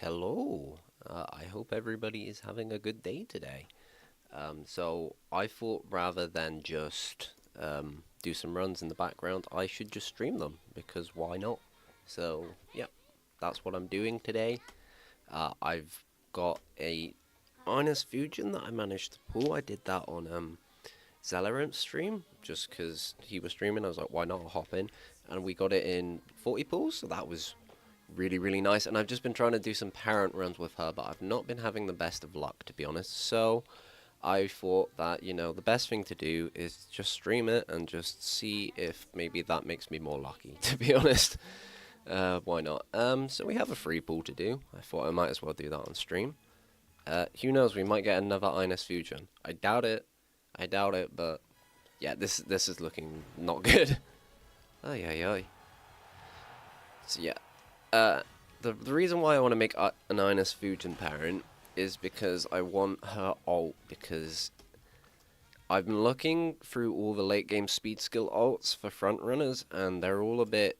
Hello. I hope everybody is having a good day today. So I thought rather than just do some runs in the background, I should just stream them because why not? So yeah, that's what I'm doing today. I've got a Ines Fujin that I managed to pull. I did that on Zellerant's stream just because he was streaming. I was like, why not? I'll hop in, and we got it in 40 pulls. So that was really nice. And I've just been trying to do some parent runs with her, but I've not been having the best of luck, to be honest. So I thought that, the best thing to do is just stream it and just see if maybe that makes me more lucky, to be honest. Why not? So we have a free pool to do. I thought I might as well do that on stream. Who knows, we might get another Ines Fusion. I doubt it. But yeah, this is looking not good. Ay, ay, ay. So yeah, the reason why I want to make an Ines Fujin parent is because I want her ult, because I've been looking through all the late game speed skill ults for front runners, and they're all a bit...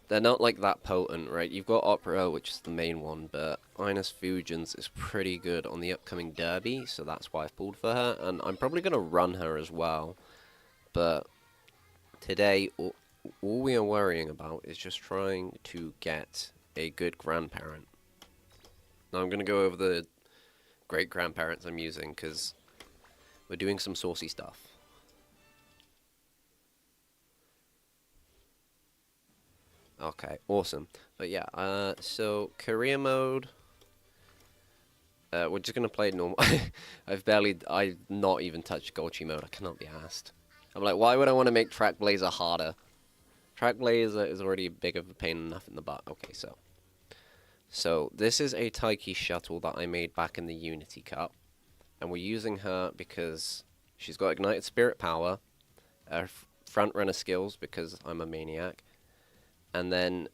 They're not like that potent, right? You've got Opera, which is the main one, but Ines Fujin's is pretty good on the upcoming derby, so that's why I've pulled for her, and I'm probably going to run her as well, but today all we are worrying about is just trying to get a good grandparent. Now I'm going to go over the great grandparents I'm using because we're doing some saucy stuff. Okay, awesome. But yeah, so career mode. We're just going to play normal. I've not even touched Golchi mode. I cannot be asked. I'm like, why would I want to make Track Blazer harder? Track Blazer is already big of a pain enough in the butt. Okay, so this is a Taiki shuttle that I made back in the Unity Cup, and we're using her because she's got Ignited Spirit Power, front runner skills because I'm a maniac, and then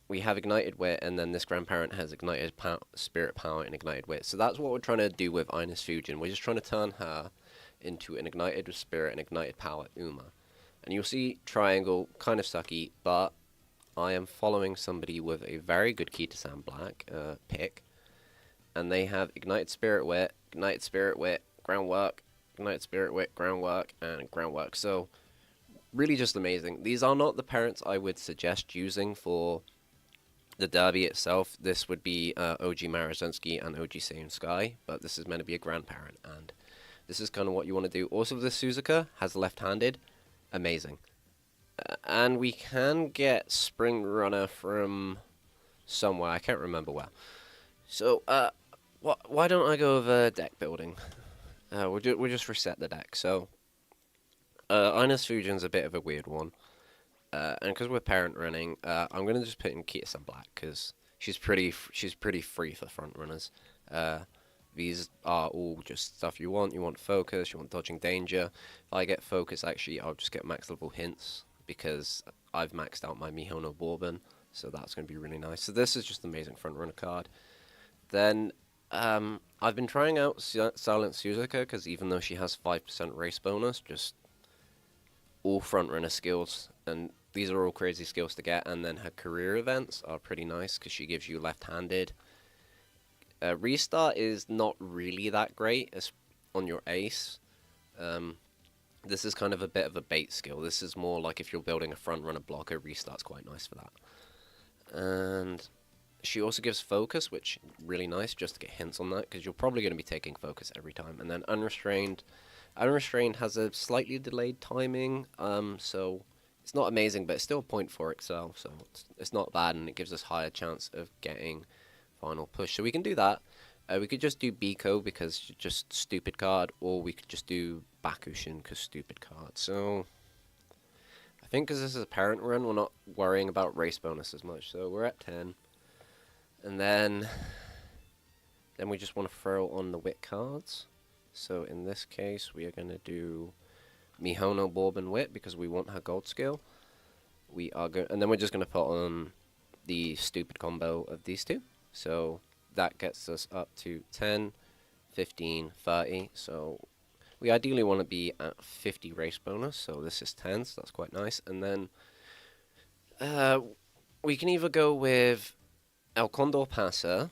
we have Ignited Wit, and then this grandparent has Ignited Spirit Power and Ignited Wit. So that's what we're trying to do with Ines Fujin. We're just trying to turn her into an Ignited Spirit and Ignited Power Uma. And you'll see Triangle, kind of sucky, but I am following somebody with a very good Key to Sound Black pick. And they have Ignited Spirit Wit, Groundwork, Ignited Spirit Wit, Groundwork, and Groundwork. So, really just amazing. These are not the parents I would suggest using for the derby itself. This would be OG Marazensky and OG Saiyan Sky, but this is meant to be a grandparent, and this is kind of what you want to do. Also, this Suzuka has left-handed. Amazing. And we can get Spring Runner from somewhere. I can't remember where. So, why don't I go over deck building? We'll just reset the deck. So, Ines Fujin's a bit of a weird one. And because we're parent running, I'm going to just put in Kita-san Black, because she's pretty free for front runners. These are all just stuff you want. You want focus, you want dodging danger. If I get focus, actually, I'll just get max level hints, because I've maxed out my Mihono Bourbon, so that's going to be really nice. So this is just an amazing front runner card. Then, I've been trying out Silent Suzuka, because even though she has 5% race bonus, just all front runner skills, and these are all crazy skills to get, and then her career events are pretty nice, because she gives you left-handed. Restart is not really that great as on your ace. This is kind of a bit of a bait skill. This is more like if you're building a front runner blocker, restart's quite nice for that. And she also gives focus, which is really nice just to get hints on that, because you're probably going to be taking focus every time. And then unrestrained. Unrestrained has a slightly delayed timing, so it's not amazing, but it's still a point for Excel, so it's not bad, and it gives us higher chance of getting final push. So we can do that. We could just do Biko because just stupid card, or we could just do Bakushin because stupid card. So I think because this is a parent run, we're not worrying about race bonus as much. So we're at 10, and then we just want to throw on the wit cards. So in this case, we are going to do Mihono Bourbon Wit because we want her gold skill. We are going, and then we're just going to put on the stupid combo of these two. So that gets us up to 10, 15, 30. So we ideally want to be at 50 race bonus. So this is 10, so that's quite nice. And then we can either go with El Condor Pasa,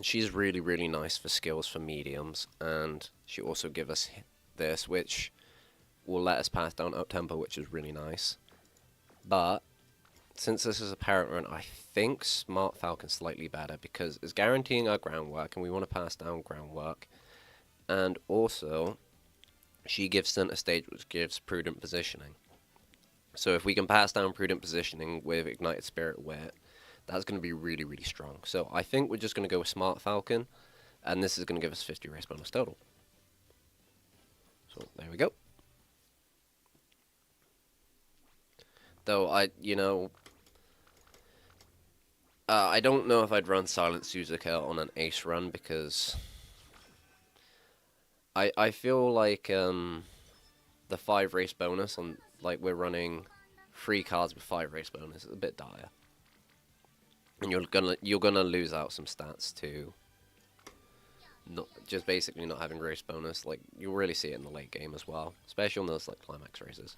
she's really, really nice for skills for mediums, and she also gives us this, which will let us pass down up tempo, which is really nice. But since this is a parent run, I think Smart Falcon's slightly better because it's guaranteeing our groundwork, and we want to pass down groundwork. And also, she gives center stage, which gives prudent positioning. So if we can pass down prudent positioning with Ignited Spirit Wit, that's going to be really, really strong. So I think we're just going to go with Smart Falcon, and this is going to give us 50 race bonus total. So there we go. Though I don't know if I'd run Silent Suzuka on an ace run because I feel like the 5 race bonus on, like, we're running 3 cards with 5 race bonus is a bit dire, and you're gonna lose out some stats to not just basically not having race bonus. Like, you'll really see it in the late game as well, especially on those like climax races.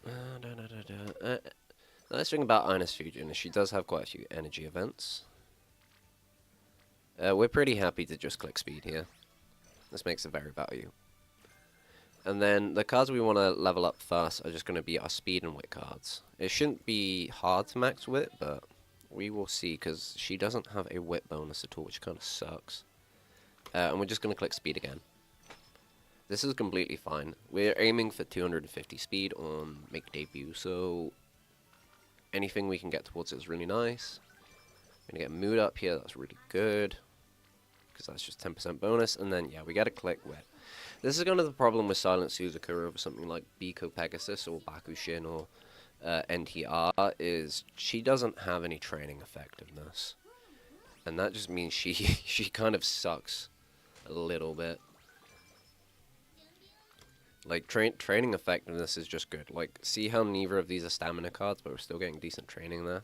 The nice thing about Ines Fujin is she does have quite a few energy events. We're pretty happy to just click speed here. This makes a very value. And then the cards we want to level up first are just going to be our speed and wit cards. It shouldn't be hard to max wit, but we will see, because she doesn't have a wit bonus at all, which kind of sucks. And we're just going to click speed again. This is completely fine. We're aiming for 250 speed on make debut, so anything we can get towards it is really nice. We're going to get mood up here, that's really good, because that's just 10% bonus. And then, yeah, we got to click wit. This is kind of the problem with Silent Suzuka over something like Biko Pegasus or Bakushin or NTR, is she doesn't have any training effectiveness. And that just means she kind of sucks a little bit. Like, training effectiveness is just good. Like, see how neither of these are stamina cards, but we're still getting decent training there.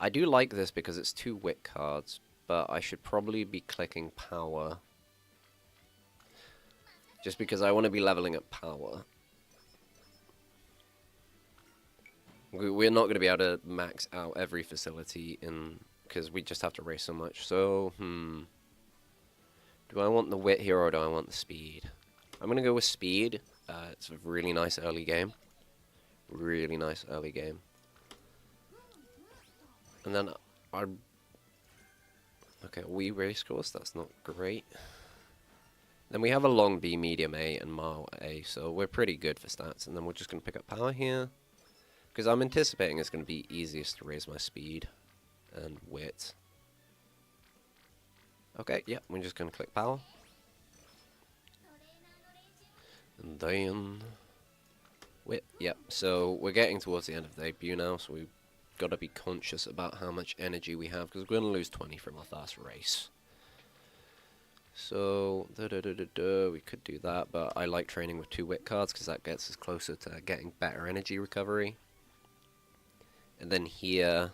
I do like this because it's 2 wit cards, but I should probably be clicking power. Just because I want to be leveling up power. We're not going to be able to max out every facility because we just have to race so much. So, do I want the wit here or do I want the speed? I'm going to go with speed. It's a really nice early game. Really nice early game. And then okay, we race course, that's not great. Then we have a long B, medium A, and mile A, so we're pretty good for stats. And then we're just going to pick up power here, because I'm anticipating it's going to be easiest to raise my speed and wit. Okay, yeah, we're just going to click power. And then wit, yep. So we're getting towards the end of the debut now, so we've got to be conscious about how much energy we have, because we're going to lose 20 from our first race. So, we could do that, but I like training with 2 wit cards because that gets us closer to getting better energy recovery. And then here,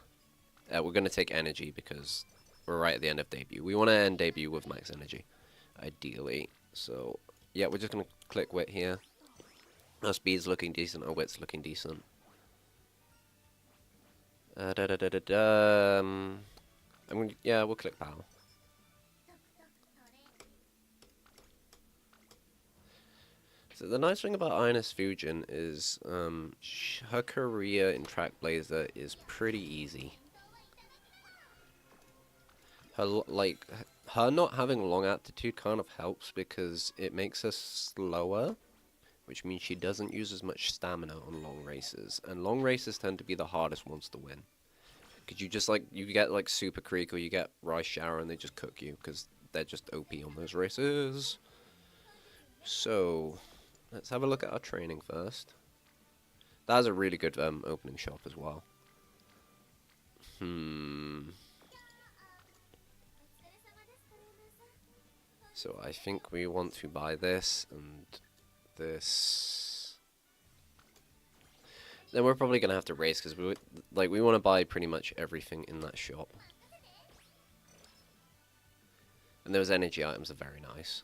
we're going to take energy because we're right at the end of debut. We want to end debut with max energy, ideally. So, yeah, we're just going to click wit here. Our speed's looking decent, our wit's looking decent. Yeah, we'll click power. So the nice thing about Ines Fujin is her career in Track Blazer is pretty easy. Her not having long aptitude kind of helps because it makes her slower, which means she doesn't use as much stamina on long races, and long races tend to be the hardest ones to win. Because you get like Super Creek or you get Rice Shower and they just cook you because they're just OP on those races. So let's have a look at our training first. That has a really good opening shop as well. So I think we want to buy this and this. Then we're probably gonna have to race because we want to buy pretty much everything in that shop. And those energy items are very nice.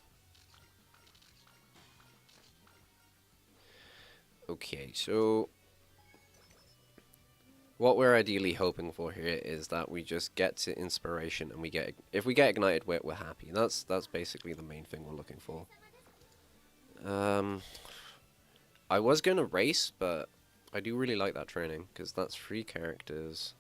Okay, so what we're ideally hoping for here is that we just get to inspiration and we get, if we get ignited wit, we're happy. That's basically the main thing we're looking for. I was gonna race, but I do really like that training because that's 3 characters.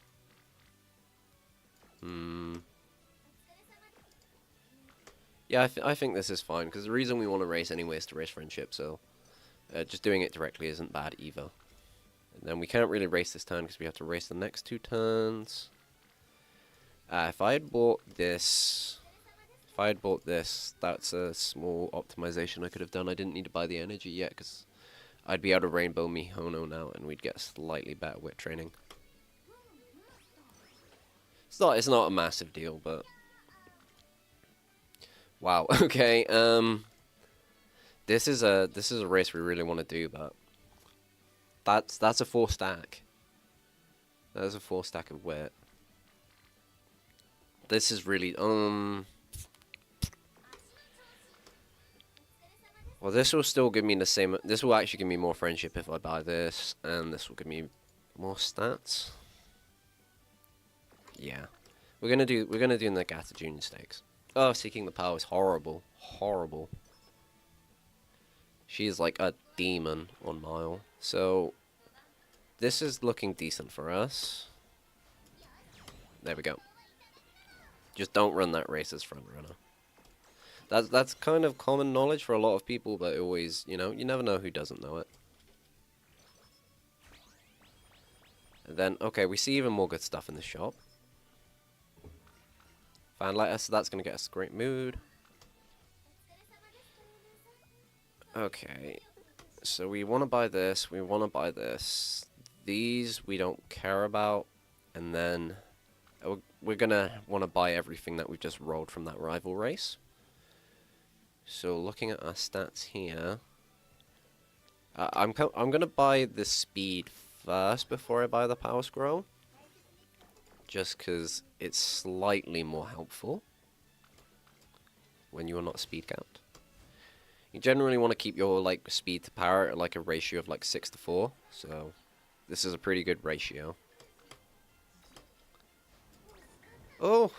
Yeah, I think this is fine because the reason we want to race anyway is to race friendship, so just doing it directly isn't bad either. And then we can't really race this turn because we have to race the next 2 turns. If I had bought this, that's a small optimization I could have done. I didn't need to buy the energy yet because I'd be able to Rainbow Mihono now and we'd get slightly better wit training. It's not a massive deal, but wow. Okay. This is a race we really want to do, but that's a 4 stack. That is a 4 stack of wit. This is really well, this will still give me the same. This will actually give me more friendship if I buy this, and this will give me more stats. Yeah, we're gonna do Nagata Junior stakes. Oh, Seeking the Power is horrible, horrible. She's like a demon on Mile. So this is looking decent for us. There we go. Just don't run that race as front runner. That's kind of common knowledge for a lot of people, but always, you know, you never know who doesn't know it. And then, okay, we see even more good stuff in the shop. Fan letter, so that's going to get us a great mood. Okay, so we want to buy this, we want to buy this. These we don't care about, and then we're going to want to buy everything that we've just rolled from that rival race. So looking at our stats here, I'm going to buy the speed first before I buy the power scroll. Just because it's slightly more helpful when you are not speed capped. You generally want to keep your like speed to power at like a ratio of like 6:4. So this is a pretty good ratio. Oh,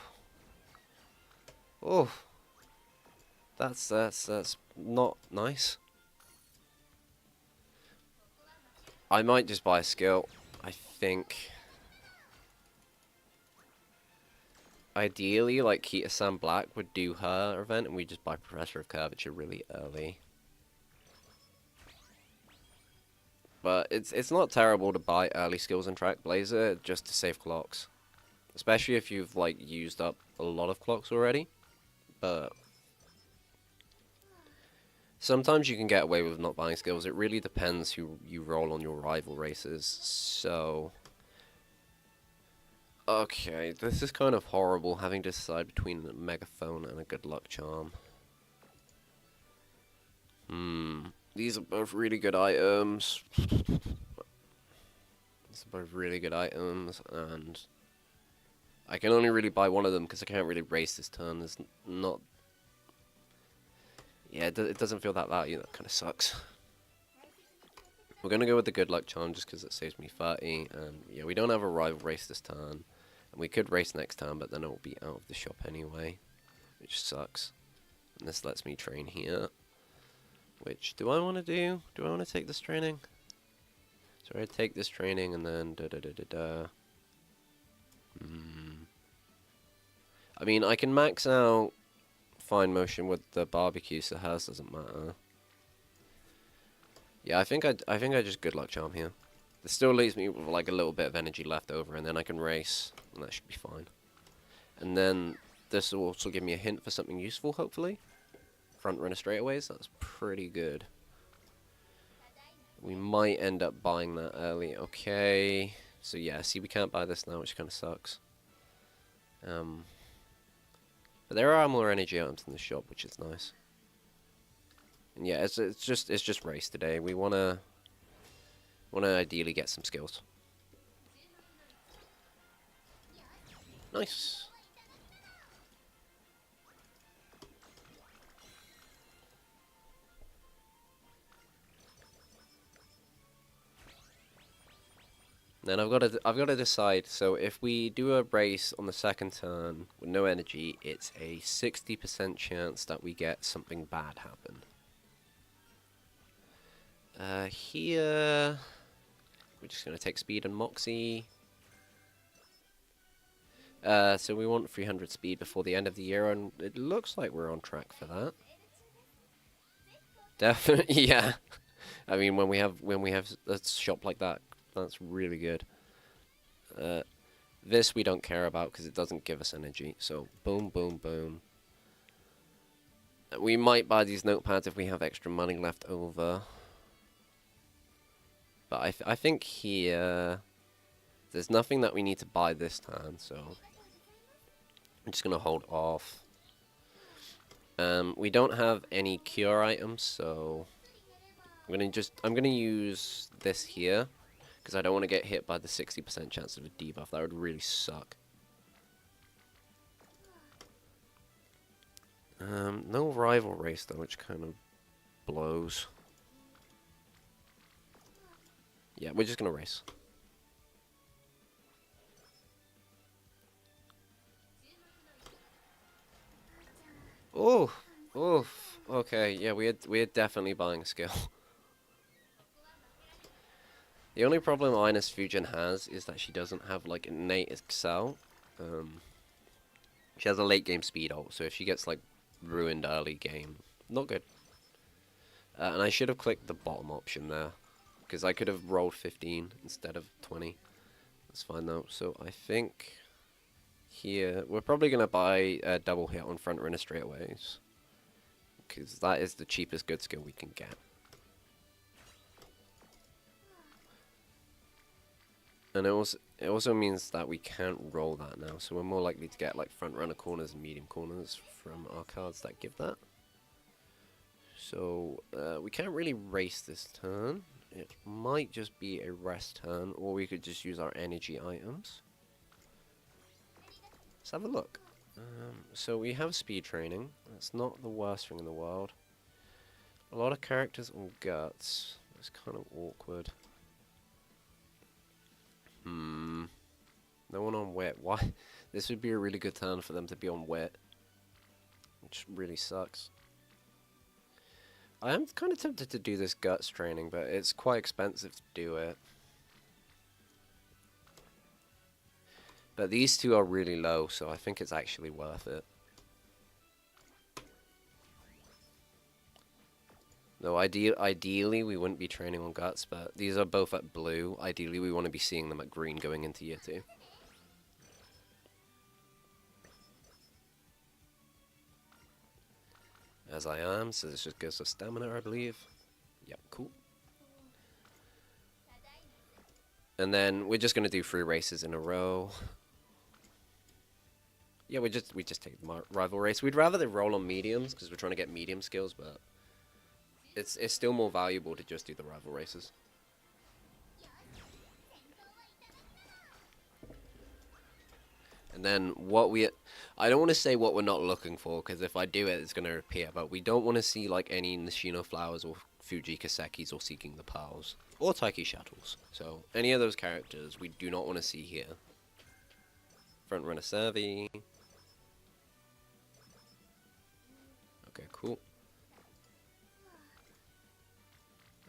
oh, that's not nice. I might just buy a skill. I think. Ideally, like Kita-san Black would do her event, and we just buy Professor of Curvature really early. But it's not terrible to buy early skills in Track Blazer just to save clocks, especially if you've like used up a lot of clocks already. But sometimes you can get away with not buying skills. It really depends who you roll on your rival races. So. Okay, this is kind of horrible, having to decide between a megaphone and a good luck charm. These are both really good items. And I can only really buy one of them because I can't really race this turn. There's not... Yeah, it doesn't feel that value. That kind of sucks. We're going to go with the good luck charm just because it saves me 30. And yeah, we don't have a rival race this turn. We could race next time, but then it will be out of the shop anyway, which sucks. And this lets me train here, which do I want to do? Do I want to take this training? So I take this training and then I mean, I can max out fine motion with the barbecue, so hers doesn't matter. Yeah, I think I just good luck charm here. This still leaves me with like a little bit of energy left over, and then I can race, and that should be fine. And then this will also give me a hint for something useful, hopefully. Front runner straightaways, that's pretty good. We might end up buying that early. Okay, so yeah, see, we can't buy this now, which kind of sucks. But there are more energy items in the shop, which is nice. And yeah, it's just race today. We wanna ideally get some skills. Nice. Then I've got to decide. So if we do a race on the second turn with no energy, it's a 60% chance that we get something bad happen. Here we're just gonna take speed and moxie. So we want 300 speed before the end of the year, and it looks like we're on track for that. Definitely, yeah. I mean, when we have a shop like that, that's really good. This we don't care about because it doesn't give us energy. So boom, boom, boom. We might buy these notepads if we have extra money left over. But I think here there's nothing that we need to buy this turn, so I'm just gonna hold off. We don't have any cure items, so I'm gonna use this here because I don't want to get hit by the 60% chance of a debuff. That would really suck. No rival race though, which kind of blows. Yeah, we're just gonna race. Oh, oof. Okay, yeah, we're definitely buying a skill. The only problem Ines Fujin has is that she doesn't have like innate excel. She has a late game speed ult, so if she gets like ruined early game, not good. And I should have clicked the bottom option there, because I could have rolled 15 instead of 20. That's fine though. So I think here we're probably gonna buy a double hit on front runner straight away, because that is the cheapest good skill we can get. And it also means that we can't roll that now, so we're more likely to get like front runner corners and medium corners from our cards that give that. So we can't really race this turn. It might just be a rest turn, or we could just use our energy items. Let's have a look. So we have speed training. That's not the worst thing in the world. A lot of characters on guts. That's kind of awkward. No one on wet. Why? This would be a really good turn for them to be on wet, which really sucks. I am kind of tempted to do this guts training, but it's quite expensive to do it. But these two are really low, so I think it's actually worth it. Though ideally we wouldn't be training on guts, but these are both at blue. Ideally we want to be seeing them at green going into year 2. As I am, so this just goes to stamina, I believe. Yep, cool. And then we're just gonna do 3 races in a row. Yeah, we just take the rival race. We'd rather they roll on mediums because we're trying to get medium skills, but it's still more valuable to just do the rival races. And then I don't want to say what we're not looking for, because if I do it, it's going to appear. But we don't want to see like any Nishino Flowers or Fuji Kasekis or Seeking the Pearls or Taiki Shuttles. So any of those characters we do not want to see here. Front runner Servi. Okay, cool.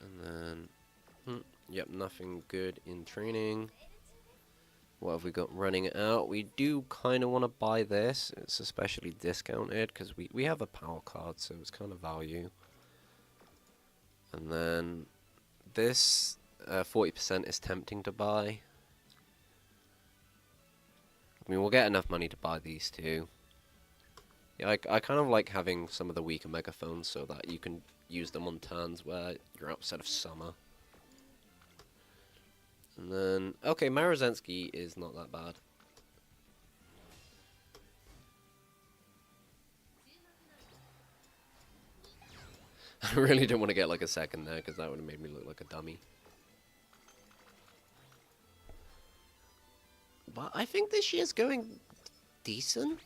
And then, yep, nothing good in training. What have we got running out? We do kind of want to buy this. It's especially discounted because we have a power card, so it's kind of value. And then this 40% is tempting to buy. I mean, we'll get enough money to buy these two. Yeah, I kind of like having some of the weaker megaphones so that you can use them on turns where you're outside of summer. And then, okay, Marozensky is not that bad. I really didn't want to get like a second there because that would have made me look like a dummy. But I think this year's going decent.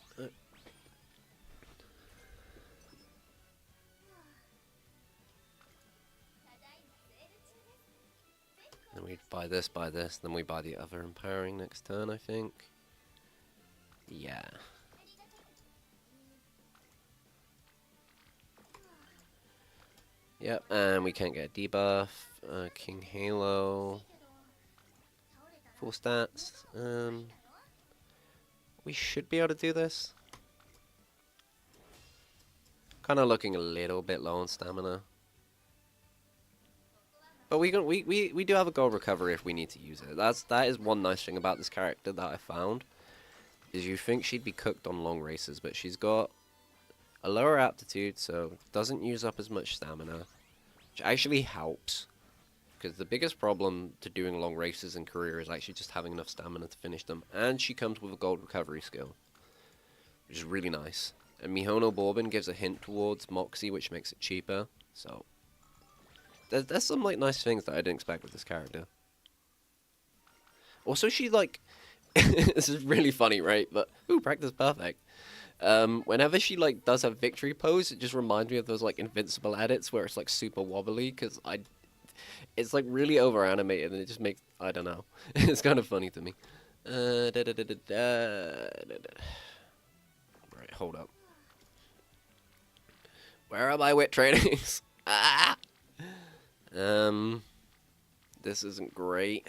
And we buy this, then we buy the other empowering next turn, I think. Yeah. Yep, and we can't get a debuff. King Halo. Full stats. We should be able to do this. Kind of looking a little bit low on stamina. But we do have a gold recovery if we need to use it. That is one nice thing about this character that I found. Is you think she'd be cooked on long races, but she's got a lower aptitude, so doesn't use up as much stamina, which actually helps. Because the biggest problem to doing long races in career is actually just having enough stamina to finish them. And she comes with a gold recovery skill, which is really nice. And Mihono Bourbon gives a hint towards Moxie, which makes it cheaper. So there's some like nice things that I didn't expect with this character. Also, she like this is really funny, right? But practice perfect. Whenever she like does her victory pose, it just reminds me of those like Invincible edits where it's like super wobbly because it's like really over animated and it just makes, I don't know. It's kind of funny to me. Right, hold up. Where are my wit trainings? Ah! This isn't great.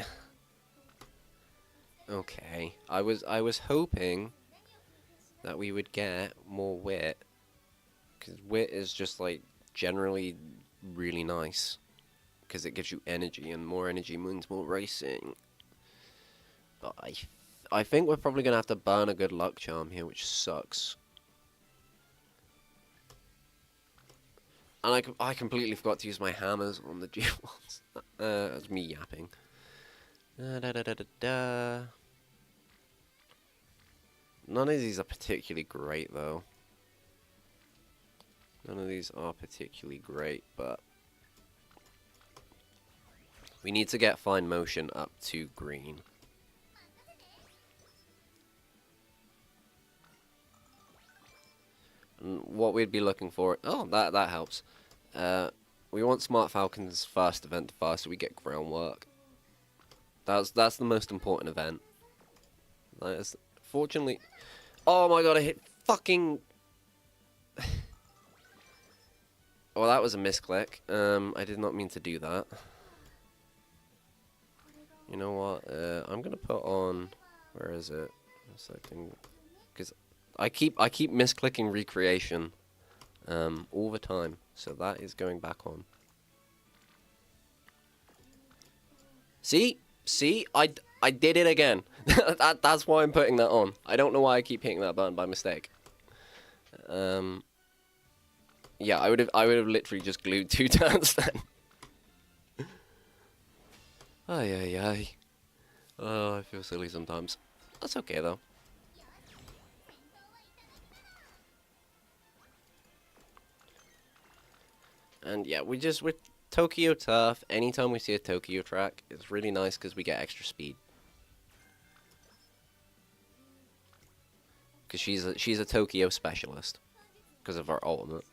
Okay, I was hoping that we would get more wit, because wit is just like generally really nice, because it gives you energy, and more energy means more racing. But I think we're probably gonna have to burn a good luck charm here, which sucks. And I completely forgot to use my hammers on the G1s. That's me yapping. None of these are particularly great, though. None of these are particularly great, but we need to get fine motion up to green. And what we'd be looking for... Oh, that helps. We want Smart Falcon's first event first, so we get groundwork. That's the most important event. That is, fortunately... Oh my god, I hit fucking... Oh, that was a misclick. I did not mean to do that. You know what? I'm gonna put on... Where is it? Because I keep misclicking recreation all the time. So that is going back on. See? I did it again. That's why I'm putting that on. I don't know why I keep hitting that button by mistake. Yeah, I would have literally just glued 2 turns then. Ay. Oh, I feel silly sometimes. That's okay though. And yeah, with Tokyo Turf, anytime we see a Tokyo track, it's really nice because we get extra speed. Because she's a Tokyo specialist because of her ultimate.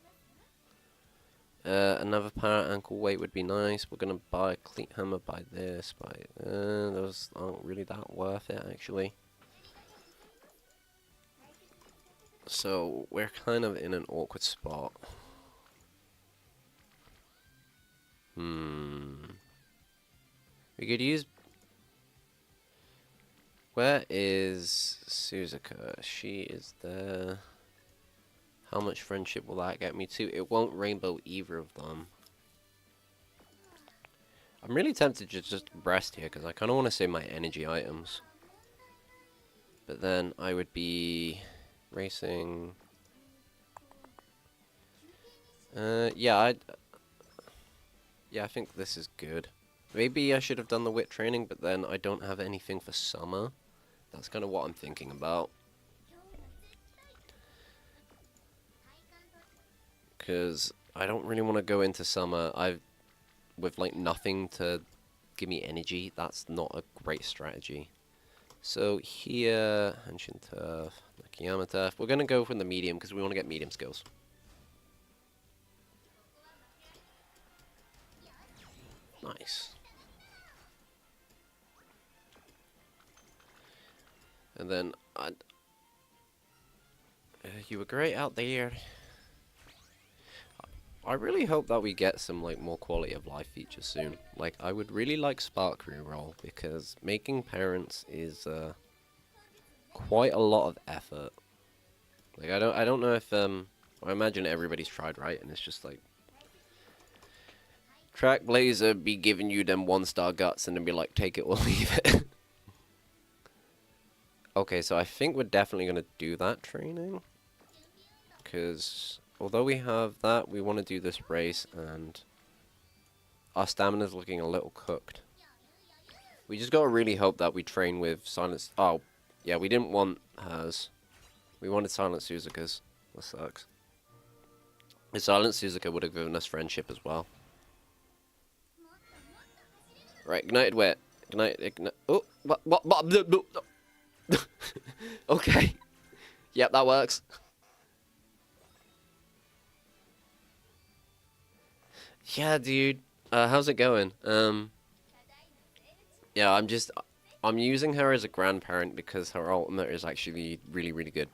Another power ankle weight would be nice. We're gonna buy a cleat hammer, buy this, those aren't really that worth it actually. So we're kind of in an awkward spot. We could use... Where is Suzuka? She is there. How much friendship will that get me to? It won't rainbow either of them. I'm really tempted to just rest here because I kind of want to save my energy items. But then I would be racing... Yeah, I think this is good. Maybe I should have done the wit training, but then I don't have anything for summer. That's kind of what I'm thinking about. Because I don't really want to go into summer with like nothing to give me energy. That's not a great strategy. So here, Henshin Turf, Nakayama Turf. We're going to go for the medium because we want to get medium skills. Nice. And then you were great out there. I really hope that we get some like more quality of life features soon. Like I would really like Spark reroll because making parents is quite a lot of effort. Like I don't know if I imagine everybody's tried, right? And it's just like Trackblazer be giving you them 1-star guts and then be like, take it or leave it. Okay, so I think we're definitely gonna do that training. Because although we have that, we want to do this race, and our stamina's looking a little cooked. We just gotta really hope that we train with Silence. Oh, yeah, we didn't want hers. We wanted Silent Suzuka's. That sucks. The Silent Suzuka would have given us friendship as well. Right, ignited wet. Ignite. Oh, what? Okay. Yep, that works. Yeah, dude. How's it going? Yeah, I'm using her as a grandparent because her ultimate is actually really, really good.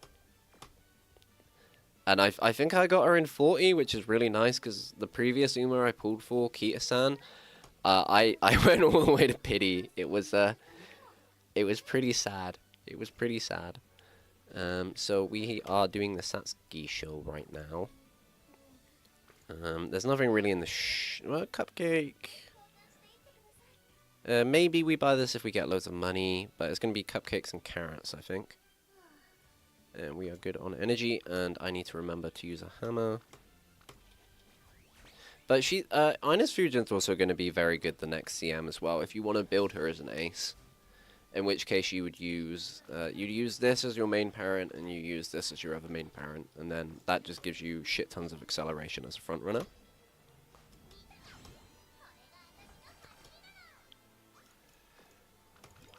And I think I got her in 40, which is really nice because the previous Uma I pulled for, Kita-san, I went all the way to pity. It was pretty sad. It was pretty sad. So we are doing the Satsuki show right now. There's nothing really in the cupcake. Maybe we buy this if we get loads of money, but it's going to be cupcakes and carrots, I think. And we are good on energy, and I need to remember to use a hammer. But Ines Fujin's also going to be very good the next CM as well, if you want to build her as an ace. In which case you would use, you'd use this as your main parent, and you use this as your other main parent, and then that just gives you shit tons of acceleration as a front runner.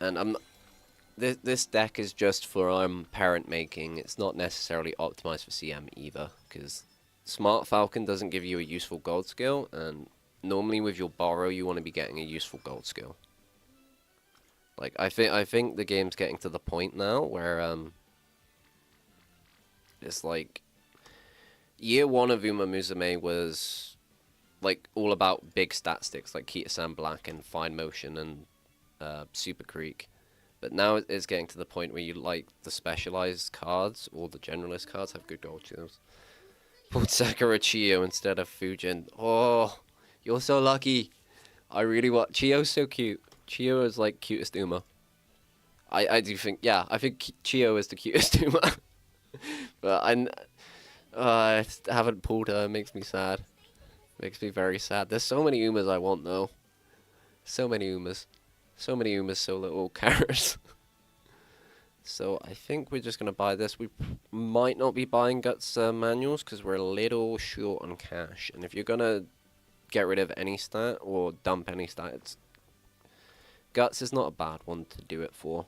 And this deck is just for parent making. It's not necessarily optimized for CM either, because Smart Falcon doesn't give you a useful gold skill, and normally with your borrow you want to be getting a useful gold skill. Like I think the game's getting to the point now where it's like year 1 of Uma Musume was like all about big stat sticks like Kita-san Black and Fine Motion and Super Creek. But now it's getting to the point where you like the specialized cards or the generalist cards have good gold skills. Pulled Sakura Chiyo instead of Fujin. Oh, you're so lucky. I really want Chiyo's so cute. Chiyo is like cutest Uma. I do think, yeah, I think Chiyo is the cutest Uma. But I haven't pulled her. It makes me sad. Makes me very sad. There's so many Umas I want though. So many Umas. So many Umas, so little carrots. So I think we're just going to buy this. We might not be buying Guts manuals because we're a little short on cash. And if you're going to get rid of any stat or dump any stat, Guts is not a bad one to do it for.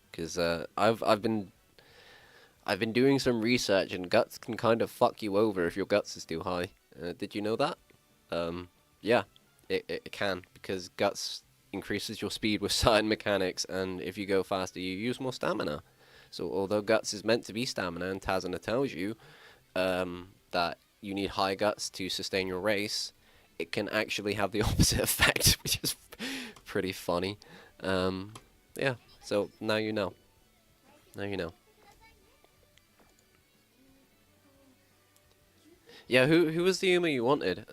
Because I've been doing some research, and Guts can kind of fuck you over if your Guts is too high. Did you know that? Yeah. It can, because Guts increases your speed with certain mechanics, and if you go faster, you use more stamina. So although Guts is meant to be stamina, and Tazana tells you that you need high Guts to sustain your race, it can actually have the opposite effect, which is pretty funny. Yeah, so now you know. Now you know. Yeah, who was the Uma you wanted?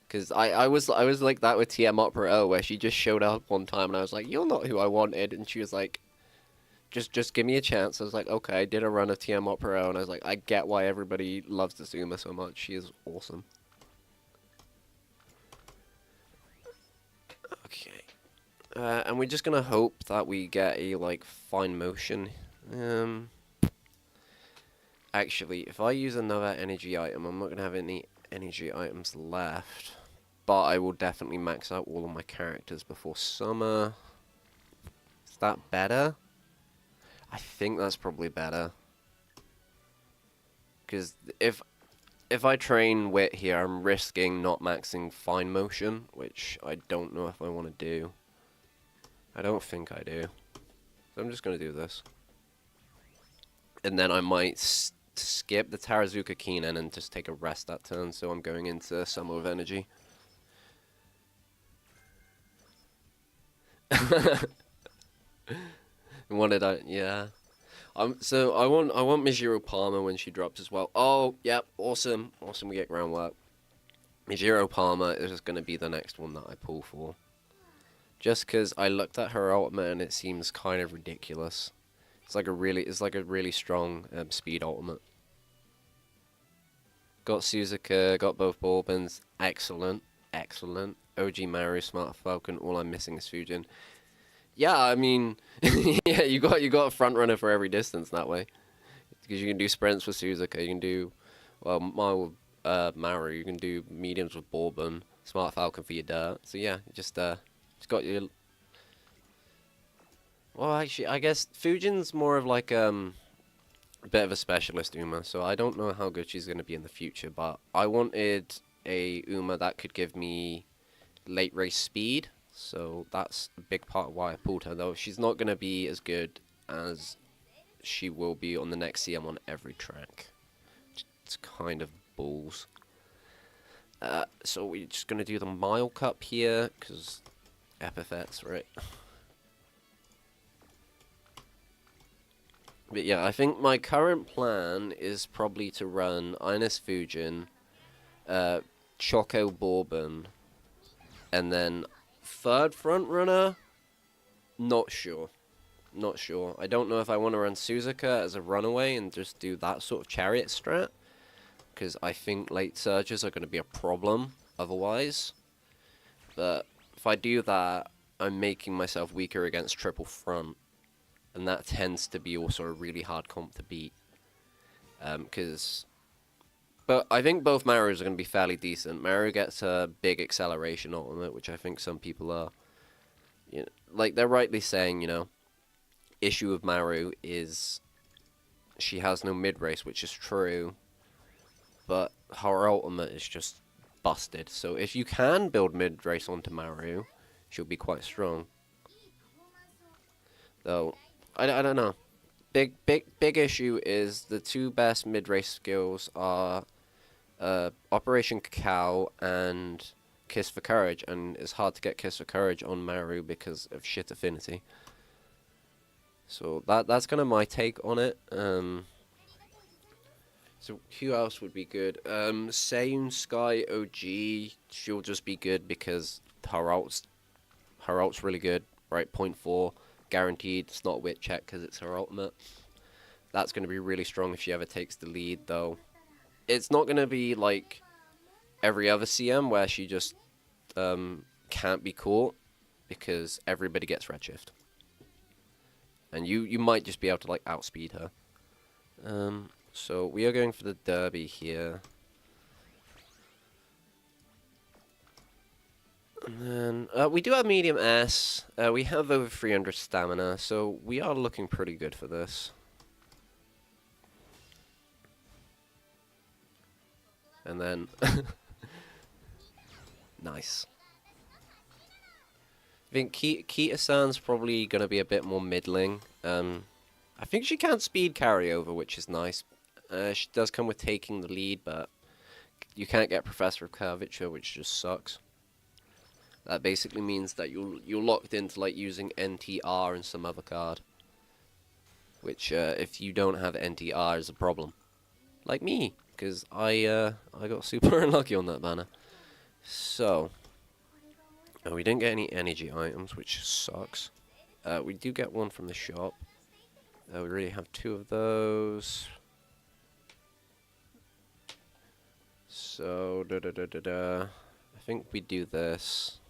Because I was like that with TM Opera O, where she just showed up one time and I was like, you're not who I wanted, and she was like, just give me a chance. I was like, okay, I did a run of TM Opera O, and I was like, I get why everybody loves this Uma so much. She is awesome. Okay. And we're just gonna hope that we get a like Fine Motion. Actually, if I use another energy item, I'm not gonna have any energy items left. But I will definitely max out all of my characters before summer. Is that better? I think that's probably better. Because if I train Wit here, I'm risking not maxing Fine Motion, which I don't know if I want to do. I don't think I do. So I'm just gonna do this. And then I might skip the Tarazuka Kinen and just take a rest that turn, so I'm going into Summer of Energy. What did I? Yeah. So I want Mijiro Palmer when she drops as well. Oh, yep, awesome, awesome. We get groundwork. Mijiro Palmer is just gonna be the next one that I pull for. Just because I looked at her ultimate and it seems kind of ridiculous. It's like a really strong speed ultimate. Got Suzuka, got both Bourbons. Excellent, excellent. OG Maru, Smart Falcon. All I'm missing is Fujin. Yeah, I mean, yeah, you got a front runner for every distance that way. Because you can do sprints with Suzuka. You can do, well, Maru. You can do mediums with Bourbon. Smart Falcon for your dirt. So yeah, just got your. Well, actually, I guess Fujin's more of like a bit of a specialist Uma, so I don't know how good she's going to be in the future, but I wanted a Uma that could give me late race speed, so that's a big part of why I pulled her, though she's not going to be as good as she will be on the next CM on every track. It's kind of balls. So we're just going to do the Mile Cup here, because epithets, right? But yeah, I think my current plan is probably to run Ines Fujin, Choco Bourbon, and then third front runner, not sure. Not sure. I don't know if I want to run Suzuka as a runaway and just do that sort of chariot strat, because I think late surges are going to be a problem otherwise. But if I do that, I'm making myself weaker against triple front. And that tends to be also a really hard comp to beat. But I think both Marus are going to be fairly decent. Maru gets a big acceleration ultimate, which I think some people are, you know, like they're rightly saying, you know, issue of Maru is she has no mid race, which is true. But her ultimate is just busted. So if you can build mid race onto Maru, she'll be quite strong. Though. I don't know. Big issue is the two best mid-race skills are Operation Cacao and Kiss for Courage, and it's hard to get Kiss for Courage on Maru because of shit affinity. So that's kind of my take on it. So who else would be good? Seiyun Sky OG, she'll just be good because her ult's really good, right? 0.4. Guaranteed. It's not a wit check because it's her ultimate. That's going to be really strong if she ever takes the lead, though. It's not going to be like every other CM where she just can't be caught because everybody gets redshift. And you might just be able to like outspeed her. So we are going for the derby here. And then we do have medium S. We have over 300 stamina, so we are looking pretty good for this. And then nice. I think Kita-san's probably gonna be a bit more middling. I think she can speed carryover, which is nice. She does come with taking the lead, but you can't get Professor of Curvature, which just sucks. That basically means that you're locked into like using NTR and some other card, which if you don't have NTR is a problem. Like me, because I got super unlucky on that banner. So we didn't get any energy items, which sucks. We do get one from the shop. We already have 2 of those. So I think we do this.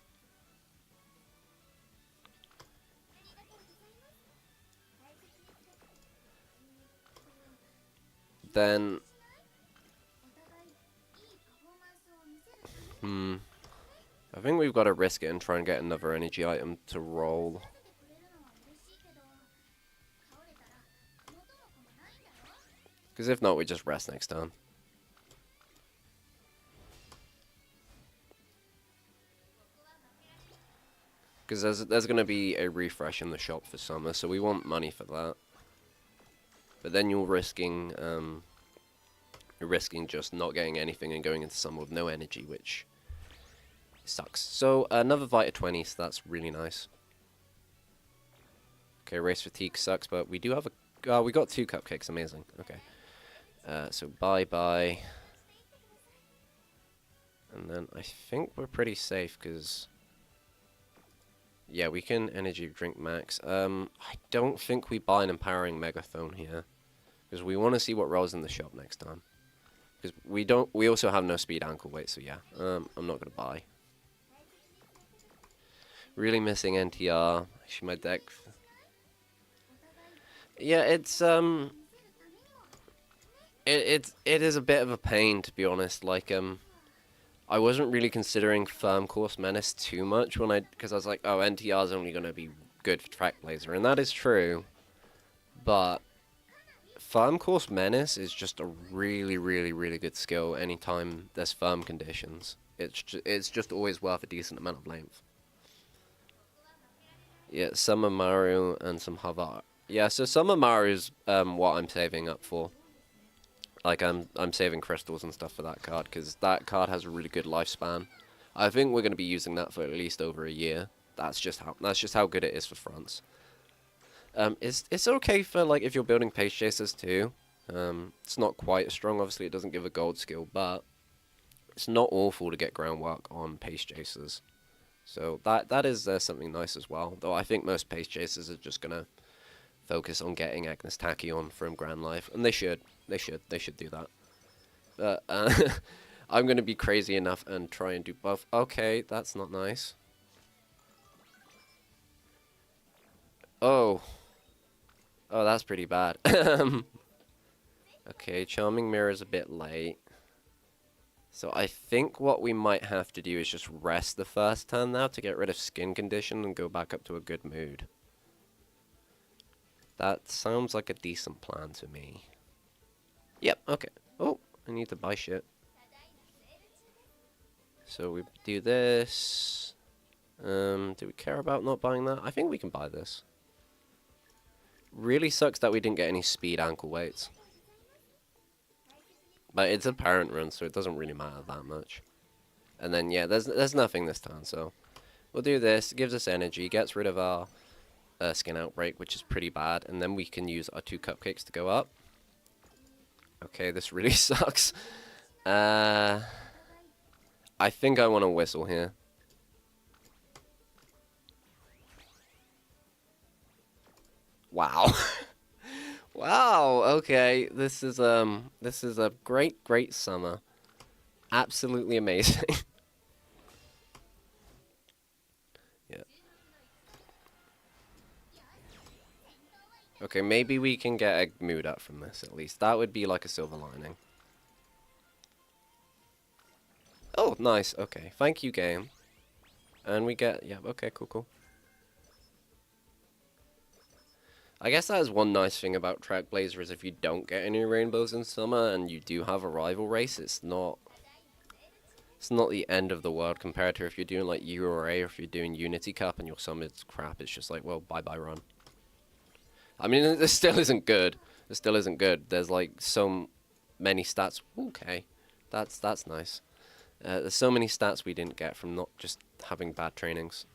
Then, I think we've got to risk it and try and get another energy item to roll. Because if not, we just rest next turn. Because there's going to be a refresh in the shop for summer, so we want money for that. But then you're risking just not getting anything and going into summer with no energy, which sucks. So another Vita 20, so that's really nice. Okay, race fatigue sucks, but we do have a... we got 2 cupcakes, amazing. Okay. So bye-bye. And then I think we're pretty safe, because... yeah, we can energy drink max. I don't think we buy an empowering megaphone here, because we want to see what rolls in the shop next time. Because we also have no speed ankle weight, so yeah, I'm not going to buy. Really missing NTR. Actually, my deck... yeah, it's, it is a bit of a pain, to be honest. Like, I wasn't really considering Firm Course Menace too much because I was like, oh, NTR is only going to be good for Track Blazer, and that is true. But Firm Course Menace is just a really, really, really good skill anytime there's firm conditions. It's just always worth a decent amount of length. Yeah, Summer Maru and some Havar. Yeah, so Summer Maru is what I'm saving up for. Like, I'm saving crystals and stuff for that card, because that card has a really good lifespan. I think we're going to be using that for at least over a year. That's just how good it is for fronts. It's okay for, like, if you're building Pace Chasers too. It's not quite as strong, obviously it doesn't give a gold skill, but it's not awful to get groundwork on Pace Chasers. So that is something nice as well, though I think most Pace Chasers are just going to focus on getting Agnes Tachyon from Grand Life, and they should do that. But I'm going to be crazy enough and try and do both. Okay, that's not nice. Oh, that's pretty bad. Okay, Charming Mirror is a bit late. So I think what we might have to do is just rest the first turn now to get rid of Skin Condition and go back up to a good mood. That sounds like a decent plan to me. Yep, okay. Oh, I need to buy shit. So we do this. Do we care about not buying that? I think we can buy this. Really sucks that we didn't get any speed ankle weights. But it's a parent run, so it doesn't really matter that much. And then, yeah, there's nothing this turn, so... we'll do this, it gives us energy, gets rid of our Skin Outbreak, which is pretty bad, and then we can use our 2 cupcakes to go up. Okay, this really sucks. I think I want to whistle here. Wow. Wow, okay. This is a great summer. Absolutely amazing. Yeah. Okay, maybe we can get a mood up from this at least. That would be like a silver lining. Oh, nice. Okay. Thank you, game. And we get... yeah, okay, cool. I guess that is one nice thing about Track Blazer is if you don't get any rainbows in summer and you do have a rival race, it's not the end of the world compared to if you're doing like URA or if you're doing Unity Cup and your summit's crap. It's just like, well, bye run. I mean, this still isn't good. This still isn't good. There's like so many stats. Okay, that's nice. There's so many stats we didn't get from not just having bad trainings.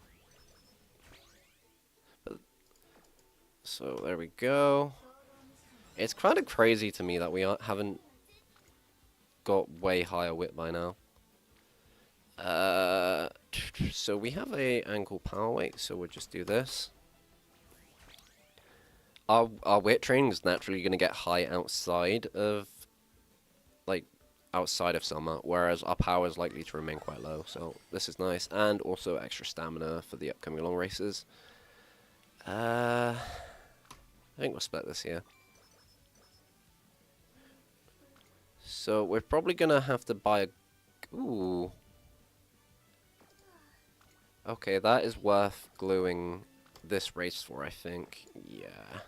So there we go. It's kind of crazy to me that we haven't got way higher whip by now. So we have a ankle power weight, so we'll just do this. Our weight training is naturally going to get high outside of summer, whereas our power is likely to remain quite low. So this is nice, and also extra stamina for the upcoming long races. I think we'll split this here. So we're probably gonna have to buy a... ooh. Okay, that is worth gluing this race for, I think. Yeah.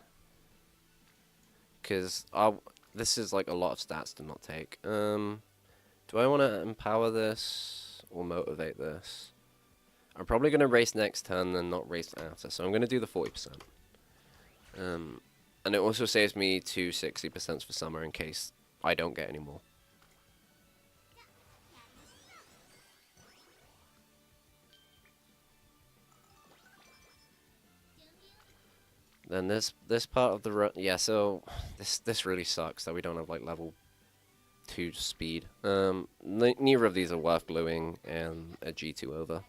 Because this is like a lot of stats to not take. Do I want to empower this or motivate this? I'm probably going to race next turn and not race after, so I'm going to do the 40%. And it also saves me 260% for summer in case I don't get any more. Then this part of the run, yeah. So this really sucks that we don't have like level 2 speed. Neither of these are worth gluing and a G2 over.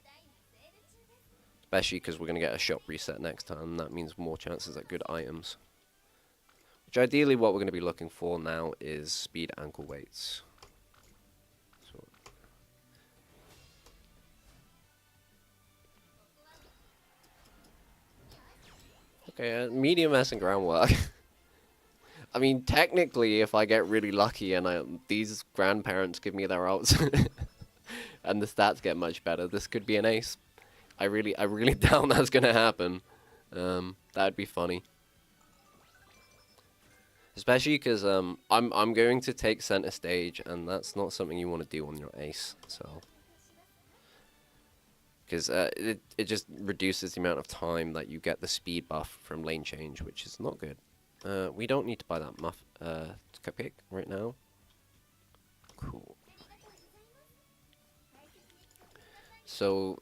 Especially because we're going to get a shop reset next time. That means more chances at good items. Which ideally what we're going to be looking for now is speed ankle weights. So. Okay, medium S and groundwork. I mean, technically, if I get really lucky and these grandparents give me their outs and the stats get much better, this could be an ace. I really doubt that's gonna happen. That'd be funny. Especially because I'm going to take center stage, and that's not something you want to do on your ace. So, because it just reduces the amount of time that you get the speed buff from lane change, which is not good. We don't need to buy that cupcake right now. Cool. So.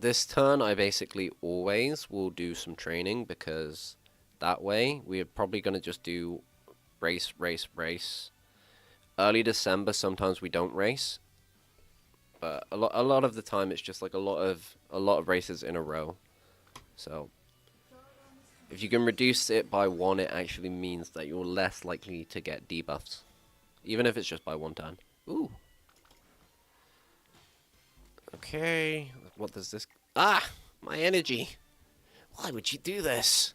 This turn, I basically always will do some training because that way we're probably going to just do race. Early December, sometimes we don't race, but a lot of the time it's just like a lot of races in a row. So if you can reduce it by 1, it actually means that you're less likely to get debuffs, even if it's just by 1 turn. Ooh. Okay, what does this... Ah! My energy! Why would you do this?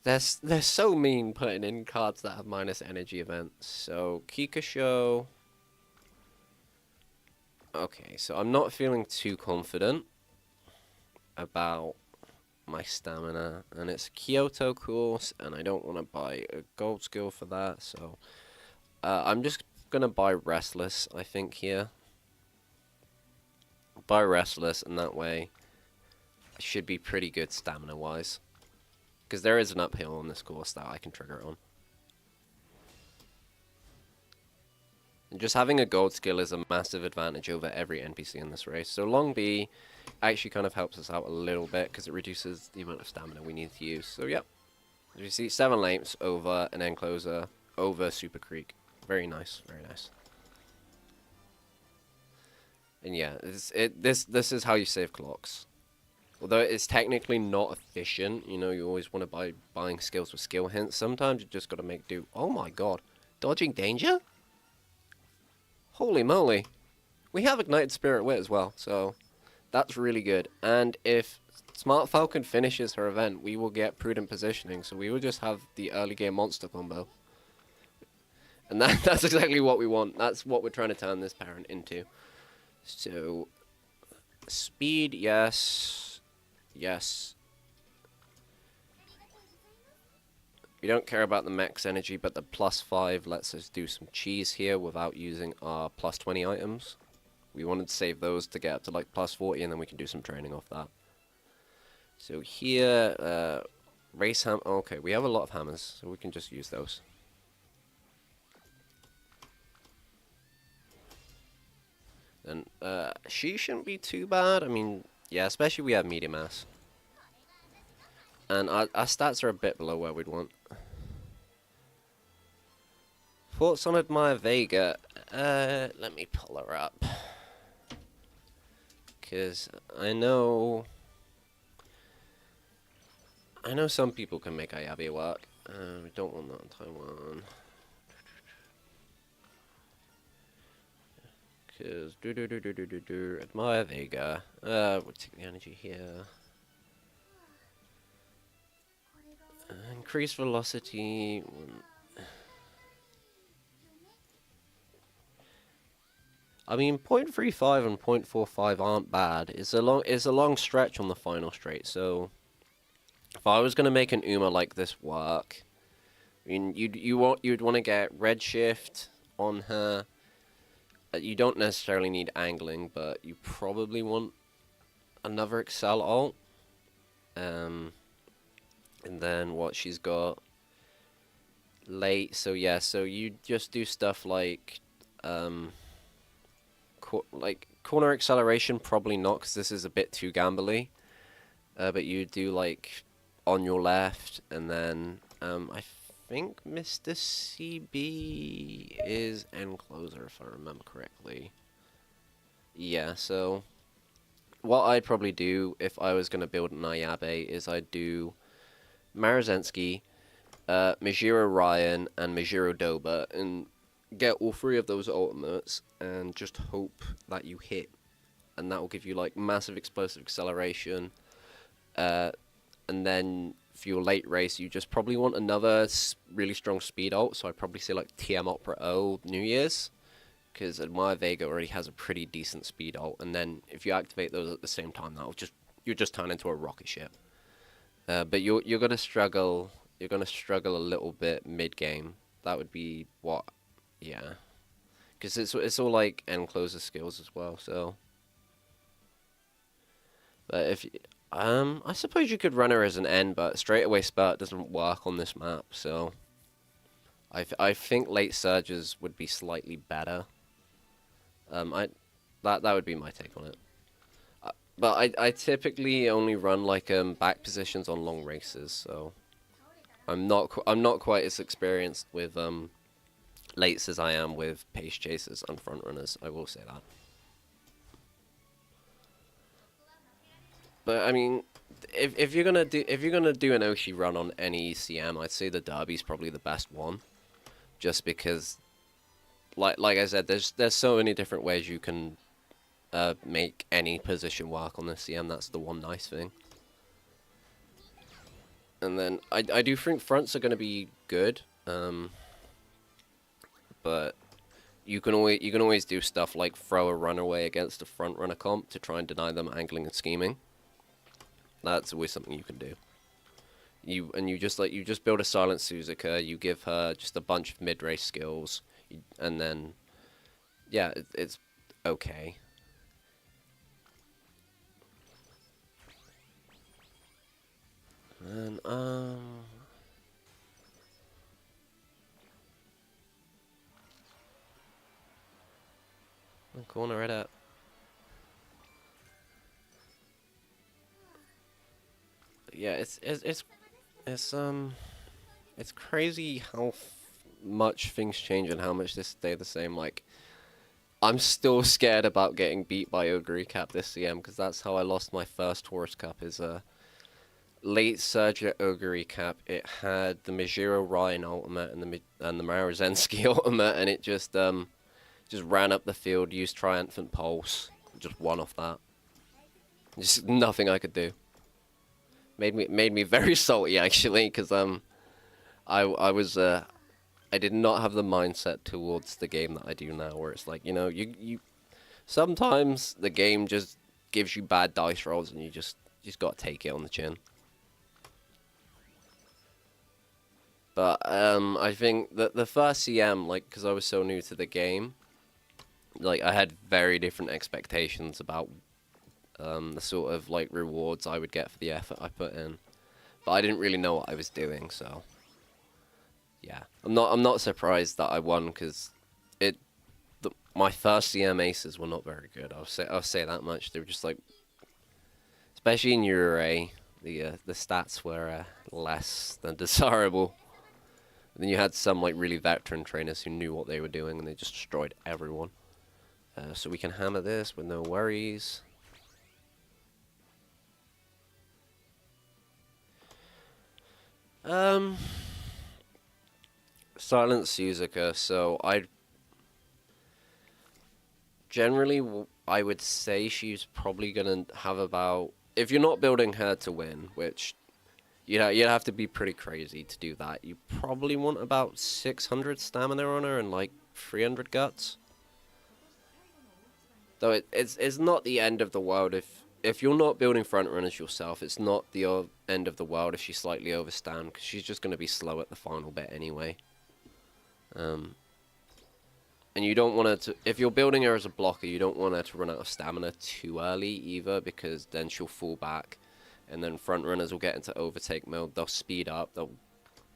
They're so mean putting in cards that have minus energy events. So, Kikasho... Okay, so I'm not feeling too confident about my stamina. And it's a Kyoto course, and I don't want to buy a gold skill for that, so... I'm just gonna buy Restless, I think, here. Buy Restless, and that way I should be pretty good stamina-wise. Because there is an uphill on this course that I can trigger it on. And just having a gold skill is a massive advantage over every NPC in this race. So Long B actually kind of helps us out a little bit, because it reduces the amount of stamina we need to use. So yep, as you see, 7 lanes over an encloser, over Super Creek. Very nice, very nice. And yeah, this is how you save clocks. Although it's technically not efficient, you know, you always want to buy buying skills with skill hints. Sometimes you just got to make do. Oh my god, dodging danger? Holy moly, we have Ignited Spirit Wit as well, so that's really good. And if Smart Falcon finishes her event, we will get Prudent Positioning, so we will just have the early game monster combo. And that's exactly what we want. That's what we're trying to turn this parent into. So, speed, yes. Yes. We don't care about the max energy, but the +5 lets us do some cheese here without using our +20 items. We wanted to save those to get up to like +40, and then we can do some training off that. So here, race hammer. Okay, we have a lot of hammers, so we can just use those. And she shouldn't be too bad. I mean, yeah, especially we have medium mass. And our stats are a bit below where we'd want. Thoughts on Admire Vega? Let me pull her up. Because I know some people can make Ayabe work. We don't want that in Taiwan. Because Admire Vega. We'll take the energy here. Increase velocity. I mean, 0.35 and 0.45 aren't bad. It's a long stretch on the final straight. So, if I was gonna make an Uma like this work, I mean, you'd want to get Redshift on her. You don't necessarily need angling, but you probably want another Excel alt. Um, and then what she's got late. So yeah, so you just do stuff like corner acceleration. Probably not, because this is a bit too gambly. But you do like on your left, and then I think Mr. CB is encloser if I remember correctly. Yeah, so what I'd probably do if I was going to build an Ayabe is I'd do Marazensky, Majiro Ryan, and Majiro Doba, and get all three of those ultimates, and just hope that you hit. And that will give you like massive explosive acceleration. And then for your late race, you just probably want another really strong speed ult. So I'd probably say like TM Opera O New Year's, because Admire Vega already has a pretty decent speed ult. And then if you activate those at the same time, you'll just turn into a rocket ship. But you're gonna struggle. You're gonna struggle a little bit mid game. That would be what, yeah, because it's all like end closer skills as well. So, but if I suppose you could run her as an end, but straightaway spurt doesn't work on this map. So, I think late surges would be slightly better. That would be my take on it. But I typically only run like back positions on long races, so I'm not quite as experienced with lates as I am with pace chasers and front runners. I will say that. But I mean, if you're gonna do an Oshi run on any CM, I'd say the Derby's probably the best one, just because, like I said, there's so many different ways you can make any position work on the CM. That's the one nice thing. And then I do think fronts are going to be good, but you can always do stuff like throw a runaway against a front runner comp to try and deny them angling and scheming. That's always something you can do. You just build a silent Suzuka. You give her just a bunch of mid race skills, and then yeah, it's okay. And corner right up. Yeah, it's crazy how much things change and how much they stay the same. Like, I'm still scared about getting beat by Ogre Cap this CM, because that's how I lost my first Taurus Cup. Is late surge at Ogre Cap. It had the Majiro Ryan ultimate and the Marazensky ultimate, and it just ran up the field, used Triumphant Pulse, just won off that. Just nothing I could do. Made me very salty actually, because I did not have the mindset towards the game that I do now, where it's like, you sometimes the game just gives you bad dice rolls, and you just gotta take it on the chin. But I think that the first CM, like, because I was so new to the game, like, I had very different expectations about the sort of like rewards I would get for the effort I put in, but I didn't really know what I was doing. So yeah, I'm not surprised that I won, because my first CM aces were not very good. I'll say that much. They were just like, especially in Euro, the stats were less than desirable. And then you had some like really veteran trainers who knew what they were doing, and they just destroyed everyone. So we can hammer this with no worries. Silent Suzuka, so I would say she's probably gonna have about, if you're not building her to win, which you'd have to be pretty crazy to do that, you probably want about 600 stamina on her and like 300 guts. Though it's not the end of the world if you're not building front runners yourself. It's not the end of the world if she's slightly overstand, because she's just going to be slow at the final bit anyway. And you don't want her to, if you're building her as a blocker, you don't want her to run out of stamina too early either, because then she'll fall back. And then front runners will get into overtake mode. They'll speed up. They'll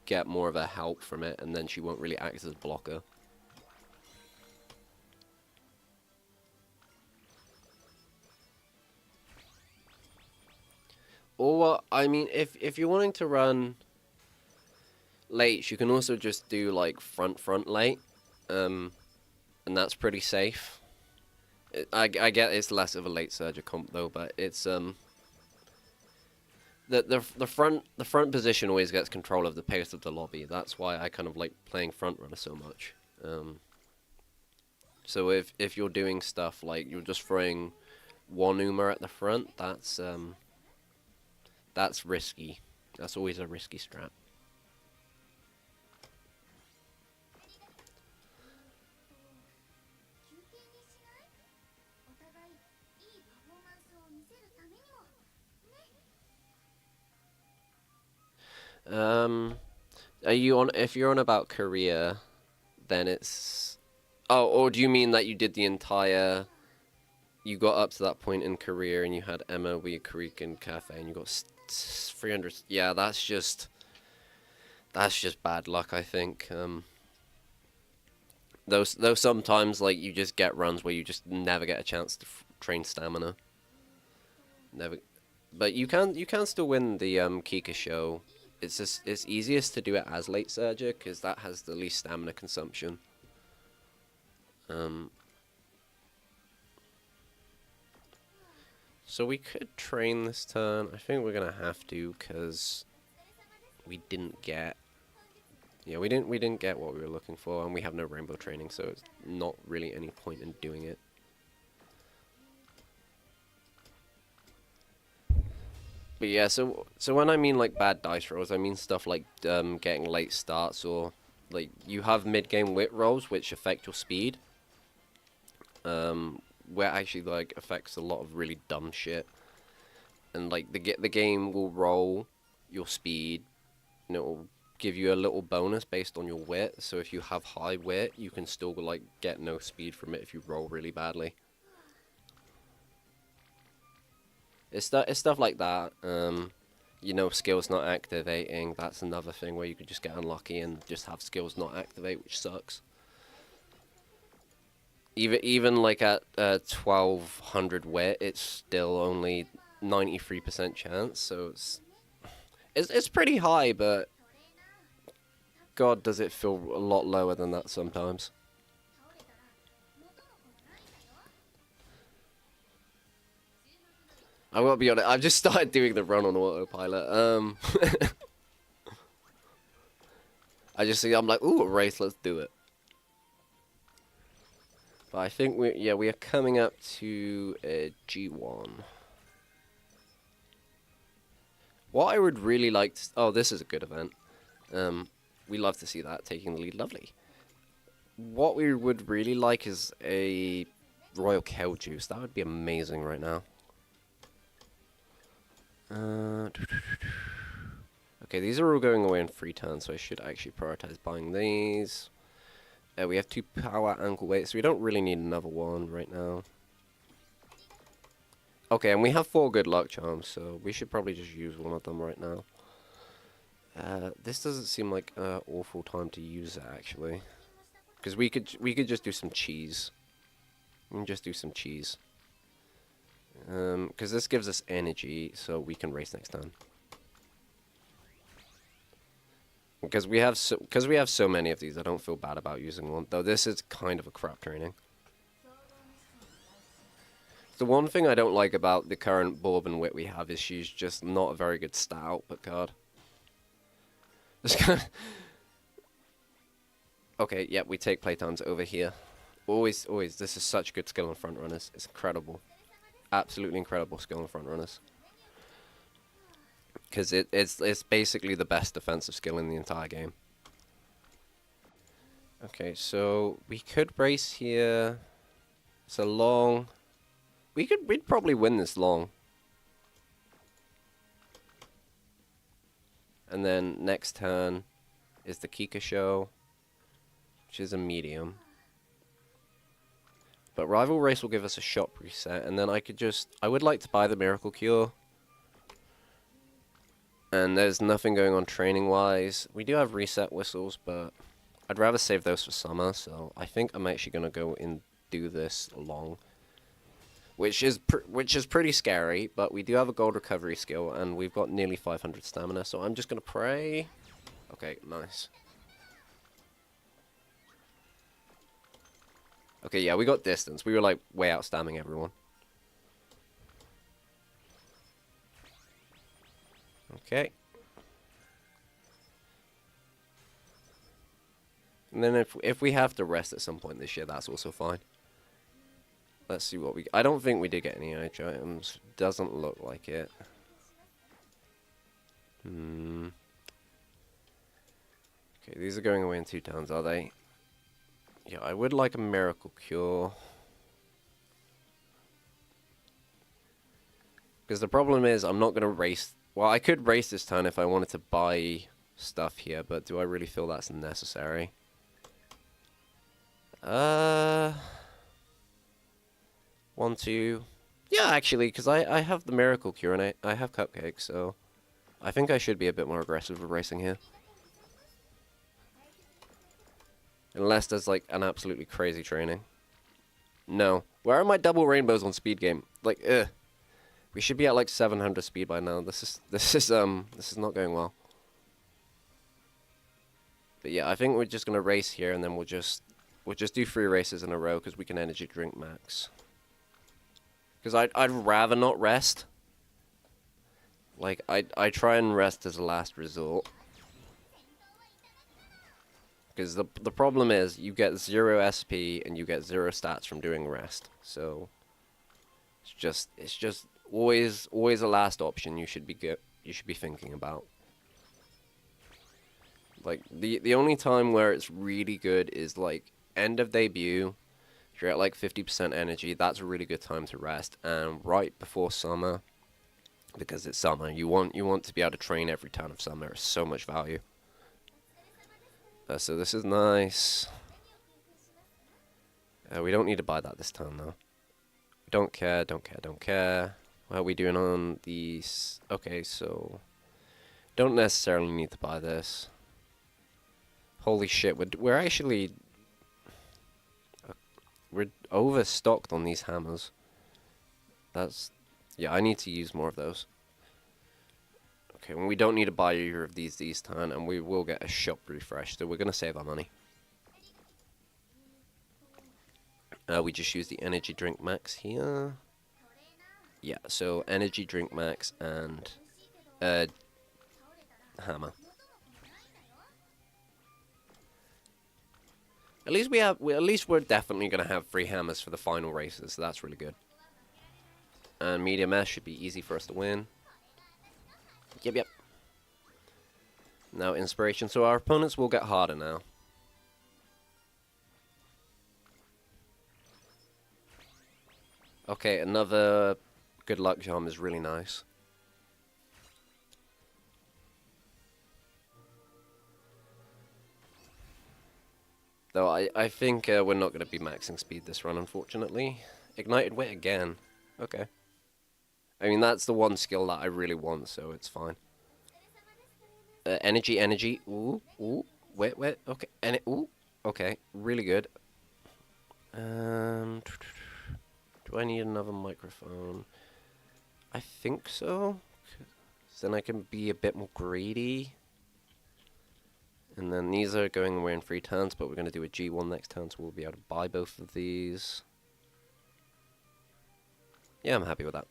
get more of a help from it, and then she won't really act as a blocker. Or, I mean, if you're wanting to run late, you can also just do, like, front late. And that's pretty safe. I get it's less of a late surger comp, though, but it's, the front position always gets control of the pace of the lobby. That's why I kind of like playing front runner so much. So if you're doing stuff like you're just throwing one Uma at the front, that's risky. That's always a risky strat. Are you on? If you're on about career, then it's. Oh, or do you mean that you did the entire? You got up to that point in career and you had Emma with Karikan Cafe and you got 300. Yeah, that's just bad luck, I think. Though sometimes like you just get runs where you just never get a chance to train stamina. Never, but you can still win the Kika show. It's easiest to do it as late surger because that has the least stamina consumption. So we could train this turn. I think we're gonna have to because we didn't get. Yeah, we didn't get what we were looking for, and we have no rainbow training, so it's not really any point in doing it. But yeah, so when I mean like bad dice rolls, I mean stuff like getting late starts, or like you have mid-game wit rolls which affect your speed. Where actually like affects a lot of really dumb shit, and like the game will roll your speed, and it will give you a little bonus based on your wit. So if you have high wit, you can still like get no speed from it if you roll really badly. It's stuff like that. You know, skills not activating. That's another thing where you could just get unlucky and just have skills not activate, which sucks. Even like at 1200 wit, it's still only 93% chance. So it's pretty high, but God, does it feel a lot lower than that sometimes. I will be honest, I've just started doing the run on autopilot. I'm like, ooh, a race, let's do it. But I think we are coming up to G1. What I would really like to... Oh, this is a good event. We love to see that, taking the lead, lovely. What we would really like is a Royal Kale Juice. That would be amazing right now. Okay, these are all going away in 3 turns, so I should actually prioritize buying these. We have 2 power ankle weights, so we don't really need another one right now. Okay, and we have 4 good luck charms, so we should probably just use one of them right now. This doesn't seem like an awful time to use it, actually. Because we could just do some cheese. We can just do some cheese. Because this gives us energy, so we can race next time. Because we have so many of these, I don't feel bad about using one. Though this is kind of a crap training. The one thing I don't like about the current Bourbon Wit we have is she's just not a very good stat output card. Okay, yeah, we take playtimes over here. Always, this is such good skill on front runners. It's incredible. Absolutely incredible skill on front runners. Because it's basically the best defensive skill in the entire game. Okay, so we could race here. It's a long... We'd probably win this long. And then next turn is the Kika show, which is a medium. But Rival Race will give us a shop reset, and then I would like to buy the Miracle Cure. And there's nothing going on training-wise. We do have reset whistles, but I'd rather save those for summer, so I think I'm actually going to go and do this long. Which is pretty scary, but we do have a gold recovery skill, and we've got nearly 500 stamina, so I'm just going to pray. Okay, nice. Okay, yeah, we got distance. We were, like, way outstamming everyone. Okay. And then if we have to rest at some point this year, that's also fine. Let's see what I don't think we did get any edge items. Doesn't look like it. Okay, these are going away in 2 turns, are they? Yeah, I would like a Miracle Cure. Because the problem is, I'm not going to race... Well, I could race this turn if I wanted to buy stuff here, but do I really feel that's necessary? 1, 2... Yeah, actually, because I have the Miracle Cure and I have Cupcake, so... I think I should be a bit more aggressive with racing here. Unless there's, like, an absolutely crazy training. No. Where are my double rainbows on speed game? Like, ugh. We should be at, like, 700 speed by now. This is not going well. But yeah, I think we're just gonna race here, and then we'll just do 3 races in a row, because we can energy drink max. Because I'd rather not rest. Like, I try and rest as a last resort. Because the problem is, you get 0 SP and you get 0 stats from doing rest. So it's just always a last option you should be thinking about. Like the only time where it's really good is like end of debut. If you're at like 50% energy, that's a really good time to rest. And right before summer, because it's summer, you want to be able to train every turn of summer. It's so much value. So this is nice. We don't need to buy that this time, though. Don't care. What are we doing on these? Okay, so... Don't necessarily need to buy this. Holy shit, we're actually... We're overstocked on these hammers. That's... Yeah, I need to use more of those. Okay, well, we don't need to buy either of these turn, and we will get a shop refresh, so we're going to save our money. We just use the energy drink max here. Yeah, so energy drink max and hammer. At least we're definitely going to have 3 hammers for the final races, so that's really good. And medium S should be easy for us to win. Yep. Now inspiration. So our opponents will get harder now. Okay, another good luck charm is really nice. Though I think we're not going to be maxing speed this run, unfortunately. Ignited wit again. Okay. I mean, that's the one skill that I really want, so it's fine. Energy. Ooh. Wait. Okay. Ooh. Okay. Really good. Do I need another microphone? I think so. So then I can be a bit more greedy. And then these are going away in 3 turns, but we're going to do a G1 next turn, so we'll be able to buy both of these. Yeah, I'm happy with that.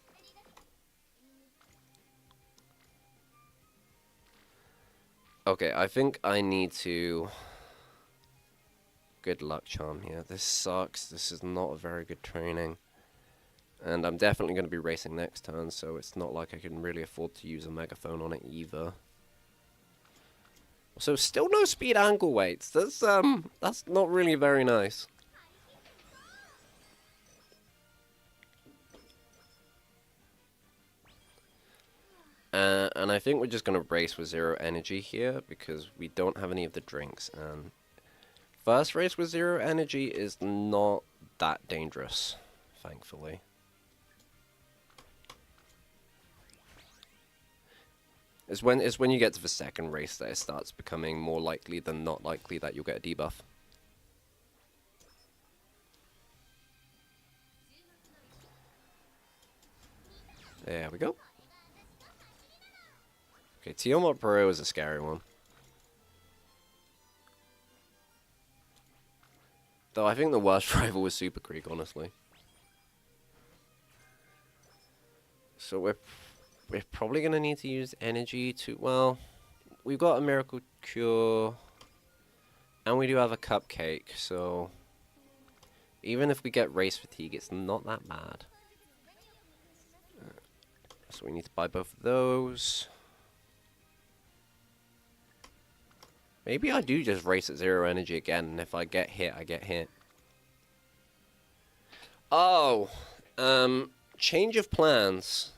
Okay, I think I need to... Good luck charm here. This sucks. This is not a very good training. And I'm definitely going to be racing next turn, so it's not like I can really afford to use a megaphone on it either. So still no speed ankle weights. That's not really very nice. And I think we're just going to race with 0 energy here, because we don't have any of the drinks. And first race with 0 energy is not that dangerous, thankfully. It's when you get to the second race that it starts becoming more likely than not likely that you'll get a debuff. There we go. Okay, Tiamat Pro is a scary one. Though I think the worst rival was Super Creek, honestly. So we're probably going to need to use energy to... Well, we've got a Miracle Cure. And we do have a Cupcake, so... Even if we get Race Fatigue, it's not that bad. So we need to buy both of those. Maybe I do just race at 0 energy again, and if I get hit, I get hit. Oh! Change of plans.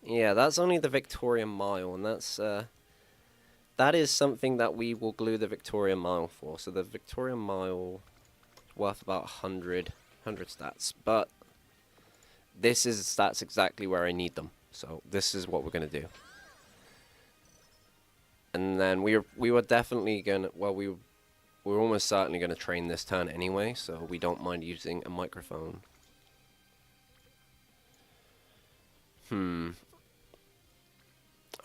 Yeah, that's only the Victoria Mile, and that's, that is something that we will glue the Victoria Mile for. So the Victoria Mile worth about 100 stats, but this is stats exactly where I need them. So this is what we're going to do. And then we were definitely going to, well, we were almost certainly going to train this turn anyway, so we don't mind using a microphone. I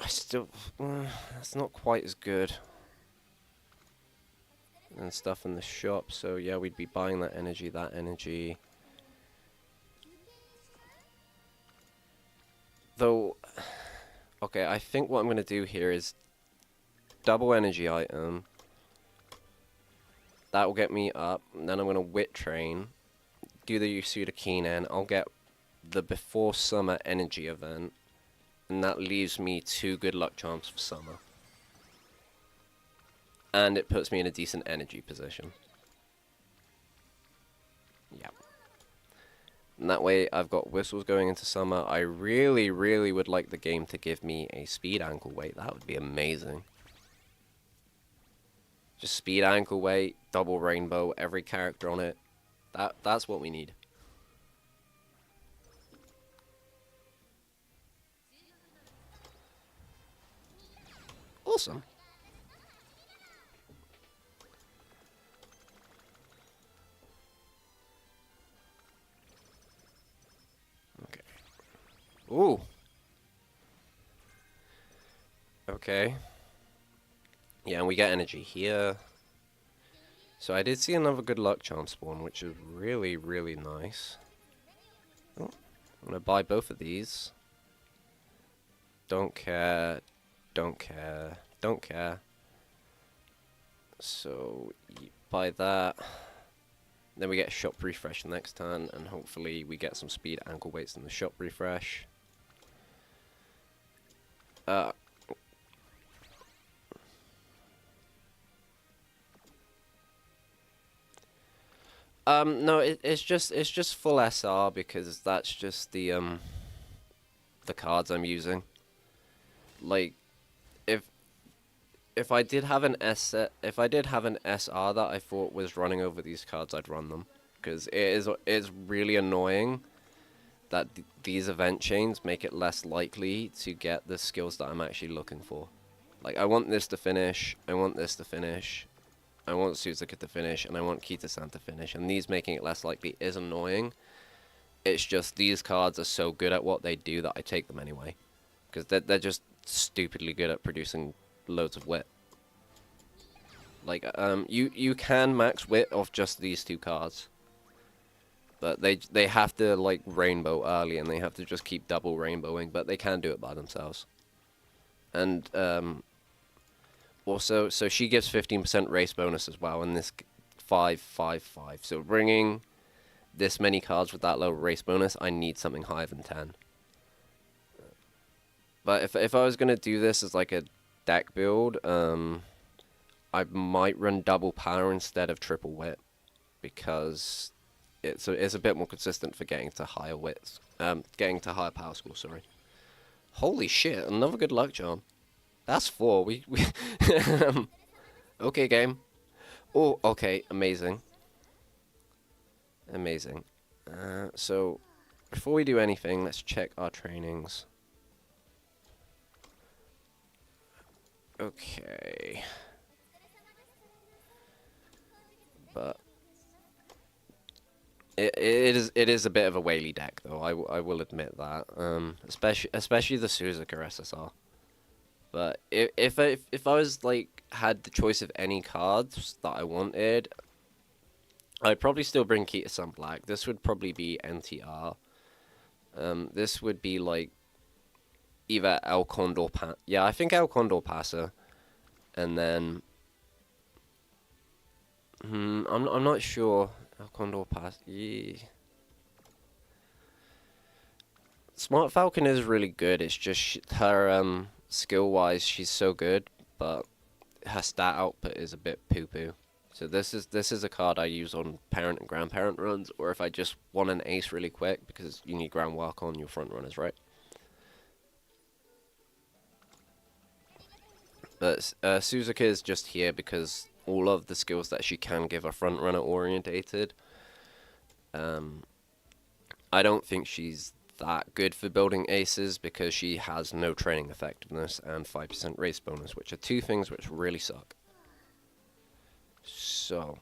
still, that's not quite as good. And stuff in the shop, so yeah, we'd be buying that energy. Though, okay, I think what I'm going to do here is double energy item. That will get me up, and then I'm going to Wit Train, do the Yasuda Keenan. I'll get the Before Summer energy event, and that leaves me 2 good luck charms for summer. And it puts me in a decent energy position. Yep. And that way I've got whistles going into summer. I really, really would like the game to give me a speed ankle weight. That would be amazing. Just speed ankle weight, double rainbow, every character on it. That's what we need. Awesome. Okay. Ooh. Okay. Yeah, and we get energy here. So I did see another good luck charm spawn, which is really, really nice. Oh, I'm gonna buy both of these. Don't care. Don't care. Don't care. So, buy that. Then we get a shop refresh next turn, and hopefully we get some speed ankle weights in the shop refresh. No, it's just full SR because that's just the cards I'm using. Like, if I did have an SR that I thought was running over these cards, I'd run them, because it's really annoying that these event chains make it less likely to get the skills that I'm actually looking for. Like, I want this to finish, I want this to finish, I want Suzuka to finish, and I want Kita-san to finish, and these making it less likely is annoying. It's just these cards are so good at what they do that I take them anyway, because they're just stupidly good at producing loads of wit. Like, you can max wit off just these 2 cards, but they have to, like, rainbow early, and they have to just keep double rainbowing, but they can do it by themselves. And also, so she gives 15% race bonus as well, and this 5. So bringing this many cards with that low race bonus, I need something higher than 10. But if I was gonna do this as like a deck build, I might run double power instead of triple wit, because it's a bit more consistent for getting to higher wits, getting to higher power score. Sorry. Holy shit! Another good luck charm. That's 4. We okay, game. Oh, okay, amazing. Amazing. So, before we do anything, let's check our trainings. Okay. But it is a bit of a whaley deck, though. I will admit that. Especially the Suzuka SSR. But if I was like had the choice of any cards that I wanted, I'd probably still bring Kita-san Black. This would probably be NTR. This would be like either El Condor yeah, I think El Condor Pasa, and then I'm not sure. El Condor Pasa. Yeah. Smart Falcon is really good. It's just her skill wise she's so good, but her stat output is a bit poo poo. So this is a card I use on parent and grandparent runs, or if I just want an ace really quick, because you need groundwork on your front runners, right? But Suzuka is just here because all of the skills that she can give are front runner orientated. I don't think she's that good for building aces because she has no training effectiveness and 5% race bonus, which are two things which really suck. So,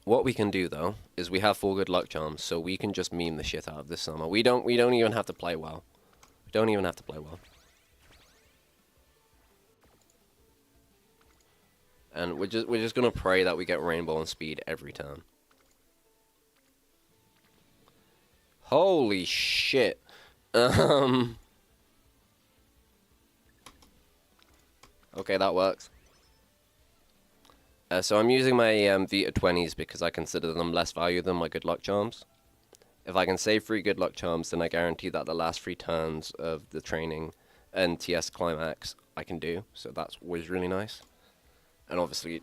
what we can do though is we have 4 good luck charms, so we can just meme the shit out of this summer. We don't even have to play well. We don't even have to play well. And we're just gonna pray that we get rainbow and speed every turn. Holy shit. Okay, that works. So I'm using my Vita 20s because I consider them less value than my good luck charms. If I can save 3 good luck charms, then I guarantee that the last 3 turns of the training and TS Climax I can do. So that's always really nice. And obviously,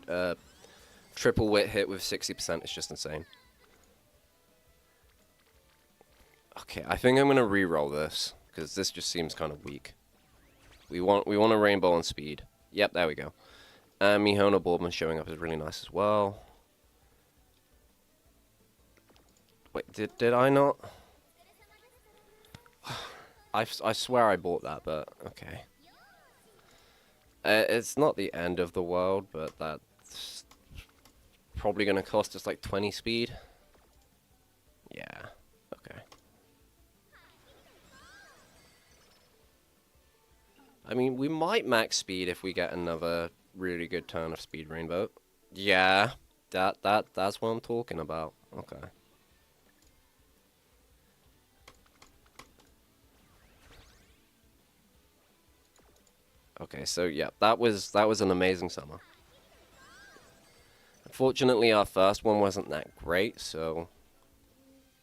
triple wit hit with 60% is just insane. Okay, I think I'm gonna re-roll this because this just seems kind of weak. We want a rainbow on speed. Yep, there we go. Mihona Boardman showing up is really nice as well. Wait, did I not? I swear I bought that, but okay. It's not the end of the world, but that's probably going to cost us like 20 speed. Yeah, okay. I mean, we might max speed if we get another really good turn of speed rainbow. Yeah, that's what I'm talking about. Okay. Okay, so yeah, that was an amazing summer. Unfortunately, our first one wasn't that great, so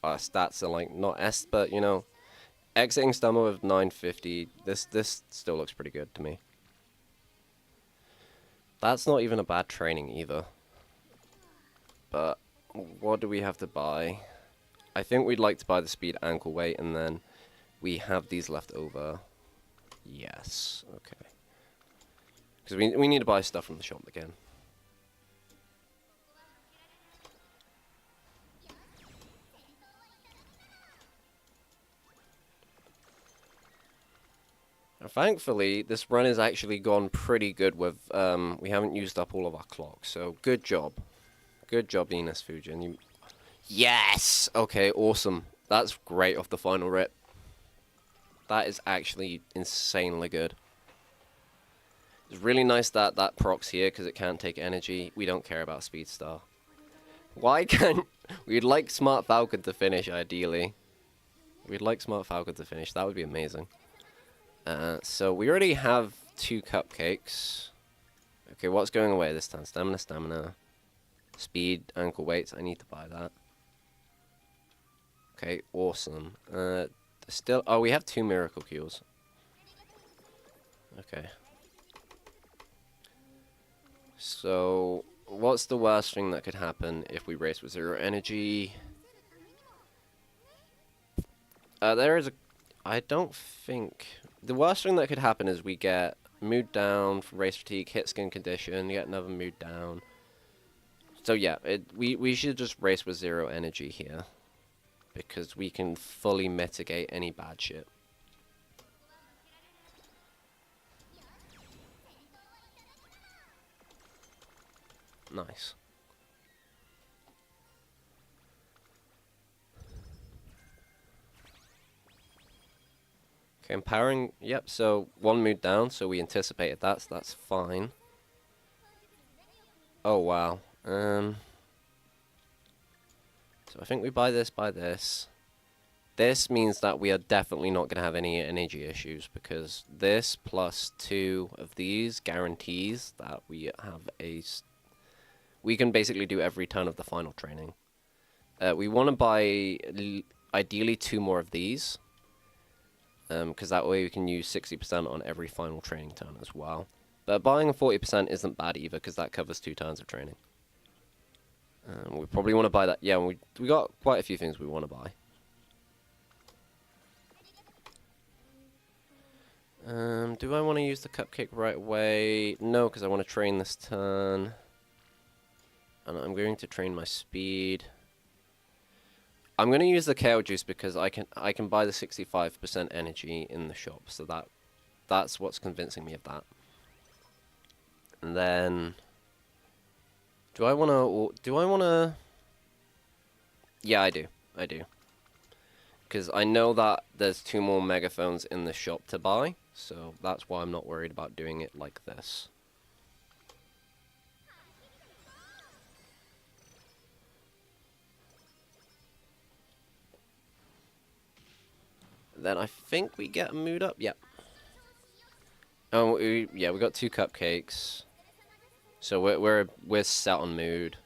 our stats are like not S, but you know, exiting summer with 950. This still looks pretty good to me. That's not even a bad training either. But what do we have to buy? I think we'd like to buy the speed ankle weight, and then we have these left over. Yes, okay. Because we need to buy stuff from the shop again. Now, thankfully, this run has actually gone pretty good with, we haven't used up all of our clocks, so good job. Good job, Ines Fujin. Yes! Okay, awesome. That's great off the final rip. That is actually insanely good. It's really nice that that procs here because it can't take energy. We don't care about Speed Star. Why can't... We'd like Smart Falcon to finish, ideally. We'd like Smart Falcon to finish. That would be amazing. So we already have 2 cupcakes. Okay, what's going away this time? Stamina. Speed, ankle weights. I need to buy that. Okay, awesome. Still... Oh, we have 2 miracle cures. Okay. So, what's the worst thing that could happen if we race with 0 energy? There is a... I don't think... The worst thing that could happen is we get mood down, race fatigue, hit skin condition, get another mood down. So yeah, we should just race with 0 energy here, because we can fully mitigate any bad shit. Nice. Okay, empowering. Yep, so 1 mood down, so we anticipated that, so that's fine. Oh, wow. So I think we buy this. This means that we are definitely not going to have any energy issues, because this plus 2 of these guarantees that we have we can basically do every turn of the final training. We want to buy ideally 2 more of these, because that way we can use 60% on every final training turn as well. But buying a 40% isn't bad either, because that covers 2 turns of training. We probably want to buy that. Yeah, we got quite a few things we want to buy. Do I want to use the cupcake right away? No, because I want to train this turn. And I'm going to train my speed. I'm going to use the kale juice because I can buy the 65% energy in the shop. So that's what's convincing me of that. And then do I want to Yeah, I do. Because I know that there's 2 more megaphones in the shop to buy, so that's why I'm not worried about doing it like this. Then I think we get a mood up. Yep. Oh, yeah, we got 2 cupcakes. So we're set on mood.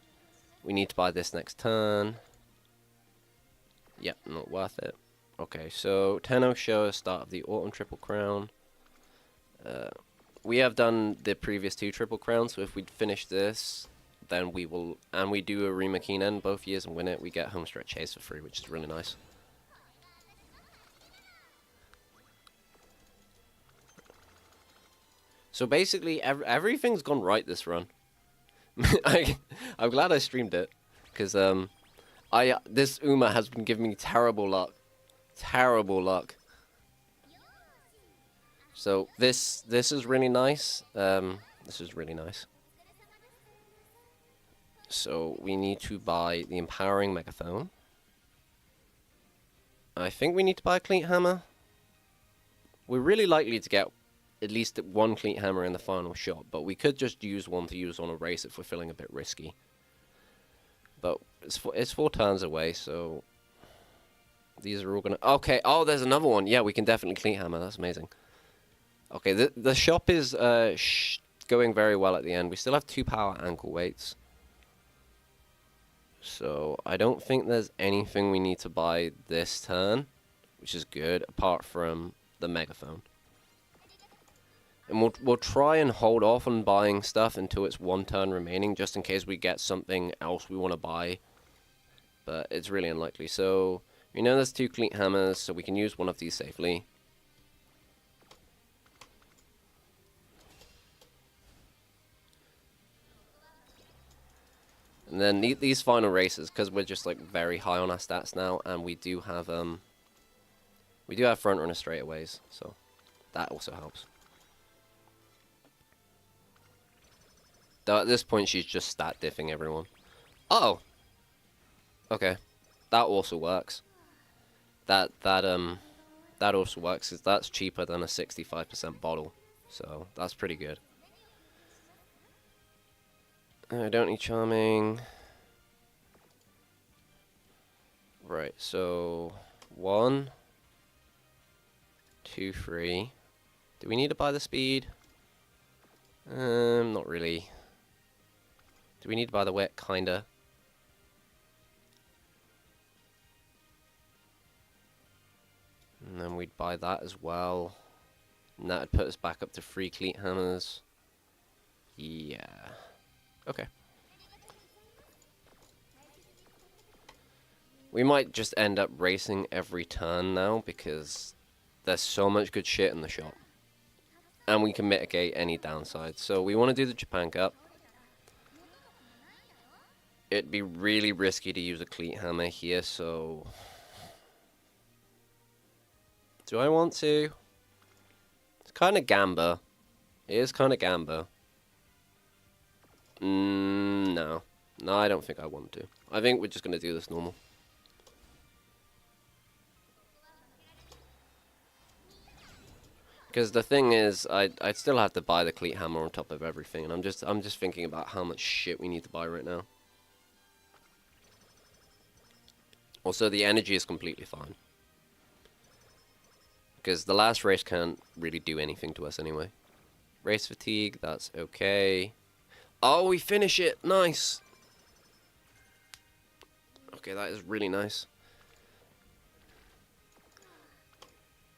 We need to buy this next turn. Yep, not worth it. Okay, so Tenno show start of the Autumn Triple Crown. We have done the previous 2 Triple Crowns, so if we finish this, then we will, and we do a Rima Keen End both years and win it, we get Homestretch Chase for free, which is really nice. So basically, everything's gone right this run. I'm glad I streamed it, because this Uma has been giving me terrible luck. Terrible luck. So this is really nice. This is really nice. So we need to buy the Empowering Megaphone. I think we need to buy a Cleat Hammer. We're really likely to get at least 1 Cleat Hammer in the final shot, but we could just use 1 to use on a race if we're feeling a bit risky. But it's 4 turns away, so these are all gonna. Okay. Oh, there's another one. Yeah, we can definitely Cleat Hammer. That's amazing. Okay, the shop is going very well at the end. We still have 2 power ankle weights. So I don't think there's anything we need to buy this turn, which is good, apart from the megaphone. And we'll try and hold off on buying stuff until it's 1 turn remaining, just in case we get something else we want to buy. But it's really unlikely. So we know there's 2 Cleat Hammers, so we can use 1 of these safely. And then these final races, because we're just like very high on our stats now, and we do have front runner straightaways, so that also helps. Though at this point she's just stat diffing everyone. Oh, okay, that also works. That also works, because that's cheaper than a 65% bottle, so that's pretty good. I don't need charming. Right, so 1, 2, 3. Do we need to buy the speed? Not really. Do we need to buy the wet? Kinda. And then we'd buy that as well. And that would put us back up to 3 Cleat Hammers. Yeah. Okay. We might just end up racing every turn now, because there's so much good shit in the shop. And we can mitigate any downsides. So we want to do the Japan Cup. It'd be really risky to use a cleat hammer here, so... Do I want to? It's kind of gamba. It is kind of gamba. No. No, I don't think I want to. I think we're just going to do this normal. Because the thing is, I'd still have to buy the cleat hammer on top of everything, and I'm just thinking about how much shit we need to buy right now. Also, the energy is completely fine. Because the last race can't really do anything to us anyway. Race fatigue, that's okay. Oh, we finish it! Nice! Okay, that is really nice.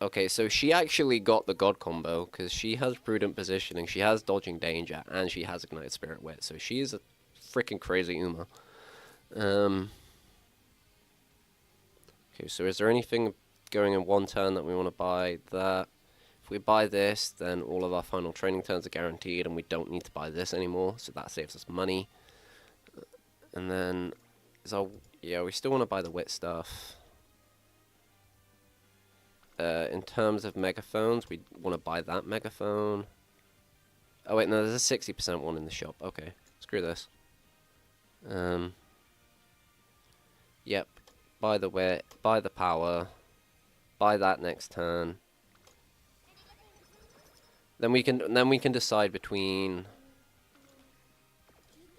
Okay, so she actually got the God combo, because she has Prudent Positioning, she has Dodging Danger, and she has Ignited Spirit Wit, so she is a freaking crazy Uma. Okay, so is there anything going in one turn that we want to buy? That. If we buy this, then all of our final training turns are guaranteed, and we don't need to buy this anymore, so that saves us money. And then, yeah, we still want to buy the Wit stuff. In terms of megaphones, we want to buy that megaphone. Oh wait, no, there's a 60% one in the shop. Okay, screw this. Yep, buy the Wit, buy the power, buy that next turn. Then we can decide between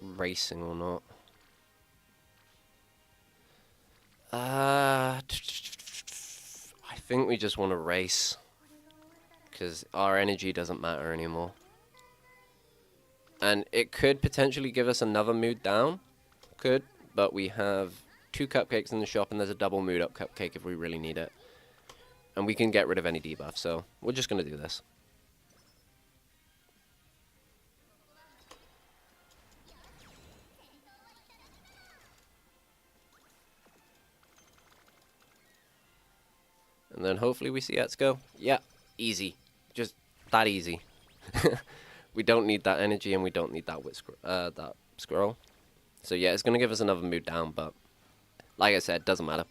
racing or not. I think we just want to race, because our energy doesn't matter anymore. And it could potentially give us another mood down. Could, but we have 2 cupcakes in the shop, and there's a double mood up cupcake if we really need it. And we can get rid of any debuff, so we're just going to do this. And then hopefully we see Etsuko. Yeah, easy. Just that easy. We don't need that energy, and we don't need that that scroll. So yeah, it's going to give us another mood down, but like I said, doesn't matter.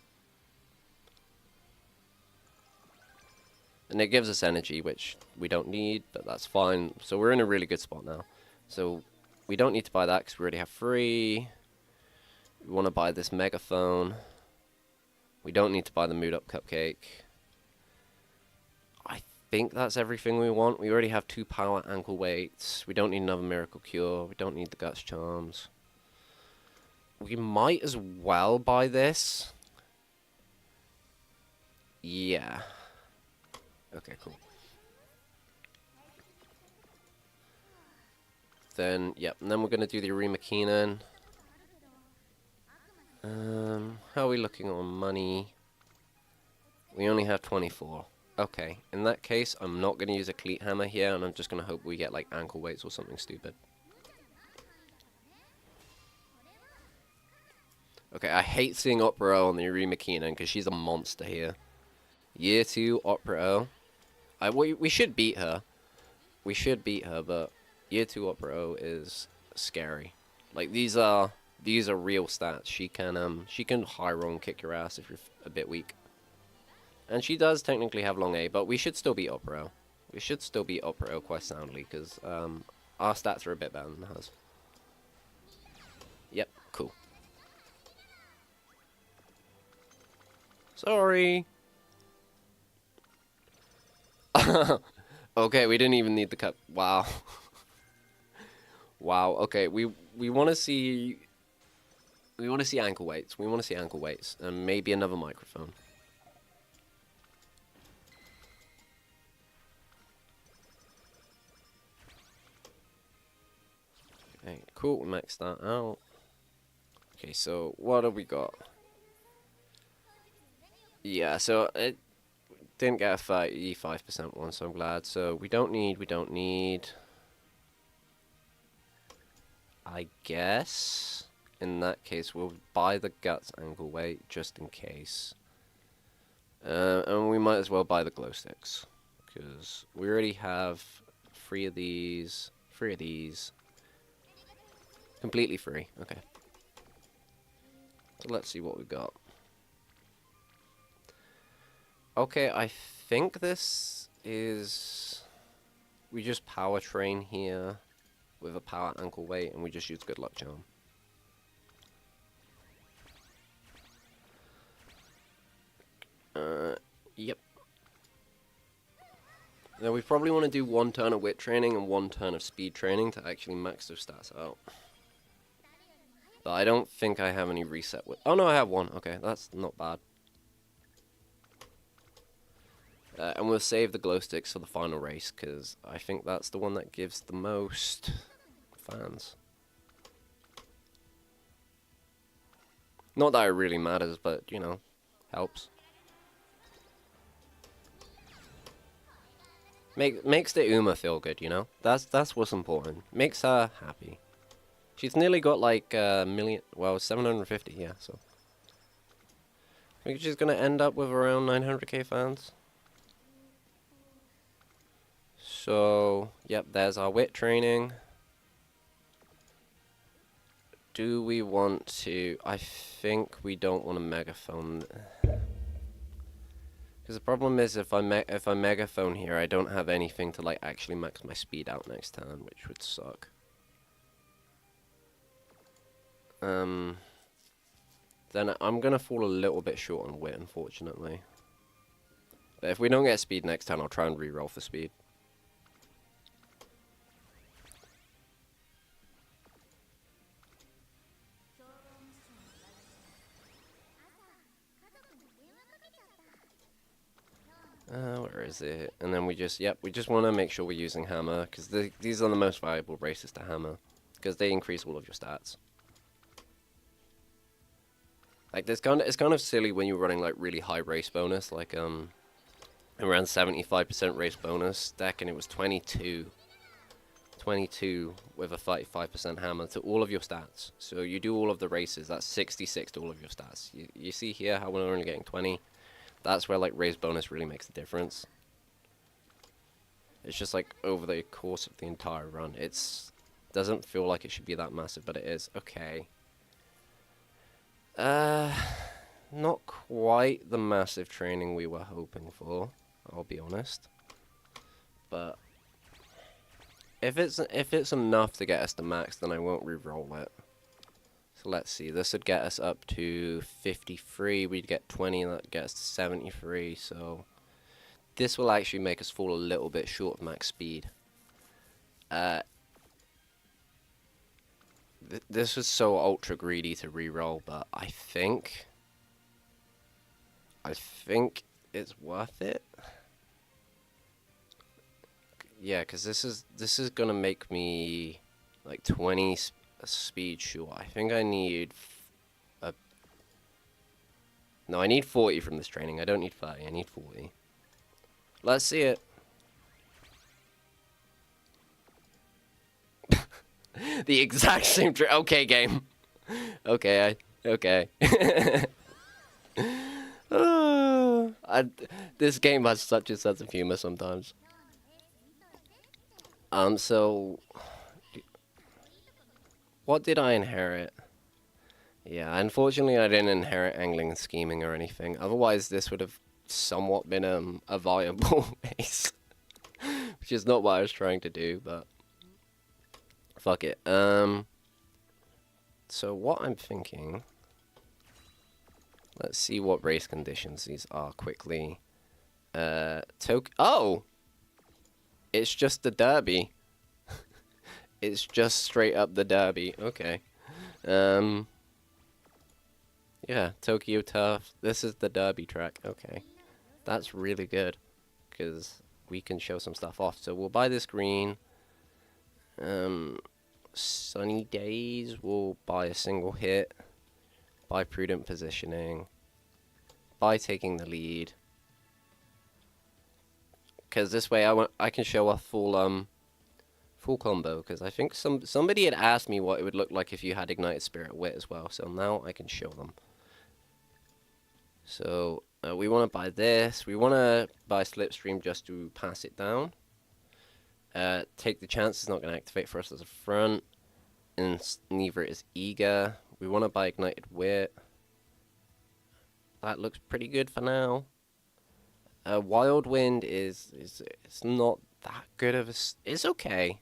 And it gives us energy, which we don't need, but that's fine. So we're in a really good spot now. So we don't need to buy that because we already have 3. We want to buy this megaphone. We don't need to buy the mood up cupcake. I think that's everything we want. We already have 2 power ankle weights. We don't need another miracle cure. We don't need the guts charms. We might as well buy this. Yeah. Okay, cool. Then, yep, and then we're going to do the Arima Keenan. How are we looking on money? We only have 24. Okay, in that case, I'm not going to use a cleat hammer here, and I'm just going to hope we get, like, ankle weights or something stupid. Okay, I hate seeing Opera O on the Arima Keenan, because she's a monster here. Year 2, Opera O. We should beat her. We should beat her, but Year 2 Opera O is scary. Like, these are real stats. She can high roll and kick your ass if you're a bit weak. And she does technically have long A, but we should still beat Opera O. We should still beat Opera O quite soundly, because our stats are a bit better than hers. Yep, cool. Sorry. Okay, we didn't even need the cup. Wow. Wow. Okay, we want to see ankle weights. We want to see ankle weights and maybe another microphone. Okay, cool. We maxed that out. Okay, so what have we got? Yeah, so it didn't get a 35% one, so I'm glad. So we don't need. I guess in that case we'll buy the guts ankle weight just in case. And we might as well buy the glow sticks, because we already have 3 of these. 3 of these. Completely free. Okay. So let's see what we got. Okay, I think this is... We just power train here with a power ankle weight, and we just use good luck charm. Yep. Now we probably want to do 1 turn of wit training and 1 turn of speed training to actually max those stats out. But I don't think I have any reset with... Oh no, I have 1. Okay, that's not bad. And we'll save the glow sticks for the final race, because I think that's the one that gives the most fans. Not that it really matters, but, you know, helps. Makes the Uma feel good, you know? That's what's important. Makes her happy. She's nearly got like a million, well, 750, yeah, so. I think she's gonna end up with around 900k fans. So, yep, there's our wit training. Do we want to... I think we don't want to megaphone. Because the problem is if I megaphone here, I don't have anything to like actually max my speed out next turn, which would suck. Then I'm going to fall a little bit short on wit, unfortunately. But if we don't get speed next turn, I'll try and reroll for speed. Where is it? And then we just, yep, we just want to make sure we're using hammer, because these are the most valuable races to hammer, because they increase all of your stats. Like, it's kind of silly when you're running, like, really high race bonus, like, around 75% race bonus deck, and it was 22 with a 35% hammer to all of your stats. So you do all of the races, that's 66 to all of your stats. You see here how we're only getting 20? That's where, like, raise bonus really makes the difference. It's just, like, over the course of the entire run. Doesn't feel like it should be that massive, but it is. Okay. Not quite the massive training we were hoping for, I'll be honest. But if it's enough to get us to max, then I won't re-roll it. So let's see, this would get us up to 53, we'd get 20, that gets us to 73, so this will actually make us fall a little bit short of max speed. This was so ultra greedy to re-roll, but I think it's worth it. Yeah, because this is gonna make me like 20 speed short. I think I need no, I need 40 from this training. I don't need 30. I need 40. Let's see it. The exact same okay, game. Okay, okay. This game has such a sense of humor sometimes. So what did I inherit? Yeah, unfortunately I didn't inherit angling and scheming or anything. Otherwise this would have somewhat been a viable base. Which is not what I was trying to do, but fuck it. So what I'm thinking, let's see what race conditions these are quickly. Oh! It's just the derby. It's just straight up the derby. Okay. Yeah, Tokyo Turf. This is the derby track. Okay. That's really good, because we can show some stuff off. So we'll buy this green. Sunny days, we'll buy a single hit. Buy prudent positioning. Buy taking the lead. Because this way I can show off full combo, because I think somebody had asked me what it would look like if you had Ignited Spirit Wit as well, so now I can show them. So we want to buy this. We want to buy Slipstream just to pass it down. Take the Chance is not going to activate for us as a front, and neither is Eager. We want to buy Ignited Wit. That looks pretty good for now. Wild Wind is it's not that good of a. It's okay.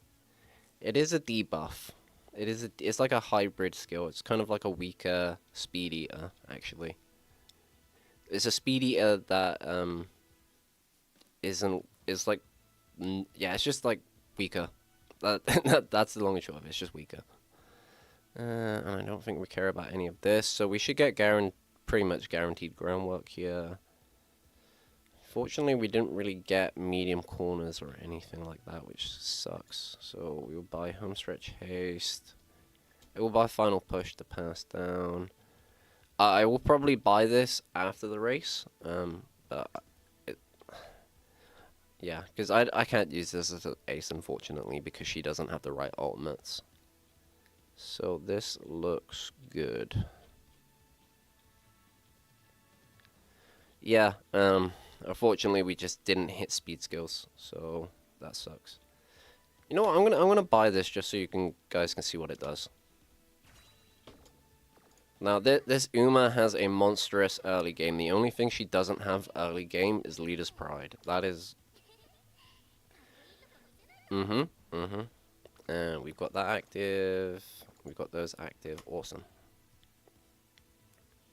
It is a debuff. It's like a hybrid skill. It's kind of like a weaker Speed Eater, actually. It's a Speed Eater that isn't is like yeah, it's just like weaker. That's the long and short of it. It's just weaker. And I don't think we care about any of this, so we should get pretty much guaranteed groundwork here. Fortunately, we didn't really get medium corners or anything like that, which sucks. So we will buy Homestretch Haste. I will buy Final Push to pass down. I will probably buy this after the race, but yeah, because I can't use this as an ace, unfortunately, because she doesn't have the right ultimates. So this looks good. Yeah, unfortunately we just didn't hit speed skills, so that sucks. You know what? I'm gonna buy this just so you guys can see what it does. Now this Uma has a monstrous early game. The only thing she doesn't have early game is Leader's Pride. That is. And we've got that active. We've got those active. Awesome.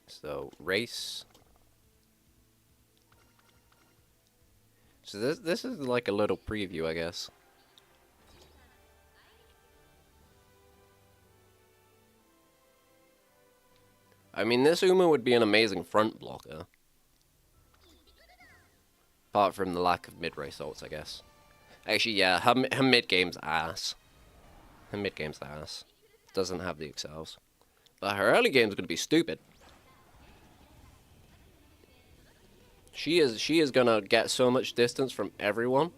So race. So this is like a little preview, I guess. I mean, this Uma would be an amazing front blocker. Apart from the lack of mid-race ults, I guess. Actually, yeah, her mid-game's ass. Her mid-game's ass. Doesn't have the excels. But her early game's gonna be stupid. She is gonna get so much distance from everyone.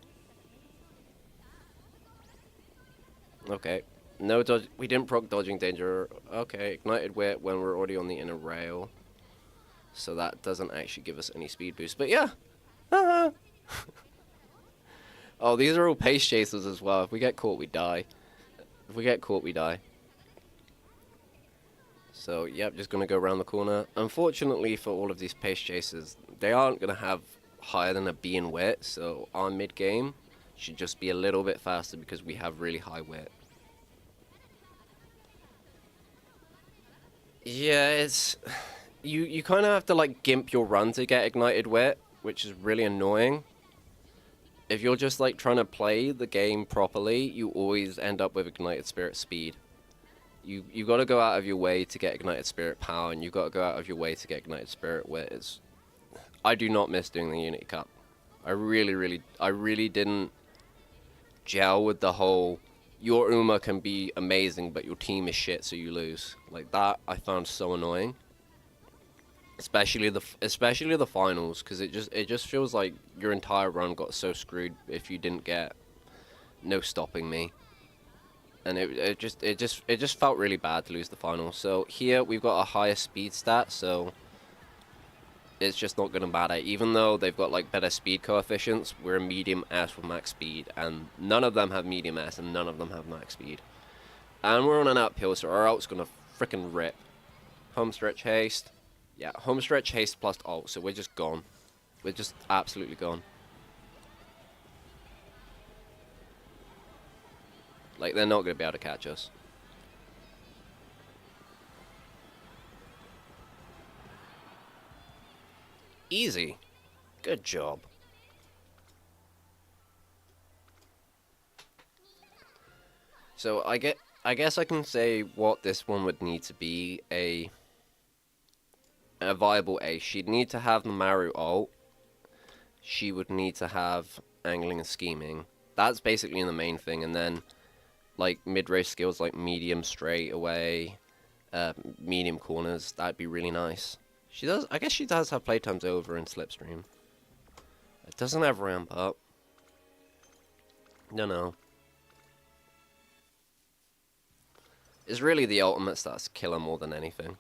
Okay. No dodge. We didn't proc dodging danger. Okay, ignited wit when we're already on the inner rail. So that doesn't actually give us any speed boost. But yeah. Oh, these are all pace chasers as well. If we get caught, we die. If we get caught, we die. So, yep, just gonna go around the corner. Unfortunately for all of these pace chasers, they aren't gonna have higher than a B in wit. So our mid game should just be a little bit faster because we have really high wit. Yeah, it's you kind of have to like gimp your run to get ignited wit, which is really annoying. If you're just like trying to play the game properly, you always end up with ignited spirit speed. You got to go out of your way to get ignited spirit power, and you got to go out of your way to get ignited spirit wit. I do not miss doing the Unity Cup. I really didn't gel with the whole your Uma can be amazing, but your team is shit, so you lose. Like that, I found so annoying. Especially the finals, because it just feels like your entire run got so screwed if you didn't get no stopping me, and it just felt really bad to lose the finals. So here we've got a higher speed stat, so it's just not gonna matter. Even though they've got like better speed coefficients, we're a medium S with max speed, and none of them have medium S, and none of them have max speed. And we're on an uphill, so our ult's gonna frickin' rip. Homestretch haste. Yeah, homestretch haste plus ult, so we're just gone. We're just absolutely gone. Like, they're not gonna be able to catch us. Easy. Good job. So I guess I can say what this one would need to be a viable ace. She'd need to have the Maru ult. She would need to have angling and scheming. That's basically the main thing, and then like mid-range skills like medium straight away, medium corners. That'd be really nice. She does. I guess she does have playtimes over in Slipstream. It doesn't have ramp up. No. It's really the ultimates that's killer more than anything.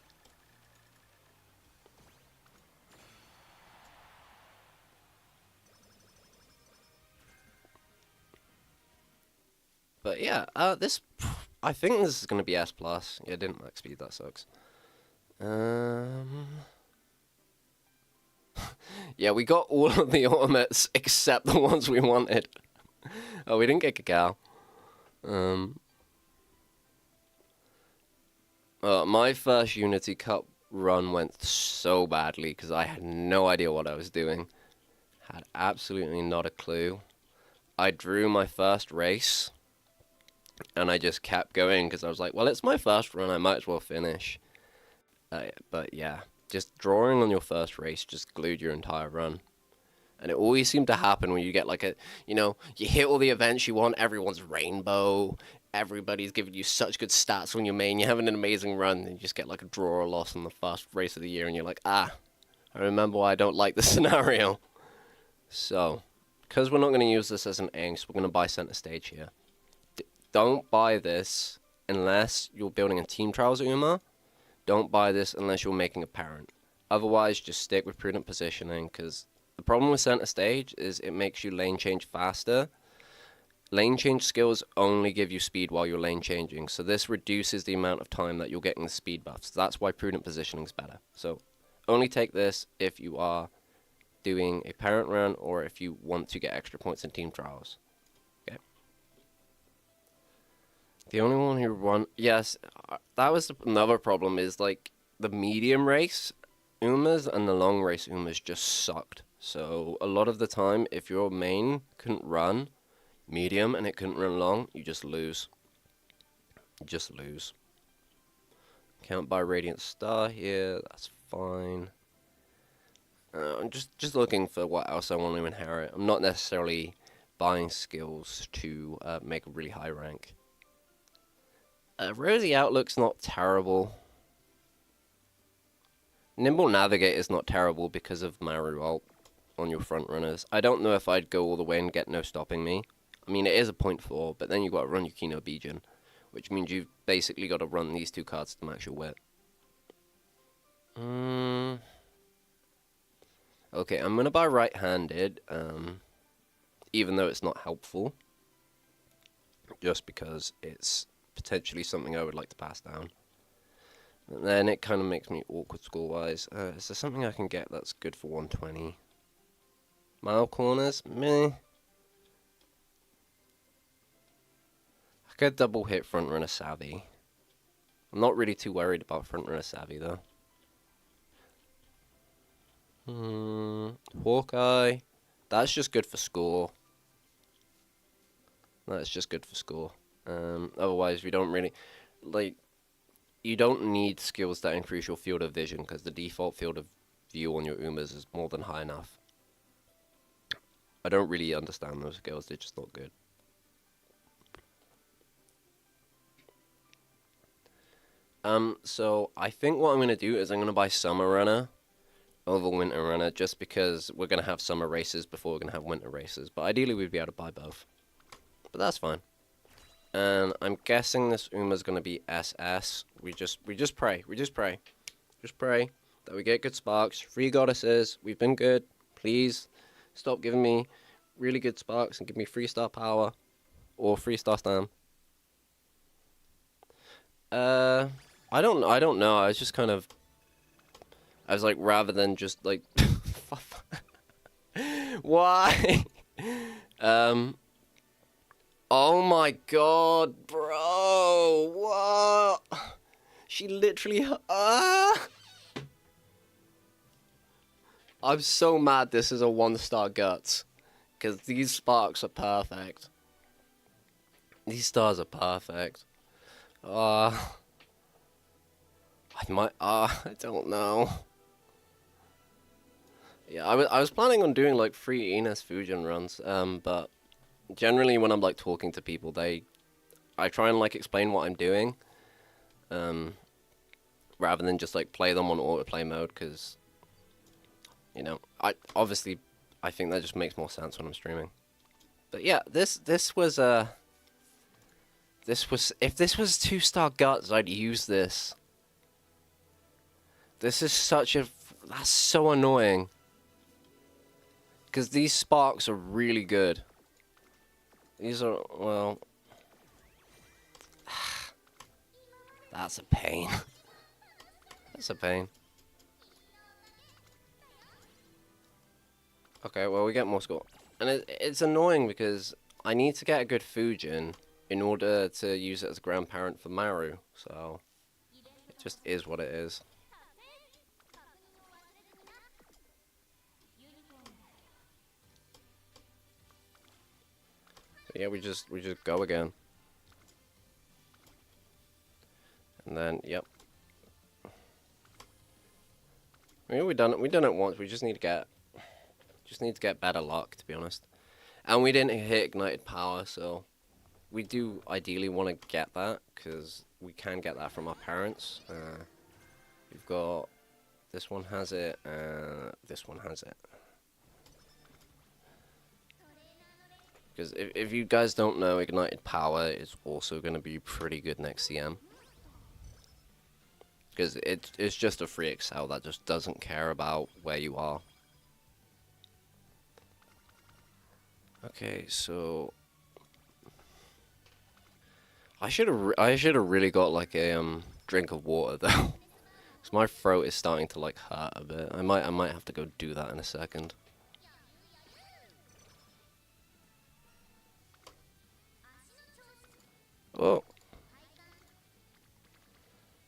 But yeah, I think this is gonna be S plus. Yeah, it didn't max speed. That sucks. Yeah, we got all of the ultimates except the ones we wanted. Oh, we didn't get Cacao. My first Unity Cup run went so badly because I had no idea what I was doing. Had absolutely not a clue. I drew my first race, and I just kept going because I was like, well, it's my first run, I might as well finish. But yeah, just drawing on your first race just glued your entire run. And it always seemed to happen when you get like you hit all the events you want, everyone's rainbow, everybody's giving you such good stats on your main, you're having an amazing run, and you just get like a draw or loss on the first race of the year, and you're like, I remember why I don't like this scenario. So, because we're not going to use this as an angst, we're going to buy center stage here. Don't buy this unless you're building a Team Trials Uma. Don't buy this unless you're making a parent. Otherwise, just stick with prudent positioning, because the problem with center stage is it makes you lane change faster. Lane change skills only give you speed while you're lane changing, so this reduces the amount of time that you're getting the speed buffs. That's why prudent positioning is better. So only take this if you are doing a parent run or if you want to get extra points in team trials. Okay. The only one who won, yes, that was another problem, is like the medium race Umas and the long race Umas just sucked. So a lot of the time, if your main couldn't run medium and it couldn't run long, you just lose. You just lose. Can't buy Radiant Star here, that's fine. I'm just looking for what else I want to inherit. I'm not necessarily buying skills to make a really high rank. Rosy Outlook's not terrible. Nimble Navigate is not terrible because of Maru ult on your front runners. I don't know if I'd go all the way and get no stopping me. I mean, it is a 0.4, but then you've got to run your Kino Bijin, which means you've basically got to run these two cards to max your whip. Okay, I'm going to buy right-handed, even though it's not helpful, just because it's potentially something I would like to pass down. And then it kind of makes me awkward score-wise. Is there something I can get that's good for 120? Mile corners? Meh. I could double hit front runner savvy. I'm not really too worried about front runner savvy though. Hawkeye. That's just good for score. That's just good for score. Otherwise, we don't really like. You don't need skills that increase your field of vision because the default field of view on your Umas is more than high enough. I don't really understand those skills. They're just not good. So I think what I'm gonna do is I'm gonna buy Summer Runner over Winter Runner, just because we're gonna have summer races before we're gonna have winter races. But ideally, we'd be able to buy both. But that's fine. And I'm guessing this Uma's gonna be SS. We just pray. Just pray that we get good sparks. 3 goddesses. We've been good. Please stop giving me really good sparks and give me 3-star power or 3-star stam. I don't know. I was just kind of. I was like, rather than just like. Why? Oh my god, bro! What? She literally. I'm so mad. This is a 1-star guts, because these sparks are perfect. These stars are perfect. I might. I don't know. Yeah, I was planning on doing like 3 Ines Fujin runs, but generally when I'm like talking to people, I try and like explain what I'm doing, rather than just like play them on autoplay mode, because I think that just makes more sense when I'm streaming. But yeah, this was if this was 2-star guts, I'd use this. This is that's so annoying. Because these sparks are really good. These are, well... That's a pain. That's a pain. Okay, well, we get more score. And it's annoying because I need to get a good Fujin in order to use it as a grandparent for Maru. So, it just is what it is. So yeah, we just go again. And then, yep. I mean, we done it once. We just need to get better luck, to be honest. And we didn't hit ignited power, so we do ideally want to get that because we can get that from our parents. We've got this one has it, this one has it. Because if you guys don't know, ignited power is also going to be pretty good next CM. Because it's just a free excel that just doesn't care about where you are. Okay, so I should have really got like a drink of water though. Cause my throat is starting to like hurt a bit. I might have to go do that in a second. Oh.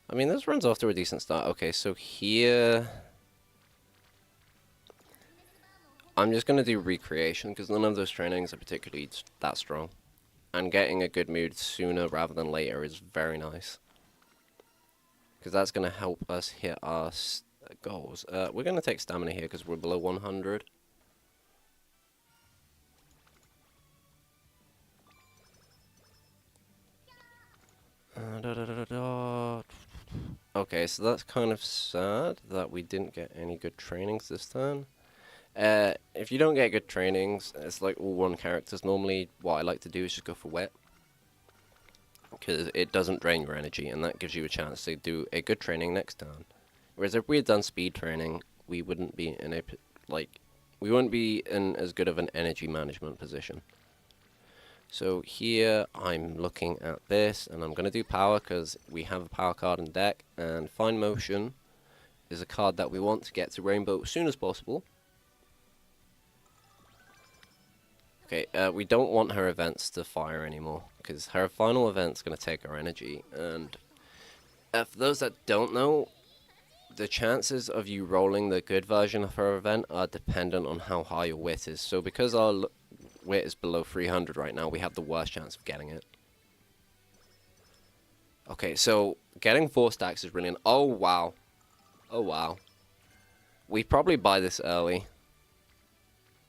I mean, this runs off to a decent start. Okay, so here I'm just going to do recreation because none of those trainings are particularly that strong. And getting a good mood sooner rather than later is very nice. Because that's going to help us hit our goals. We're going to take stamina here because we're below 100. Okay, so that's kind of sad that we didn't get any good trainings this turn. If you don't get good trainings, it's like all one characters. Normally, what I like to do is just go for wet. Because it doesn't drain your energy, and that gives you a chance to do a good training next turn. Whereas if we had done speed training, we wouldn't be in a, we wouldn't be in as good of an energy management position. So here, I'm looking at this, and I'm going to do power, because we have a power card in deck, and Fine Motion is a card that we want to get to Rainbow as soon as possible. Okay, we don't want her events to fire anymore, because her final event's going to take our energy, and for those that don't know, the chances of you rolling the good version of her event are dependent on how high your wit is. So because our wit is below 300 right now, we have the worst chance of getting it. Okay, so getting 4 stacks is brilliant. Oh, wow. Oh, wow. We probably buy this early.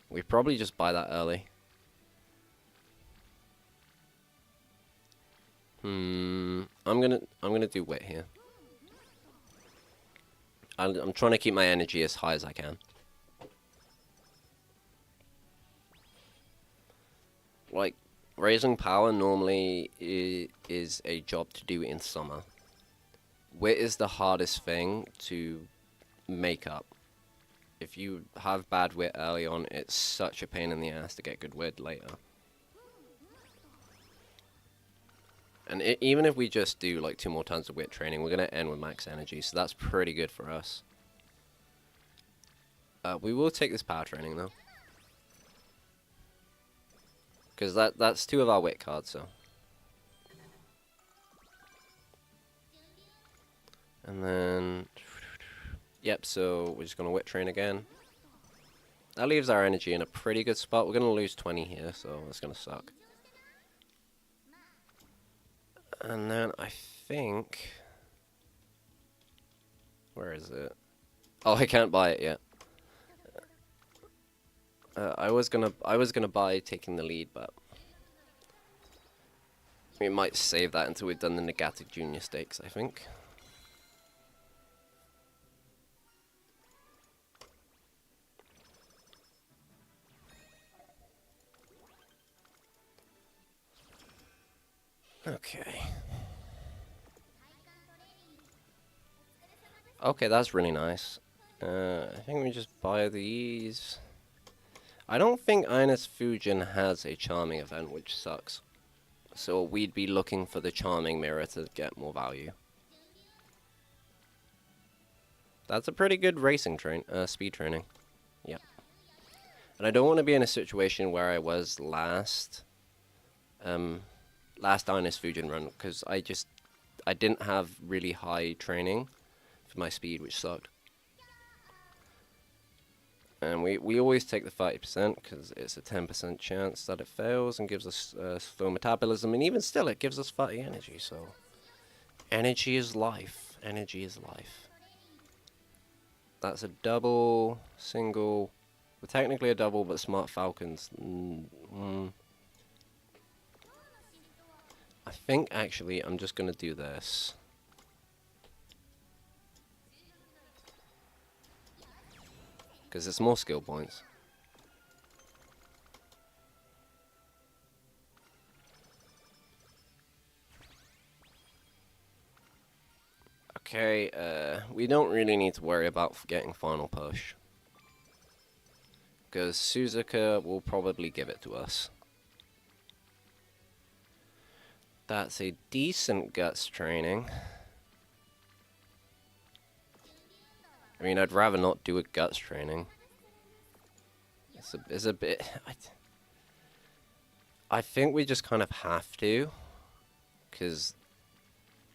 We probably just buy that early. I'm gonna do wit here. I'm trying to keep my energy as high as I can. Like, raising power normally is a job to do in summer. Wit is the hardest thing to make up. If you have bad wit early on, it's such a pain in the ass to get good wit later. And even if we just do like 2 more turns of wit training, we're going to end with max energy, so that's pretty good for us. We will take this power training though. Because that's 2 of our wit cards, so. And then, yep, so we're just going to wit train again. That leaves our energy in a pretty good spot. We're going to lose 20 here, so that's going to suck. And then I think, where is it? Oh, I can't buy it yet. I was gonna buy taking the lead, but we might save that until we've done the Negatic Junior stakes, I think. Okay. Okay, that's really nice. I think we just buy these. I don't think Ines Fujin has a charming event, which sucks. So we'd be looking for the charming mirror to get more value. That's a pretty good racing speed training. Yep. And I don't want to be in a situation where I was last Ines Fujin run, because I didn't have really high training for my speed, which sucked. And we always take the 30% because it's a 10% chance that it fails and gives us slow metabolism, and even still it gives us 30 energy, so energy is life. Energy is life. That's a double, single, well, technically a double, but Smart Falcons. I think actually I'm just going to do this. Because it's more skill points. Okay, we don't really need to worry about getting final push. Because Suzuka will probably give it to us. That's a decent guts training. I mean, I'd rather not do a guts training. It's a bit... I think we just kind of have to. Because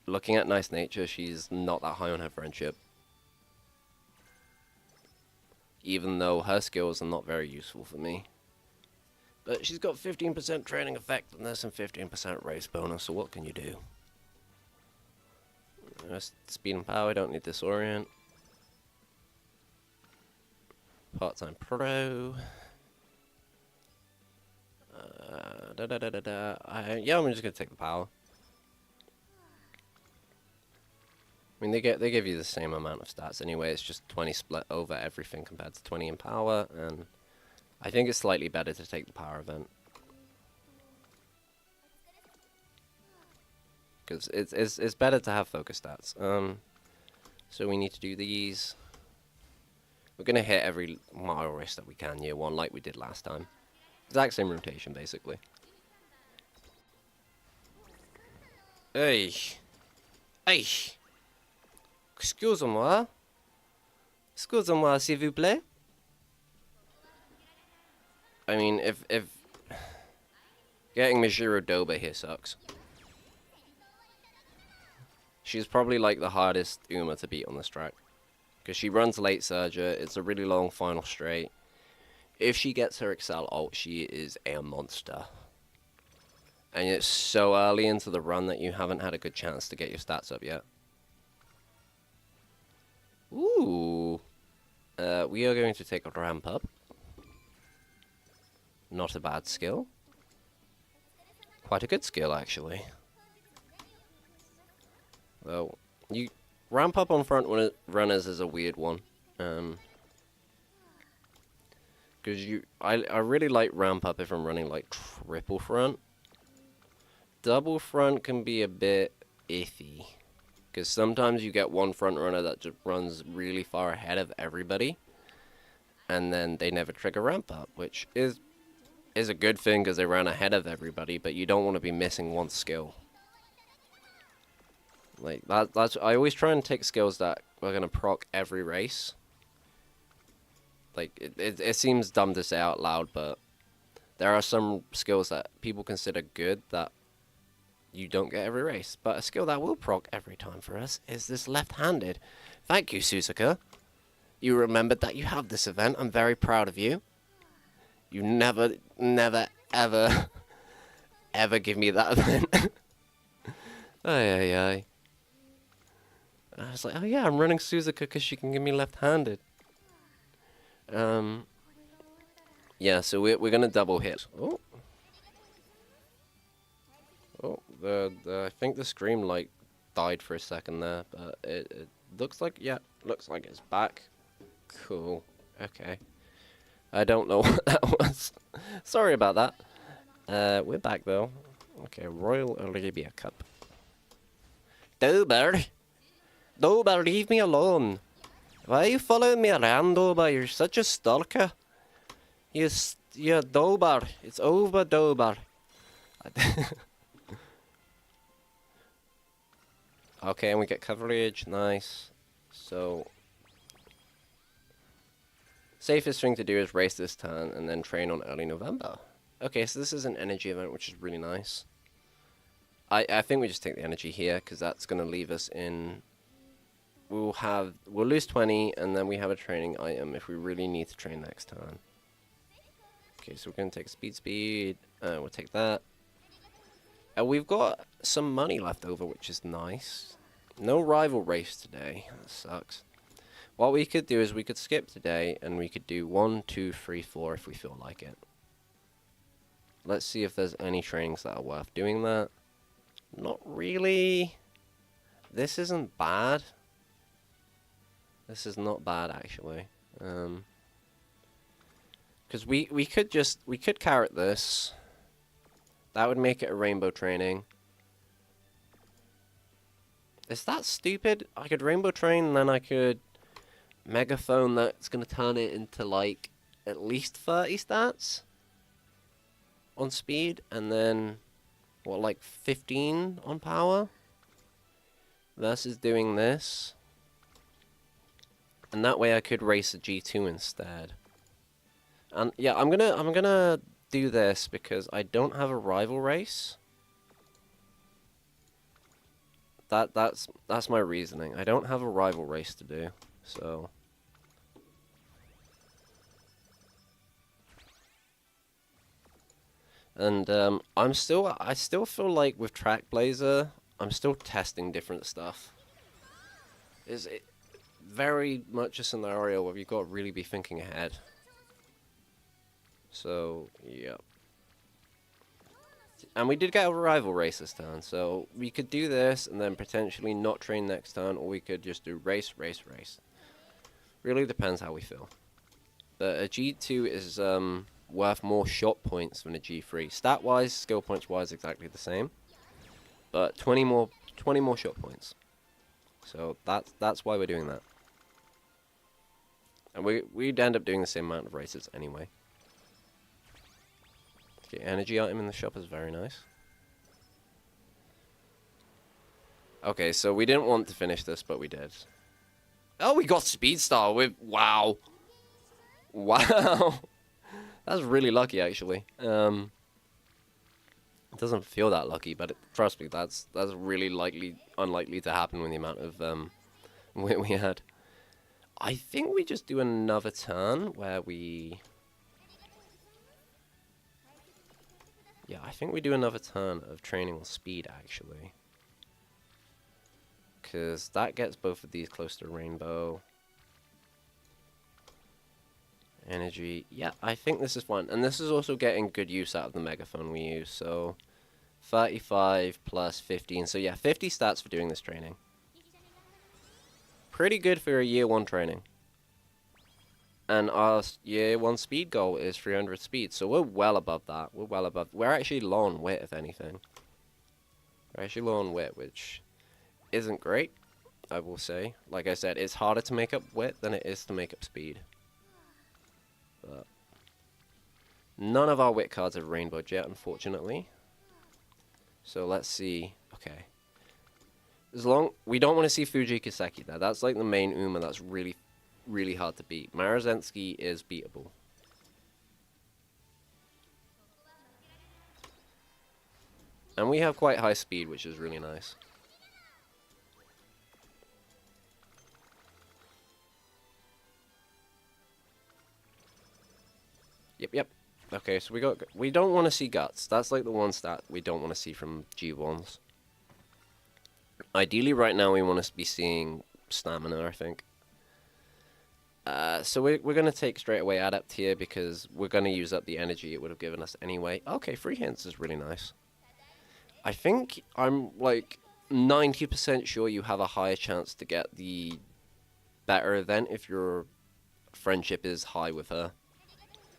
looking at Nice Nature, she's not that high on her friendship. Even though her skills are not very useful for me. But she's got 15% training effectiveness and 15% race bonus, so what can you do? Speed and power, don't need disorient. Part-time pro. Yeah, I'm just gonna take the power. I mean, they give you the same amount of stats anyway. It's just 20 split over everything compared to 20 in power, and I think it's slightly better to take the power event. Because it's better to have focus stats. So we need to do these. We're going to hit every mile race that we can year one, like we did last time. Exact same rotation, basically. Hey. Hey. Excusez-moi. Excusez-moi, s'il vous plaît. I mean, if getting Mijiro Doba here sucks. She's probably like the hardest Uma to beat on this track. Because she runs late Surger, it's a really long final straight. If she gets her Excel ult, she is a monster. And it's so early into the run that you haven't had a good chance to get your stats up yet. Ooh. We are going to take a ramp up. Not a bad skill. Quite a good skill, actually. Well, you ramp up on front runners is a weird one. Because I really like ramp up if I'm running like triple front. Double front can be a bit iffy. Because sometimes you get one front runner that just runs really far ahead of everybody. And then they never trigger ramp up, which is a good thing because they ran ahead of everybody, but you don't want to be missing one skill. Like, that's I always try and take skills that are going to proc every race. Like, it seems dumb to say out loud, but there are some skills that people consider good that you don't get every race. But a skill that will proc every time for us is this left-handed. Thank you, Suzuka. You remembered that you have this event. I'm very proud of you. You never, ever, ever give me that event. Ay. I was like, oh yeah, I'm running Suzuka because she can give me left-handed. Yeah, so we're gonna double hit. I think the scream like died for a second there, but it looks like it's back. Cool. Okay. I don't know what that was. Sorry about that. We're back though. Okay, Royal Arabia Cup. Dober, leave me alone. Why are you following me around, Dober? You're such a stalker. You're Dober. It's over, Dober. Okay, and we get coverage. Nice. So Safest thing to do is race this turn and then train on early November. Okay, so this is an energy event, which is really nice. I think we just take the energy here, because that's going to leave us in... We'll lose 20, and then we have a training item if we really need to train next turn. Okay, so we're going to take speed. We'll take that. And we've got some money left over, which is nice. No rival race today. That sucks. What we could do is we could skip today, and we could do 1, 2, 3, 4 if we feel like it. Let's see if there's any trainings that are worth doing that. Not really. This isn't bad. This is not bad, actually. Because we could carrot this. That would make it a rainbow training. Is that stupid? I could rainbow train, and then I could megaphone that's going to turn it into, like, at least 30 stats on speed, and then, what, like 15 on power? Versus doing this. And that way I could race a G2 instead. And yeah, I'm gonna do this because I don't have a rival race. That's my reasoning. I don't have a rival race to do, so. And I still feel like with Trackblazer, I'm still testing different stuff. Is it very much a scenario where you've got to really be thinking ahead. So, yep. And we did get a rival race this turn, so we could do this and then potentially not train next turn, or we could just do race, race, race. Really depends how we feel. But a G2 is worth more shot points than a G3. Stat-wise, skill points-wise, exactly the same. But 20 more shot points. So that's why we're doing that. And we'd end up doing the same amount of races anyway. Okay, energy item in the shop is very nice. Okay, so we didn't want to finish this, but we did. Oh, we got Speed Star with... Wow. Wow. That's really lucky, actually. It doesn't feel that lucky, but trust me, that's really unlikely to happen with the amount of we had. I think we just do another turn where we... Yeah, I think we do another turn of training on speed, actually. Because that gets both of these close to rainbow. Energy. Yeah, I think this is fun. And this is also getting good use out of the megaphone we use. So, 35 plus 15. So yeah, 50 stats for doing this training. Pretty good for a year 1 training. And our year 1 speed goal is 300 speed. So we're well above that. We're well above. We're actually low on wit, if anything. We're actually low on wit, which isn't great, I will say. Like I said, it's harder to make up wit than it is to make up speed. But none of our wit cards have rainbowed yet, unfortunately. So let's see. Okay. We don't want to see Fuji Kiseki there. That's like the main Uma that's really, really hard to beat. Marazensky is beatable. And we have quite high speed, which is really nice. Yep. Okay, so we don't want to see guts. That's like the one stat we don't want to see from G1s. Ideally, right now, we want to be seeing stamina, I think. So we're going to take straight away Adept here because we're going to use up the energy it would have given us anyway. Okay, free hints is really nice. I think I'm like 90% sure you have a higher chance to get the better event if your friendship is high with her.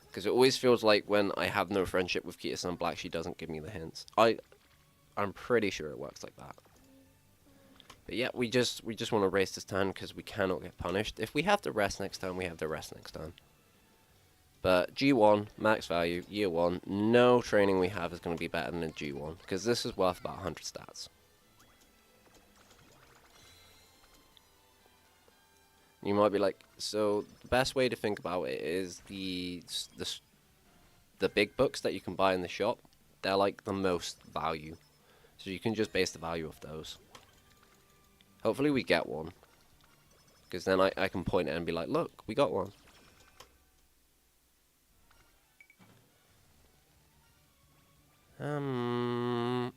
Because it always feels like when I have no friendship with Kita-san Black, she doesn't give me the hints. I'm pretty sure it works like that. But yeah, we just want to race this turn because we cannot get punished. If we have to rest next time, we have to rest next time. But G1, max value, year 1, no training we have is going to be better than a G1. Because this is worth about 100 stats. You might be like, so the best way to think about it is the big books that you can buy in the shop. They're like the most value, so you can just base the value of those. Hopefully we get one, because then I can point it and be like, look, we got one.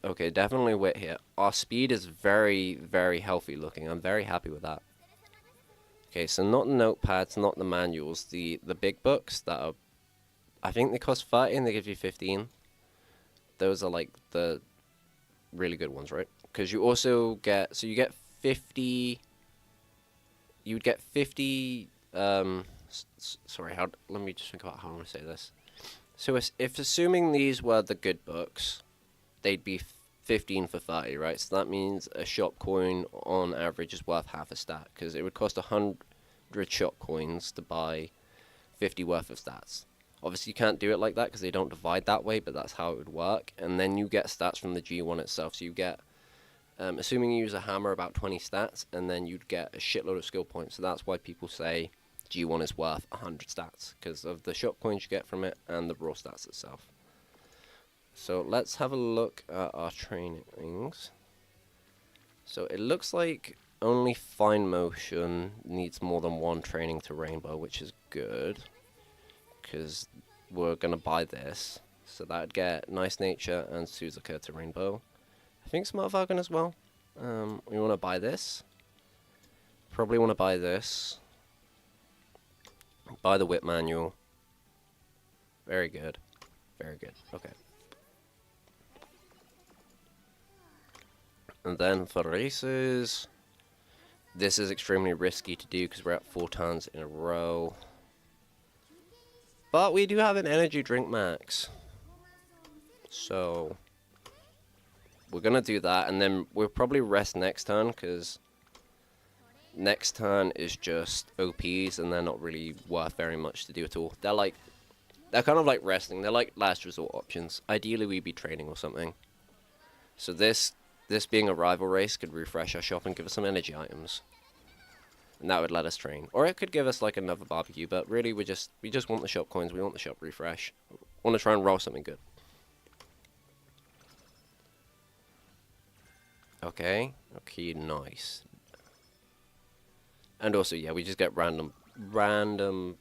Okay, definitely wit here. Our speed is very, very healthy looking. I'm very happy with that. Okay, so not the notepads, not the manuals, the big books that are, I think they cost 30 and they give you 15. Those are like the really good ones, right? Because you also get, so you get 50, you would get 50, sorry, let me just think about how I'm going to say this. So if assuming these were the good books, they'd be 15 for 30, right? So that means a shop coin on average is worth half a stat, because it would cost 100 shop coins to buy 50 worth of stats. Obviously you can't do it like that because they don't divide that way, but that's how it would work. And then you get stats from the G1 itself. So you get, assuming you use a hammer, about 20 stats, and then you'd get a shitload of skill points. So that's why people say G1 is worth 100 stats, because of the shop coins you get from it and the raw stats itself. So let's have a look at our trainings. So it looks like only fine motion needs more than one training to rainbow, which is good, because we're going to buy this. So that'd get Nice Nature and Suzuka to rainbow. I think Smart Falcon as well. We want to buy this. Probably want to buy this. Buy the whip manual. Very good. Very good. Okay. And then for races, this is extremely risky to do because we're at 4 turns in a row. But we do have an energy drink max. So we're going to do that, and then we'll probably rest next turn, because next turn is just OPs and they're not really worth very much to do at all. They're kind of like resting. They're like last resort options. Ideally we'd be training or something. So this being a rival race could refresh our shop and give us some energy items. And that would let us train. Or it could give us like another barbecue, but really we just want the shop coins, we want the shop refresh. Want to try and roll something good. Okay, nice. And also, yeah, we just get random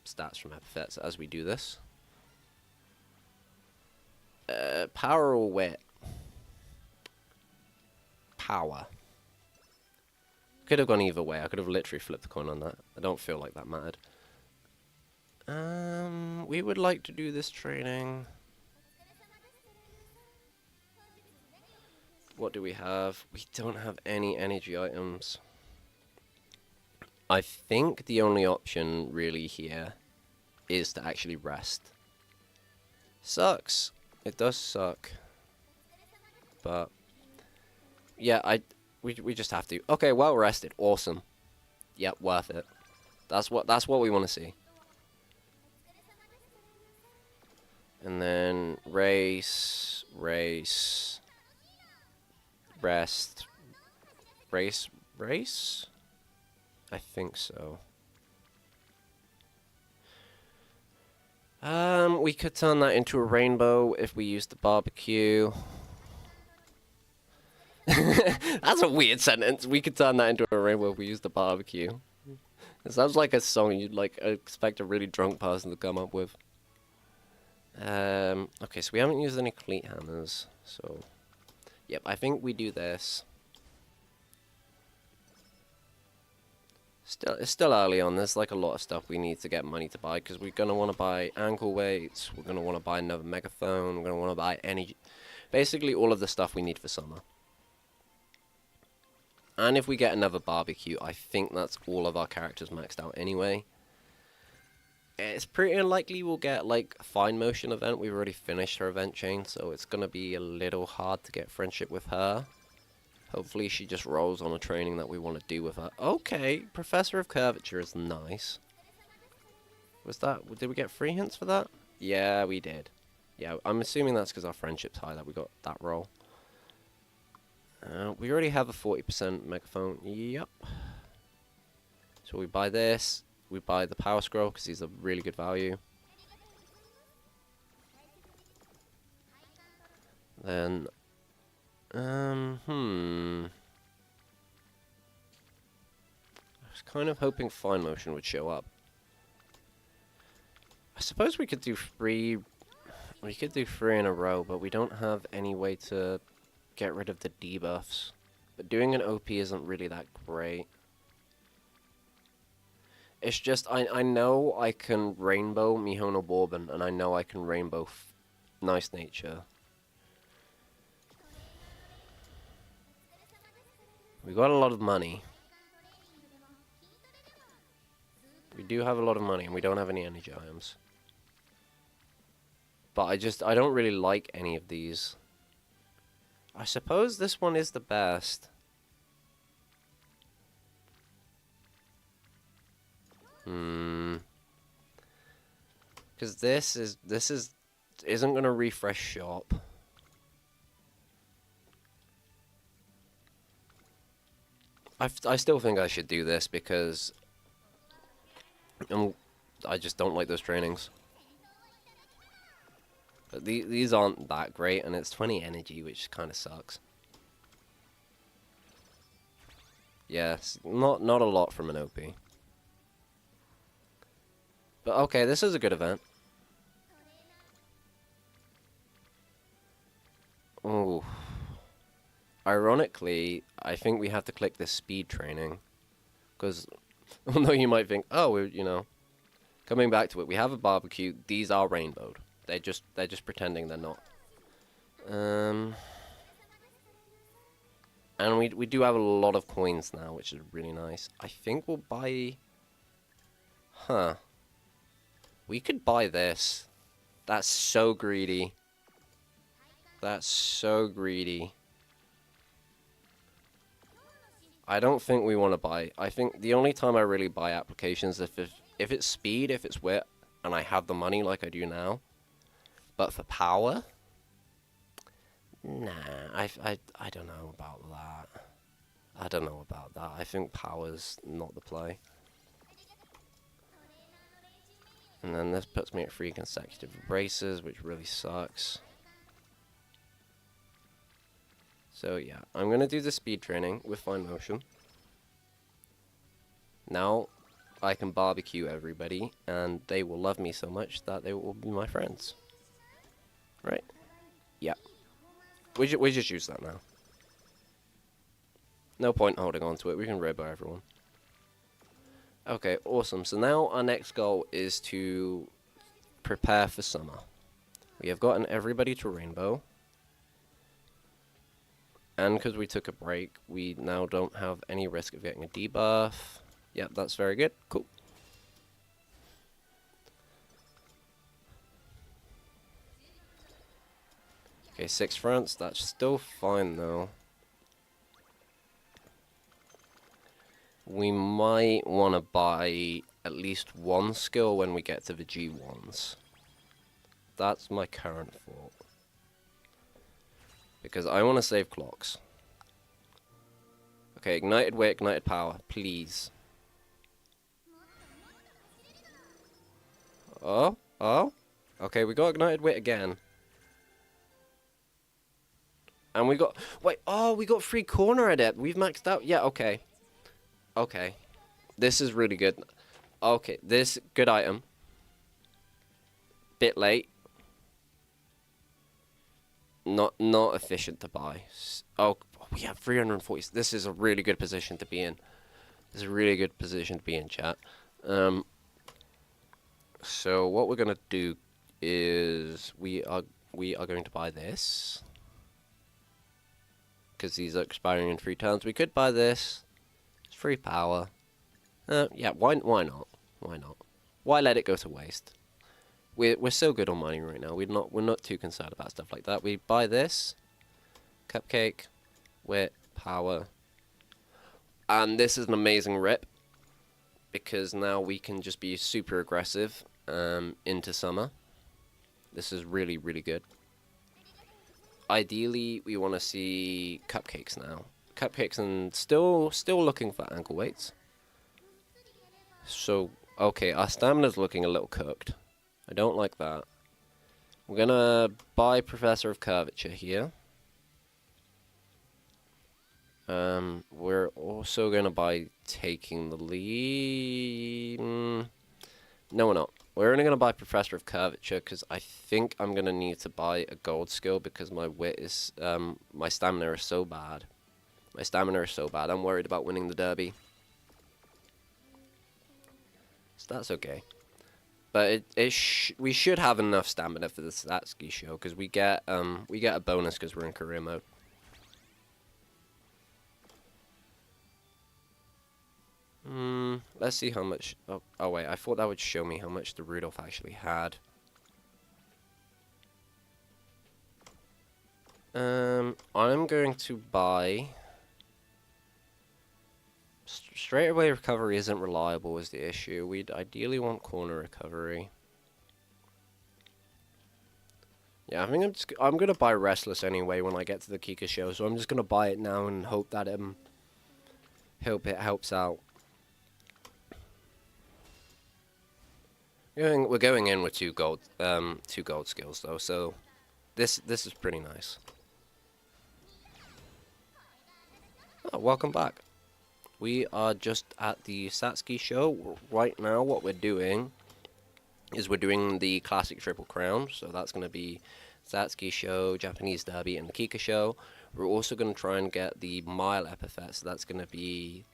stats from epithets as we do this. Power or wit? Power. Could have gone either way. I could have literally flipped the coin on that. I don't feel like that mattered. We would like to do this training. What do we have? We don't have any energy items. I think the only option really here is to actually rest. Sucks. It does suck. But yeah, we just have to. Okay, well rested. Awesome. Yep, worth it. That's what we want to see. And then race, rest, race. I think so. We could turn that into a rainbow if we use the barbecue. That's a weird sentence. We could turn that into a rainbow if we use the barbecue. It sounds like a song you'd like expect a really drunk person to come up with. Okay, so we haven't used any cleat hammers, so yep, I think we do this. It's still early on. There's like a lot of stuff we need to get money to buy, because we're gonna want to buy ankle weights. We're gonna want to buy another megaphone. We're gonna want to buy basically all of the stuff we need for summer. And if we get another barbecue, I think that's all of our characters maxed out anyway. It's pretty unlikely we'll get like a fine motion event. We've already finished her event chain, so it's gonna be a little hard to get friendship with her. Hopefully she just rolls on a training that we want to do with her. Okay, Professor of Curvature is nice. Did we get 3 hints for that? Yeah, we did. Yeah, I'm assuming that's because our friendship's high that we got that roll. We already have a 40% megaphone. Yep. So So we buy this. We buy the Power Scroll because he's a really good value. Then, I was kind of hoping Fine Motion would show up. I suppose we could do 3. We could do 3 in a row, but we don't have any way to get rid of the debuffs. But doing an OP isn't really that great. It's just, I know I can Rainbow Mihono Bourbon, and I know I can Rainbow Nice Nature. We got a lot of money. We do have a lot of money, and we don't have any energy items. But I don't really like any of these. I suppose this one is the best. Because this isn't gonna refresh shop. I still think I should do this because I just don't like those trainings. But these aren't that great, and it's 20 energy, which kind of sucks. Yes, not a lot from an OP. But okay, this is a good event. Oh. Ironically, I think we have to click this speed training. Because, although you might think, oh, you know, coming back to it, we have a barbecue, these are rainbowed. They're just pretending they're not. And we do have a lot of coins now, which is really nice. I think we'll buy... Huh. We could buy this. That's so greedy. That's so greedy. I don't think we want to buy. I think the only time I really buy applications is if it's speed, if it's wit, and I have the money like I do now. But for power? Nah, I don't know about that. I don't know about that. I think power's not the play. And then this puts me at 3 consecutive braces, which really sucks. So yeah, I'm going to do the speed training with Fine Motion. Now, I can barbecue everybody, and they will love me so much that they will be my friends. Right? Yeah. We just use that now. No point holding on to it, we can rainbow everyone. Okay, awesome. So now our next goal is to prepare for summer. We have gotten everybody to rainbow. And because we took a break, we now don't have any risk of getting a debuff. Yep, that's very good. Cool. Okay, 6 France. That's still fine, though. We might want to buy at least 1 skill when we get to the G1s. That's my current thought. Because I want to save clocks. Okay, ignited wit, ignited power, please. Oh, oh. Okay, we got ignited wit again. And we got... Wait, oh, we got free corner adept. We've maxed out. Yeah, okay. Okay. This is really good. Okay, this good item. Bit late. Not efficient to buy. Oh, we have 340. This is a really good position to be in. This is a really good position to be in, chat. So what we're gonna do is we are going to buy this because these are expiring in 3 turns. We could buy this. It's free power. Yeah, why not? Why not? Why let it go to waste? We're so good on money right now. We're not too concerned about stuff like that. We buy this, cupcake, wit, power, and this is an amazing rip because now we can just be super aggressive into summer. This is really good. Ideally, we want to see cupcakes now. Cupcakes and still looking for ankle weights. So, okay, our stamina's looking a little cooked. I don't like that. We're gonna buy Professor of Curvature here. We're also gonna buy Taking the Lead. No, we're not. We're only gonna buy Professor of Curvature because I think I'm gonna need to buy a gold skill because my wit is, my stamina is so bad. My stamina is so bad. I'm worried about winning the derby. So that's okay. But we should have enough stamina for the Satsuki show because we get a bonus because we're in career mode. Let's see how much. Oh wait, I thought that would show me how much the Rudolph actually had. I'm going to buy. Straightaway recovery isn't reliable is the issue. We'd ideally want corner recovery. Yeah, I think I'm gonna buy Restless anyway when I get to the Kika show, so I'm just gonna buy it now and hope that hope it helps out. We're going in with two gold skills though, so this is pretty nice. Oh, welcome back. We are just at the Satsuki show right now. What we're doing is we're doing the classic Triple Crown, so that's going to be Satsuki show, Japanese Derby, and the Kika show. We're also going to try and get the Mile epithet, so that's going to be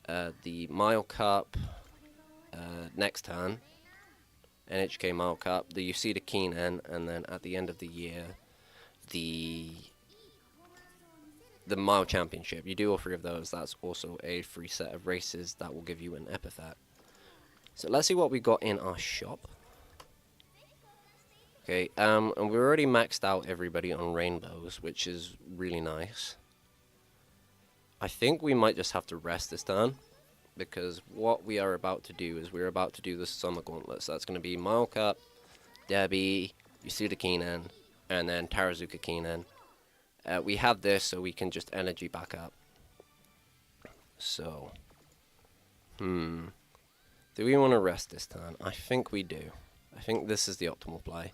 the Mile Cup next turn, NHK Mile Cup, the Yasuda Kinen, and then at the end of the year, the Mile Championship. You do all three of those. That's also a free set of races that will give you an epithet. So let's see what we got in our shop. Okay, and we're already maxed out everybody on rainbows, which is really nice. I think we might just have to rest this turn, because what we are about to do is we're about to do the Summer Gauntlet. So that's going to be Mile Cup, Derby, Yasuda Kinen, and then Tarazuka Kinen. We have this so we can just energy back up. So, do we want to rest this turn? I think we do. I think this is the optimal play.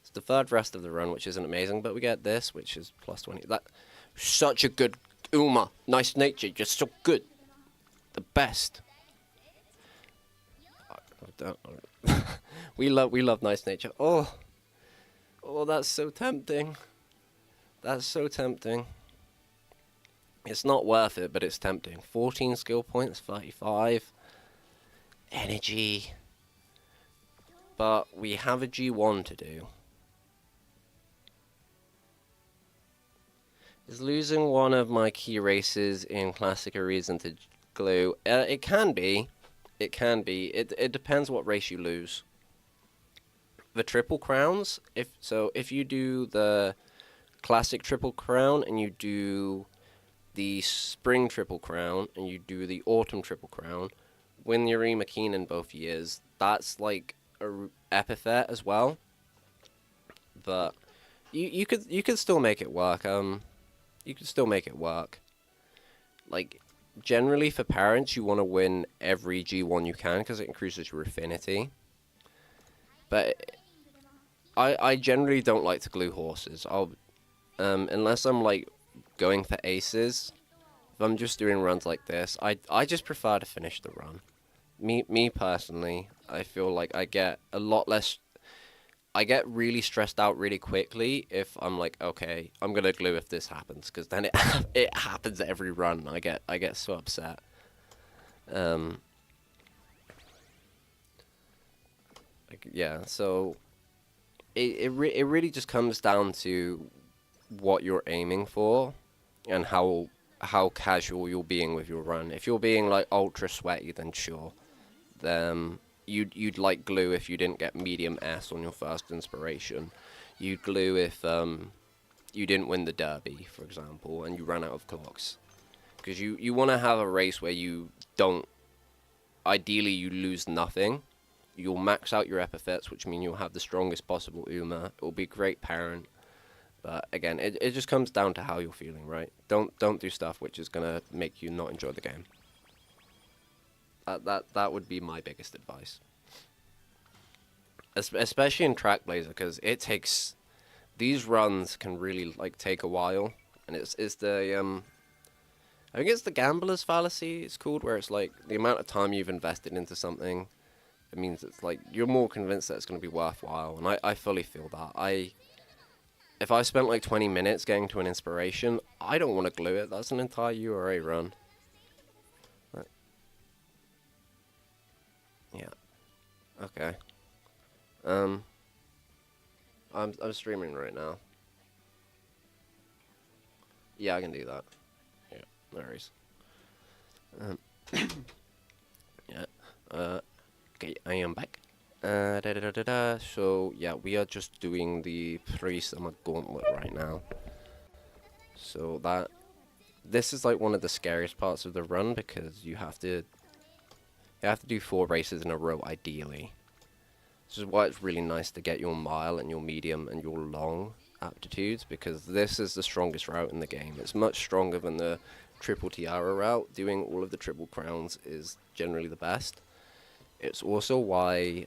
It's the third rest of the run, which isn't amazing, but we get this, which is plus 20. That such a good Uma. Nice nature, just so good. The best. we love nice nature. Oh, that's so tempting. That's so tempting. It's not worth it, but it's tempting. 14 skill points, 35. Energy. But we have a G1 to do. Is losing one of my key races in Classic a reason to glue? It can be. It can be. It depends what race you lose. The Triple Crowns, if you do the Classic Triple Crown and you do the Spring Triple Crown and you do the Autumn Triple Crown, win your Irima Keenan both years, that's like a epithet as well. But you could still make it work. You could still make it work. Like, generally for parents, you want to win every G1 you can because it increases your affinity. But I generally don't like to glue horses. Unless I'm like going for aces. If I'm just doing runs like this, I just prefer to finish the run. Me personally, I feel like I get a lot less. I get really stressed out really quickly if I'm like, okay, I'm gonna glue if this happens, because then it happens every run. I get so upset. Yeah, so it really just comes down to what you're aiming for and how casual you're being with your run. If you're being like ultra sweaty, then sure. Then you'd like glue if you didn't get medium S on your first inspiration. You'd glue if you didn't win the derby, for example, and you ran out of clocks. Because you want to have a race where you don't. Ideally, you lose nothing. You'll max out your epithets, which mean you'll have the strongest possible Uma. It'll be a great parent. But again, it just comes down to how you're feeling, right? Don't do stuff which is gonna make you not enjoy the game. That would be my biggest advice. Especially in Track Blazer, because it takes, these runs can really like take a while, and it's the I think it's the gambler's fallacy it's called, where it's like the amount of time you've invested into something, it means it's like you're more convinced that it's going to be worthwhile, and I fully feel that. If I spent like 20 minutes getting to an inspiration, I don't want to glue it. That's an entire URA run. Right. Yeah. Okay. I'm streaming right now. Yeah, I can do that. Yeah, no worries. Yeah. Okay, I am back. So yeah, we are just doing the pre-summer gauntlet right now. So this is like one of the scariest parts of the run, because you have to do 4 races in a row ideally. This is why it's really nice to get your mile and your medium and your long aptitudes, because this is the strongest route in the game. It's much stronger than the triple tiara route. Doing all of the triple crowns is generally the best. It's also why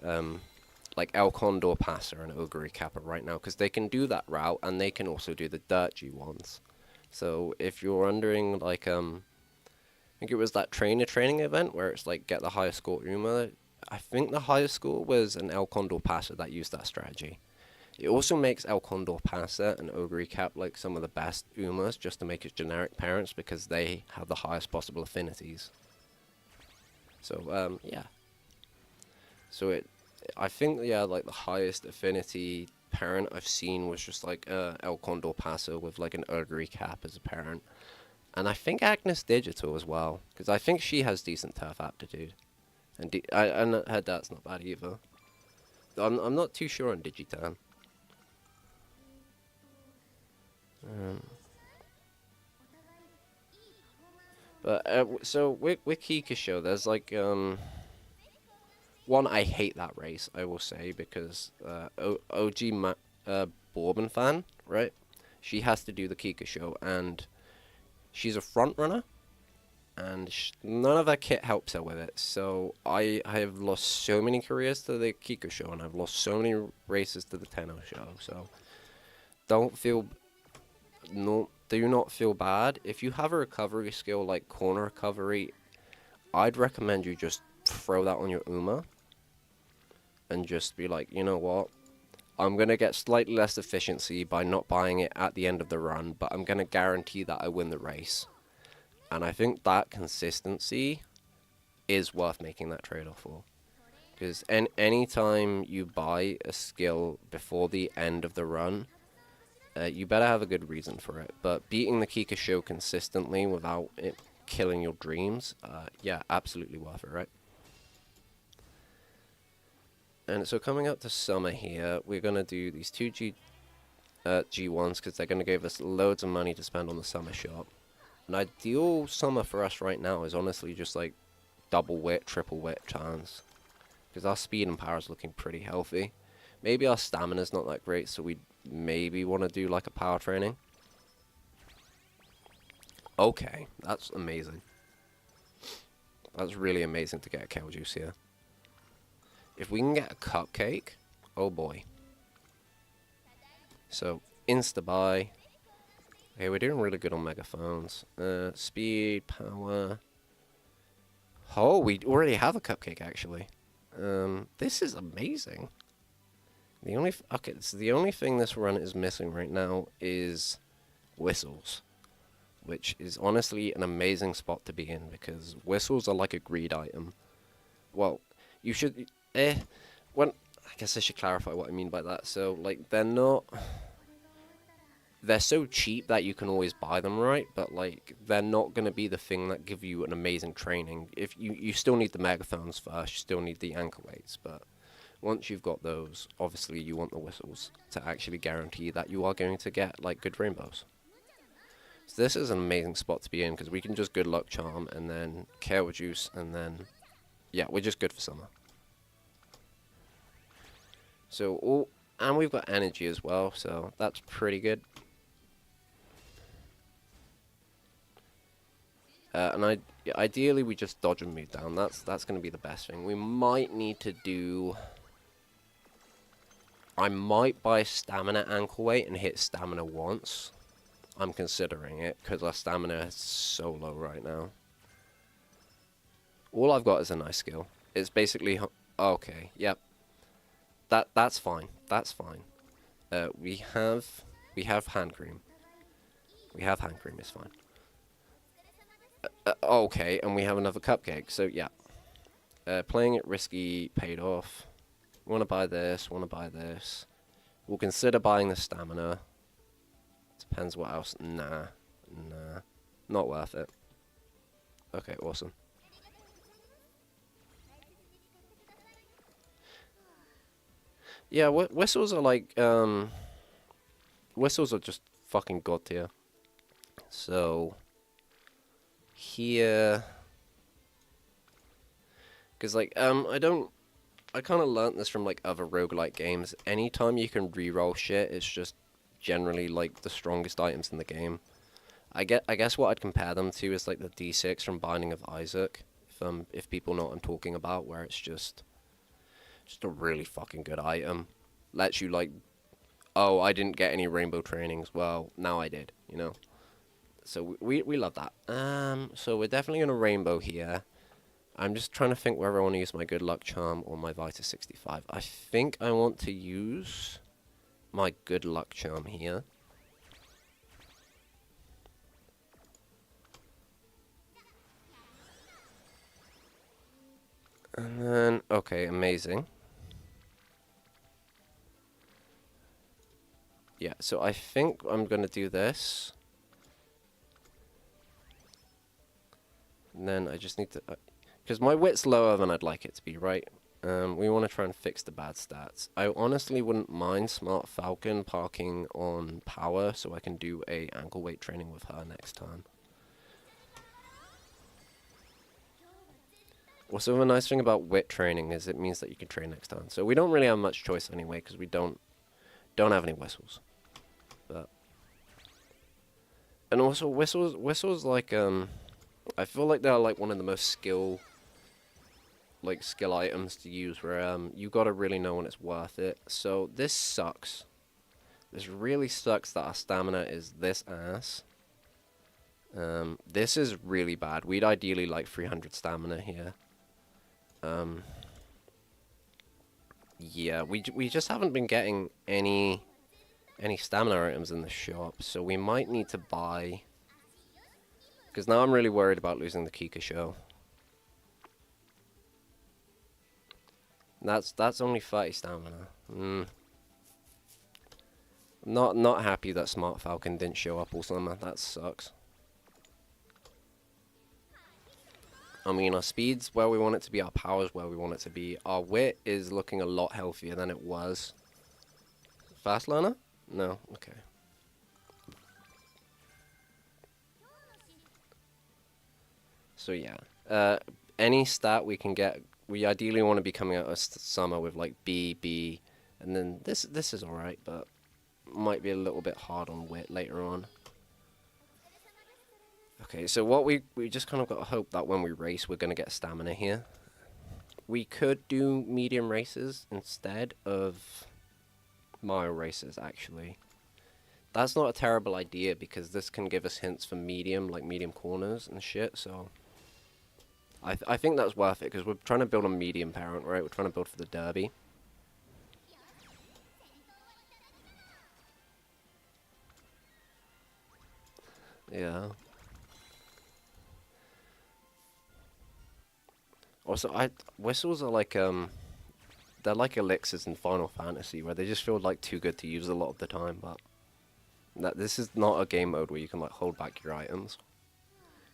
like El Condor Passer and Ogre Kappa right now, because they can do that route and they can also do the dirt G1s. So if you're wondering, like I think it was that trainer training event where it's like get the highest score Uma. I think the highest score was an El Condor Passer that used that strategy. It also makes El Condor Passer and Ogre Cap like some of the best Umas, just to make its generic parents, because they have the highest possible affinities. So yeah. So I think, yeah, like the highest affinity parent I've seen was just like El Condor Passer with like an Ogre Cap as a parent. And I think Agnes Digital as well, because I think she has decent turf aptitude. And I heard that's not bad either. I'm not too sure on Digitan. But so with Kikisho, there's like one, I hate that race, I will say, because OG Bourbon fan, right? She has to do the Kikisho, and she's a front runner, and none of her kit helps her with it. So I have lost so many careers to the Kiko show, and I've lost so many races to the Tenno show. So do not feel bad. If you have a recovery skill like corner recovery, I'd recommend you just throw that on your Uma and just be like, you know what? I'm going to get slightly less efficiency by not buying it at the end of the run, but I'm going to guarantee that I win the race. And I think that consistency is worth making that trade-off for. Because any time you buy a skill before the end of the run, you better have a good reason for it. But beating the Kika show consistently without it killing your dreams, yeah, absolutely worth it, right? And so coming up to summer here, we're going to do these 2 G1s, because they're going to give us loads of money to spend on the summer shop. An ideal summer for us right now is honestly just like double wit, triple wit chance, because our speed and power is looking pretty healthy. Maybe our stamina's not that great, so we maybe want to do like a power training. Okay, that's amazing. That's really amazing to get a Kale Juice here. If we can get a cupcake, oh boy. So, insta-buy. Okay, we're doing really good on megaphones. Speed, power. Oh, we already have a cupcake, actually. This is amazing. So the only thing this run is missing right now is whistles, which is honestly an amazing spot to be in, because whistles are like a greed item. Well, you should... I guess I should clarify what I mean by that. So, like, they're so cheap that you can always buy them, right? But, like, they're not going to be the thing that give you an amazing training. If you still need the megaphones first, you still need the ankle weights, but once you've got those, obviously you want the whistles to actually guarantee that you are going to get, like, good rainbows. So this is an amazing spot to be in, because we can just good luck charm, and then Kale Juice, and then, yeah, we're just good for summer. So, and we've got energy as well, so that's pretty good. Ideally we just dodge and move down. That's going to be the best thing. We might need to do... I might buy stamina ankle weight and hit stamina once. I'm considering it, because our stamina is so low right now. All I've got is a nice skill. It's basically... Okay, yep. That's fine. That's fine. We have hand cream. We have hand cream, it's fine. Okay, and we have another cupcake, so yeah. Playing it risky paid off. Want to buy this, want to buy this. We'll consider buying the stamina. Depends what else. Nah. Not worth it. Okay, awesome. Yeah, whistles are like, whistles are just fucking god tier. So, here... Because, like, I kind of learnt this from, like, other roguelike games. Anytime you can reroll shit, it's just generally, like, the strongest items in the game. I guess what I'd compare them to is, like, the D6 from Binding of Isaac. If people know what I'm talking about, where it's just a really fucking good item. Lets you, like, oh, I didn't get any rainbow trainings. Well, now I did, you know? So we love that. So we're definitely going to rainbow here. I'm just trying to think whether I want to use my good luck charm or my Vita 65. I think I want to use my good luck charm here. And then, okay, amazing. Yeah, so I think I'm going to do this. And then I just need to... because my wit's lower than I'd like it to be, right? We want to try and fix the bad stats. I honestly wouldn't mind Smart Falcon parking on power so I can do a ankle weight training with her next time. Also, the nice thing about wit training is it means that you can train next time. So we don't really have much choice anyway because we don't have any whistles. But and also whistles like I feel like they're like one of the most skill items to use where you gotta really know when it's worth it. So this sucks. This really sucks that our stamina is this ass. This is really bad. We'd ideally like 300 stamina here. Yeah, we just haven't been getting any stamina items in the shop, so we might need to buy. Because now I'm really worried about losing the Kika show. That's only 30 stamina. Not happy that Smart Falcon didn't show up all summer. That sucks. I mean, our speed's where we want it to be, our power's where we want it to be. Our wit is looking a lot healthier than it was. Fast learner? No? Okay. So yeah. Any stat we can get, we ideally want to be coming out of summer with like B, and then this is alright, but might be a little bit hard on wit later on. Okay, so what we just kind of got to hope that when we race, we're going to get stamina here. We could do medium races instead of mile races, actually. That's not a terrible idea, because this can give us hints for medium, like medium corners and shit, so... I think that's worth it, because we're trying to build a medium parent, right? We're trying to build for the derby. Yeah. Also, whistles are like, they're like elixirs in Final Fantasy, where they just feel like too good to use a lot of the time, but this is not a game mode where you can like hold back your items.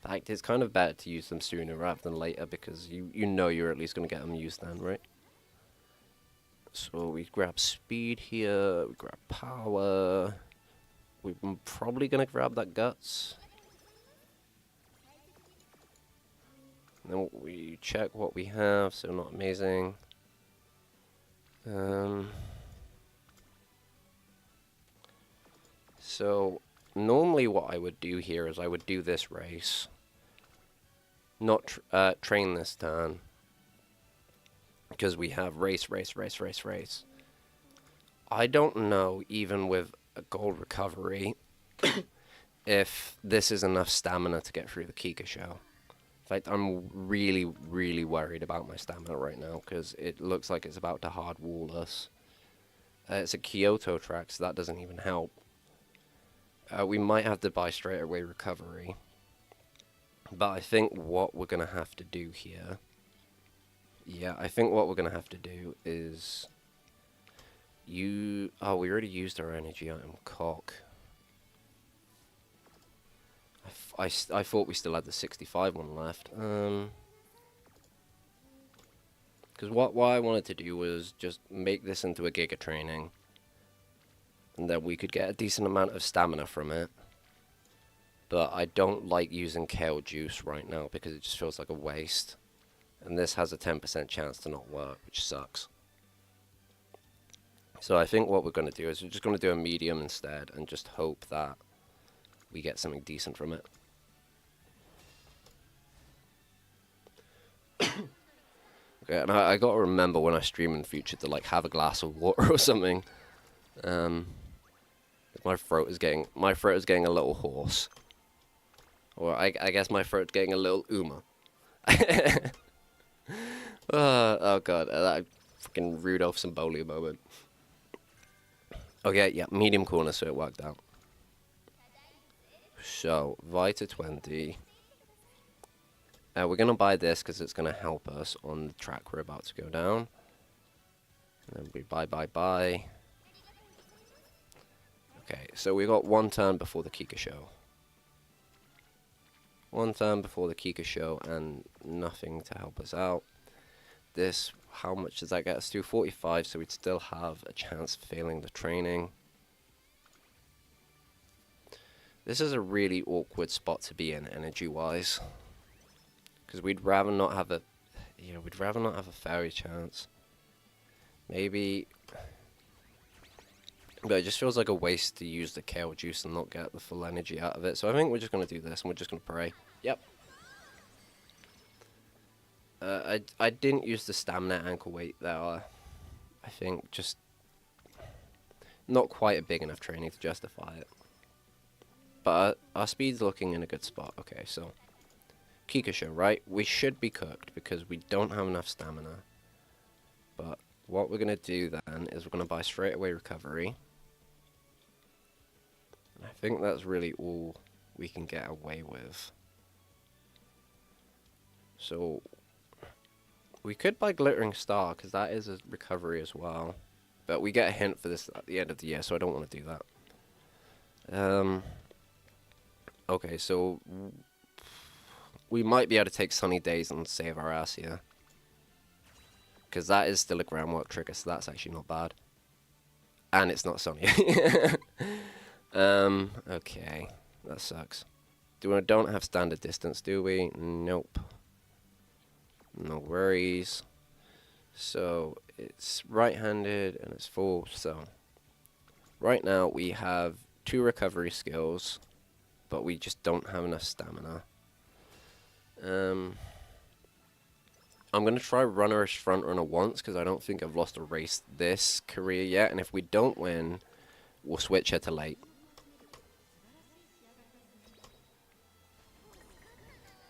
In fact, it's kind of better to use them sooner rather than later, because you know you're at least going to get them used then, right? So we grab speed here, we grab power, we're probably going to grab that guts. And then we check what we have, so not amazing. So normally what I would do here is I would do this race. not train this turn. Because we have race. I don't know, even with a gold recovery, if this is enough stamina to get through the Kika show. In fact, I'm really, really worried about my stamina right now, because it looks like it's about to hard wall us. It's a Kyoto track, so that doesn't even help. We might have to buy straight away recovery. But I think what we're going to have to do here... Yeah, I think what we're going to have to do is... Oh, we already used our energy item, cock. I thought we still had the 65 one left. Because what I wanted to do was just make this into a Giga Training. And then we could get a decent amount of stamina from it. But I don't like using Kale Juice right now because it just feels like a waste. And this has a 10% chance to not work, which sucks. So I think what we're going to do is we're just going to do a medium instead and just hope that we get something decent from it. Okay, and I got to remember when I stream in the future to like have a glass of water or something. My throat is getting a little hoarse. Or I guess my throat's getting a little Uma. Oh god, that fucking Rudolph Symboli moment. Okay, yeah, medium corner, so it worked out. So, Vita 20. We're going to buy this because it's going to help us on the track we're about to go down. And then we buy. Okay, so we got one turn before the Kika show. One turn before the Kika show and nothing to help us out. This, how much does that get us to? 45, so we'd still have a chance of failing the training. This is a really awkward spot to be in, energy-wise. Because we'd rather not have a... Yeah, we'd rather not have a fairy chance. Maybe... But it just feels like a waste to use the Kale Juice and not get the full energy out of it. So I think we're just going to do this and we're just going to pray. Yep. I didn't use the stamina ankle weight there. I think just... Not quite a big enough training to justify it. But our speed's looking in a good spot. Okay, so... Kikasho, right? We should be cooked because we don't have enough stamina. But what we're going to do then is we're going to buy straight away recovery. I think that's really all we can get away with. So we could buy Glittering Star because that is a recovery as well. But we get a hint for this at the end of the year, so I don't want to do that. Okay, so... We might be able to take Sunny Days and save our ass here. Because that is still a groundwork trigger, so that's actually not bad. And it's not sunny. Okay. That sucks. Don't have standard distance, do we? Nope. No worries. So, it's right-handed and it's full, so... Right now, we have 2 recovery skills, but we just don't have enough stamina. I'm going to try runnerish front runner once because I don't think I've lost a race this career yet. And if we don't win, we'll switch her to late.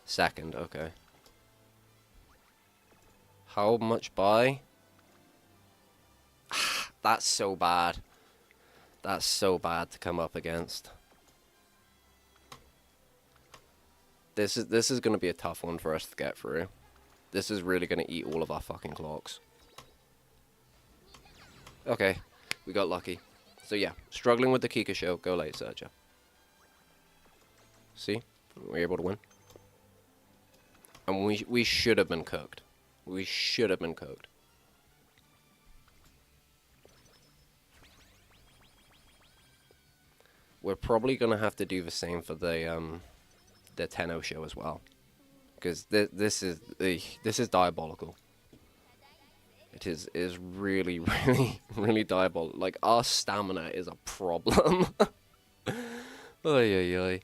Second, okay. How much by? That's so bad. That's so bad to come up against. This is going to be a tough one for us to get through. This is really going to eat all of our fucking clocks. Okay, we got lucky. So yeah, struggling with the Kika show, go late, Searcher. See? We're able to win. And we should have been cooked. We should have been cooked. We're probably going to have to do the same for the Tenno show as well, because this is diabolical. It is really really diabolical. Like, our stamina is a problem. Oy oy oy.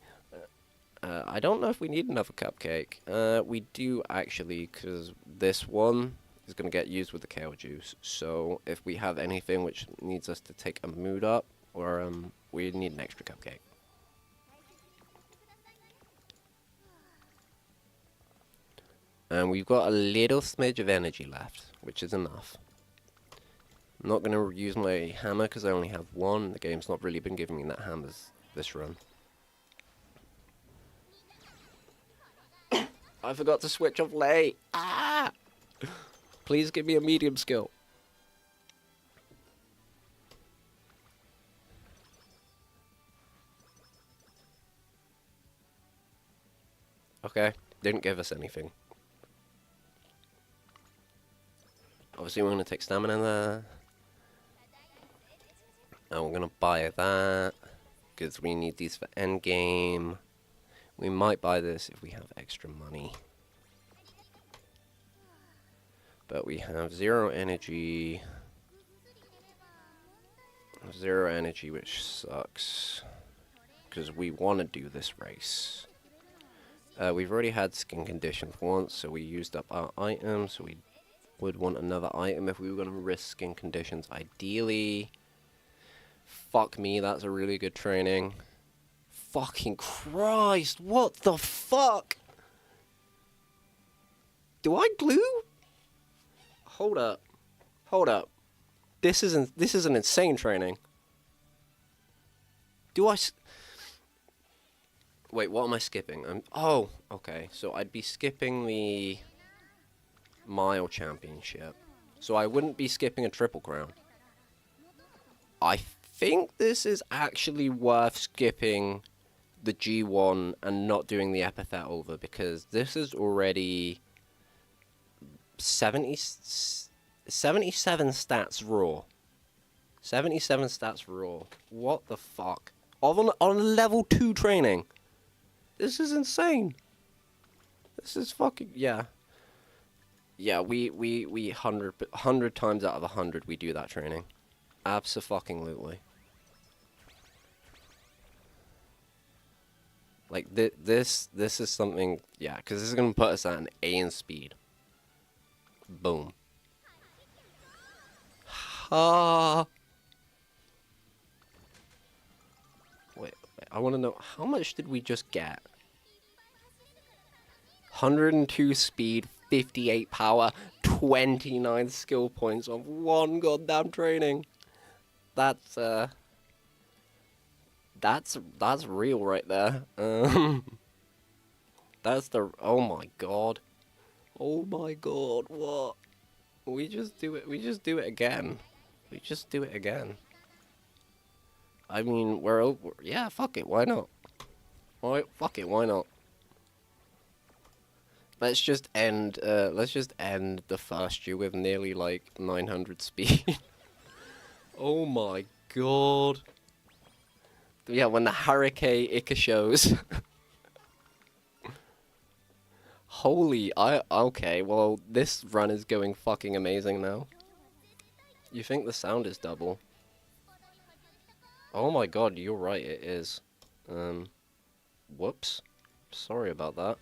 I don't know if we need another cupcake. We do actually, because this one is going to get used with the kale juice. So if we have anything which needs us to take a mood up, or we need an extra cupcake. And we've got a little smidge of energy left, which is enough. I'm not going to use my hammer because I only have one. The game's not really been giving me that hammer this run. I forgot to switch off late. Ah! Please give me a medium skill. Okay, didn't give us anything. Obviously, we're going to take stamina there. And we're going to buy that, because we need these for endgame. We might buy this if we have extra money. But we have 0 energy. 0 energy, which sucks. Because we want to do this race. We've already had skin conditions once, so we used up our items. So we would want another item if we were going to risk skin conditions, ideally. Fuck me, that's a really good training. Fucking Christ, what the fuck? Do I glue? Hold up. Hold up. This is an insane training. Do I... Wait, what am I skipping? Oh, okay. So I'd be skipping the mile championship. So I wouldn't be skipping a triple crown. I think this is actually worth skipping the G1 and not doing the epithet over, because this is already 77 stats raw. 77 stats raw. What the fuck? On level 2 training. This is insane. This is fucking, yeah. Yeah, we 100 times out of 100 we do that training. Abso-fucking-lutely. Like, this is something, yeah, because this is going to put us at an A in speed. Boom. Ha! Wait, I want to know, how much did we just get? 102 speed, 58 power, 29 skill points on one goddamn training. That's real right there. That's the, oh my god. Oh my god, what? We just do it again. We just do it again. I mean, we're over, yeah, fuck it, why not? Fuck it, why not? Let's just end the first year with nearly like 900 speed. Oh my god. Yeah, when the Hurricane Ica shows. Holy, okay, well, this run is going fucking amazing now. You think the sound is double? Oh my god, you're right, it is. Whoops. Sorry about that.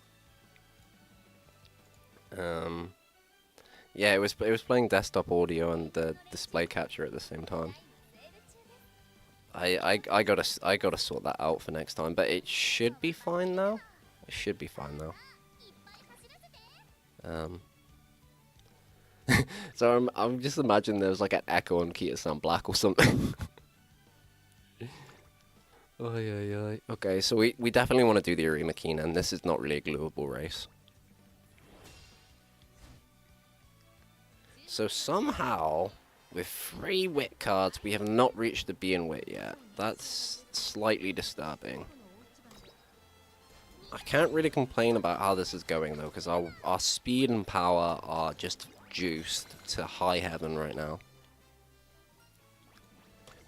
Yeah, it was playing desktop audio and the display capture at the same time. I gotta sort that out for next time, but it should be fine now. It should be fine now. So I'm just imagining there was like an echo on Key to Sound Black or something. Oh yeah. Okay, so we definitely want to do the Arima Keen, and this is not really a glueable race. So somehow, with 3 wit cards, we have not reached the B in wit yet. That's slightly disturbing. I can't really complain about how this is going though, because our speed and power are just juiced to high heaven right now.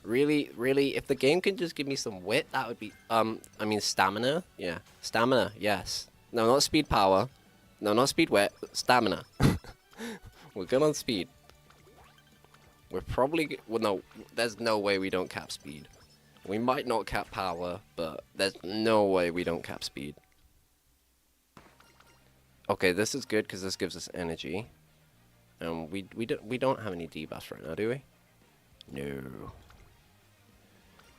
Really, if the game could just give me some wit, that would be, I mean stamina? Yeah, stamina, yes. No, not speed power. No, not speed wit, stamina. We're good on speed. We're probably, well no, there's no way we don't cap speed. We might not cap power, but there's no way we don't cap speed. Okay, this is good because this gives us energy. And we don't have any debuffs right now, do we? No.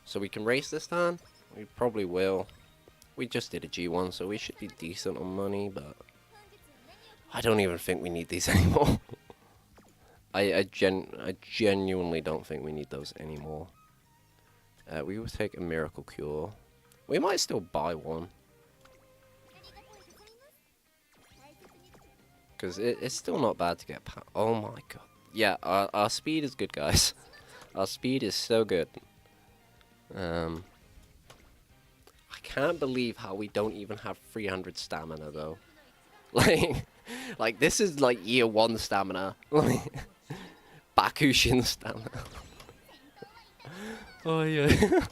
So we can race this time? We probably will. We just did a G1, so we should be decent on money, but I don't even think we need these anymore. I genuinely don't think we need those anymore. We will take a miracle cure. We might still buy one. Because it's still not bad to get power. Oh my god. Yeah, our speed is good, guys. Our speed is so good. I can't believe how we don't even have 300 stamina, though. Like this is like year 1 stamina. Bakushin stamina. Oh, yeah.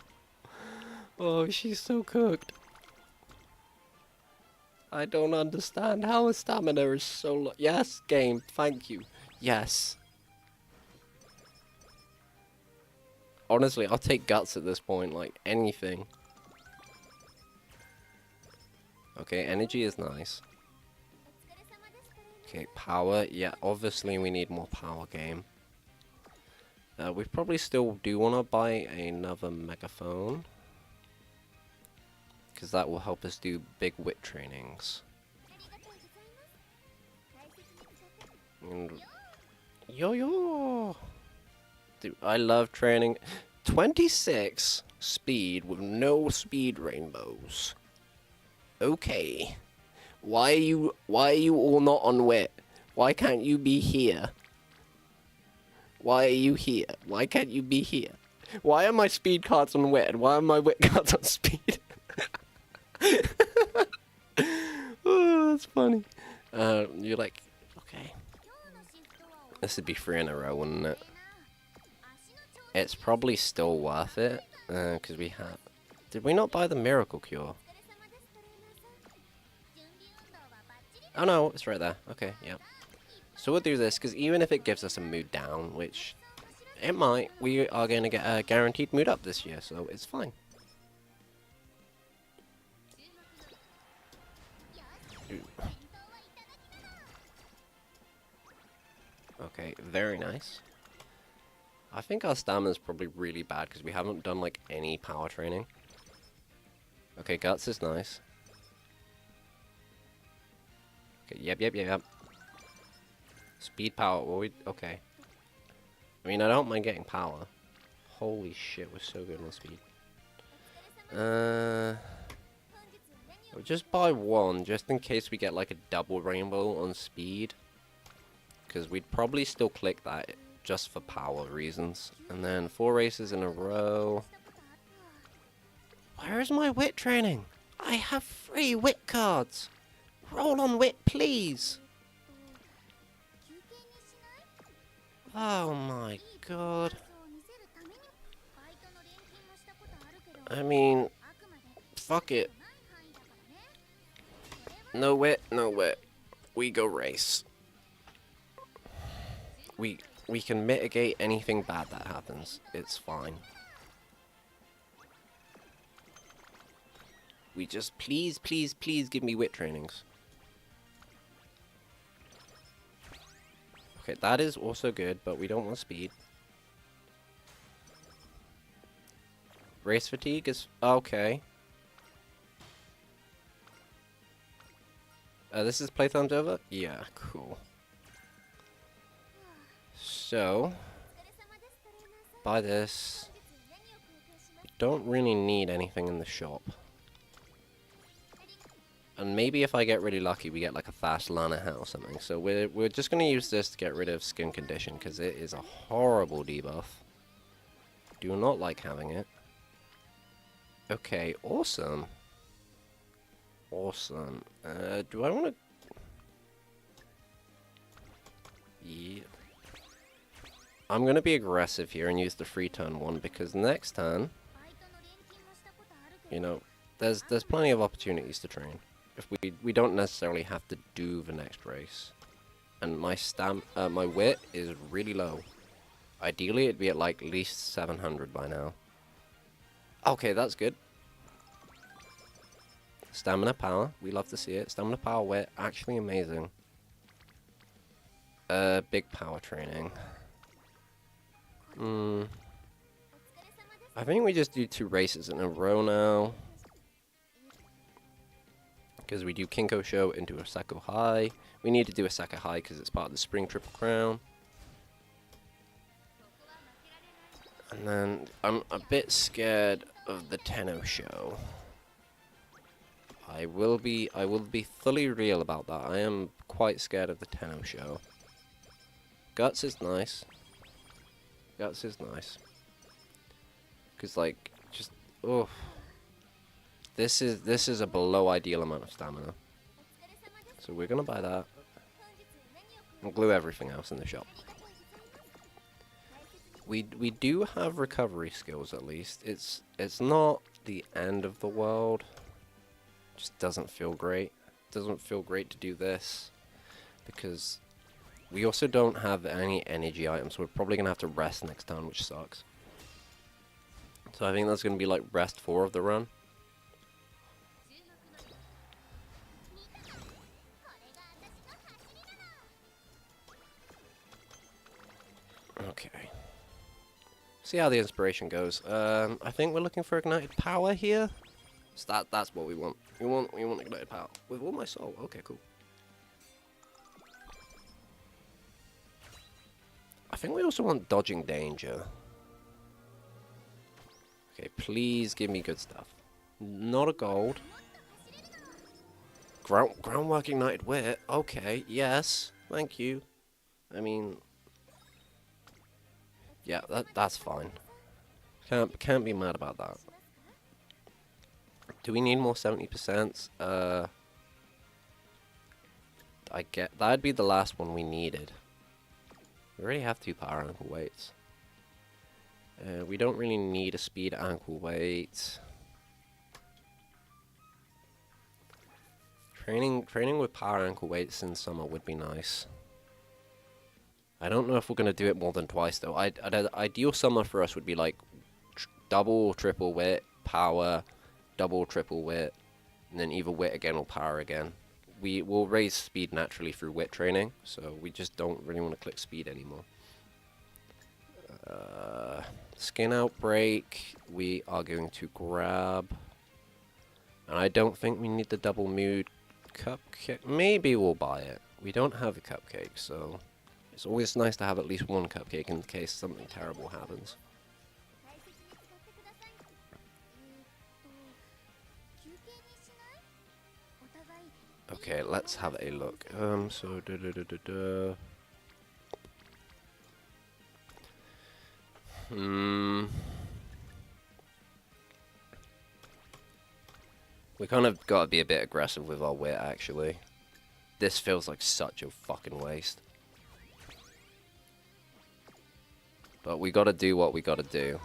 Oh, she's so cooked. I don't understand how a stamina is so low. Yes, game. Thank you. Yes. Honestly, I'll take guts at this point. Like, anything. Okay, energy is nice. Okay, power. Yeah, obviously we need more power, game. We probably still do want to buy another megaphone. Because that will help us do big wit trainings. And yo! Dude, I love training. 26 speed with no speed rainbows. Okay. Why are you all not on wit? Why can't you be here? Why are you here? Why can't you be here? Why are my speed cards on wit and why are my wit cards on speed? Oh, that's funny. You're like, okay. This would be 3 in a row, wouldn't it? It's probably still worth it, because we have... Did we not buy the miracle cure? Oh no, it's right there. Okay, yeah. So we'll do this, because even if it gives us a mood down, which it might, we are going to get a guaranteed mood up this year, so it's fine. Okay, very nice. I think our stamina is probably really bad because we haven't done like any power training. Okay, guts is nice. Okay, yep. Speed power, well, okay. I mean, I don't mind getting power. Holy shit, we're so good on speed. We'll just buy one, just in case we get like a double rainbow on speed. Because we'd probably still click that just for power reasons. And then 4 races in a row. Where is my wit training? I have 3 wit cards. Roll on wit, please. Oh my god. I mean, fuck it. No wit, no wit. We go race. We can mitigate anything bad that happens. It's fine. We just please give me wit trainings. Okay, that is also good, but we don't want speed. Race fatigue is okay. This is playtime's over? Yeah, cool. So, buy this. We don't really need anything in the shop. And maybe if I get really lucky, we get like a fast Lana hat or something. So we're just going to use this to get rid of skin condition, because it is a horrible debuff. Do not like having it. Okay, awesome. Awesome. Do I want to... Yeah. I'm going to be aggressive here and use the free turn one, because next turn, you know, there's plenty of opportunities to train. If we don't necessarily have to do the next race. And my my wit is really low. Ideally, it'd be at like least 700 by now. Okay, that's good. Stamina power. We love to see it. Stamina power wit. Actually amazing. Big power training. I think we just do 2 races in a row now. Because we do Kinko Show into Osako High. We need to do Osaka High because it's part of the Spring Triple Crown. And then I'm a bit scared of the Tenno Show. I will be fully real about that. I am quite scared of the Tenno Show. Guts is nice. Guts is nice. Cause like just this is a below ideal amount of stamina. So we're gonna buy that. And glue everything else in the shop. We do have recovery skills at least. It's not the end of the world. Just doesn't feel great. Doesn't feel great to do this because we also don't have any energy items. So we're probably gonna have to rest next time, which sucks. So I think that's gonna be like rest 4 of the run. Okay. See how the inspiration goes. I think we're looking for ignited power here. So that's what we want. We want ignited power with all my soul. Okay, cool. I think we also want dodging danger. Okay, please give me good stuff. Not a gold. Groundwork ignited wit. Okay, yes, thank you. I mean, yeah, that's fine. Can't be mad about that. Do we need more 70%? I get that'd be the last one we needed. We already have 2 power ankle weights. We don't really need a speed ankle weight. Training with power ankle weights in summer would be nice. I don't know if we're gonna do it more than twice though. Ideal summer for us would be like double, triple wit, power, double, triple wit, and then either wit again or power again. We will raise speed naturally through wit training, so we just don't really want to click speed anymore. Skin outbreak, we are going to grab, and I don't think we need the double mood cupcake. Maybe we'll buy it. We don't have a cupcake, so it's always nice to have at least 1 cupcake in case something terrible happens. Okay, let's have a look. We kind of got to be a bit aggressive with our wit, actually. This feels like such a fucking waste. But we got to do what we got to do.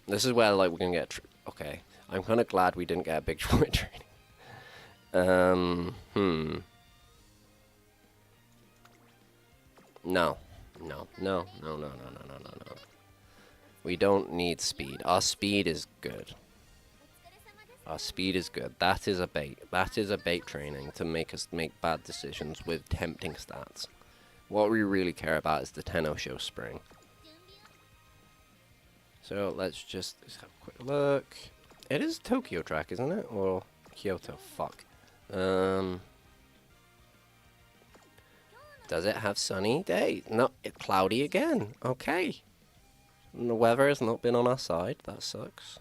This is where, like, we're going to get... Okay. I'm kind of glad we didn't get a big wit training. No. No. We don't need speed. Our speed is good. Our speed is good. That is a bait. That is a bait training to make us make bad decisions with tempting stats. What we really care about is the Tenno Show Spring. So let's just have a quick look. It is Tokyo track, isn't it? Or Kyoto? Fuck. Does it have sunny day? No, it's cloudy again. Okay. And the weather has not been on our side. That sucks.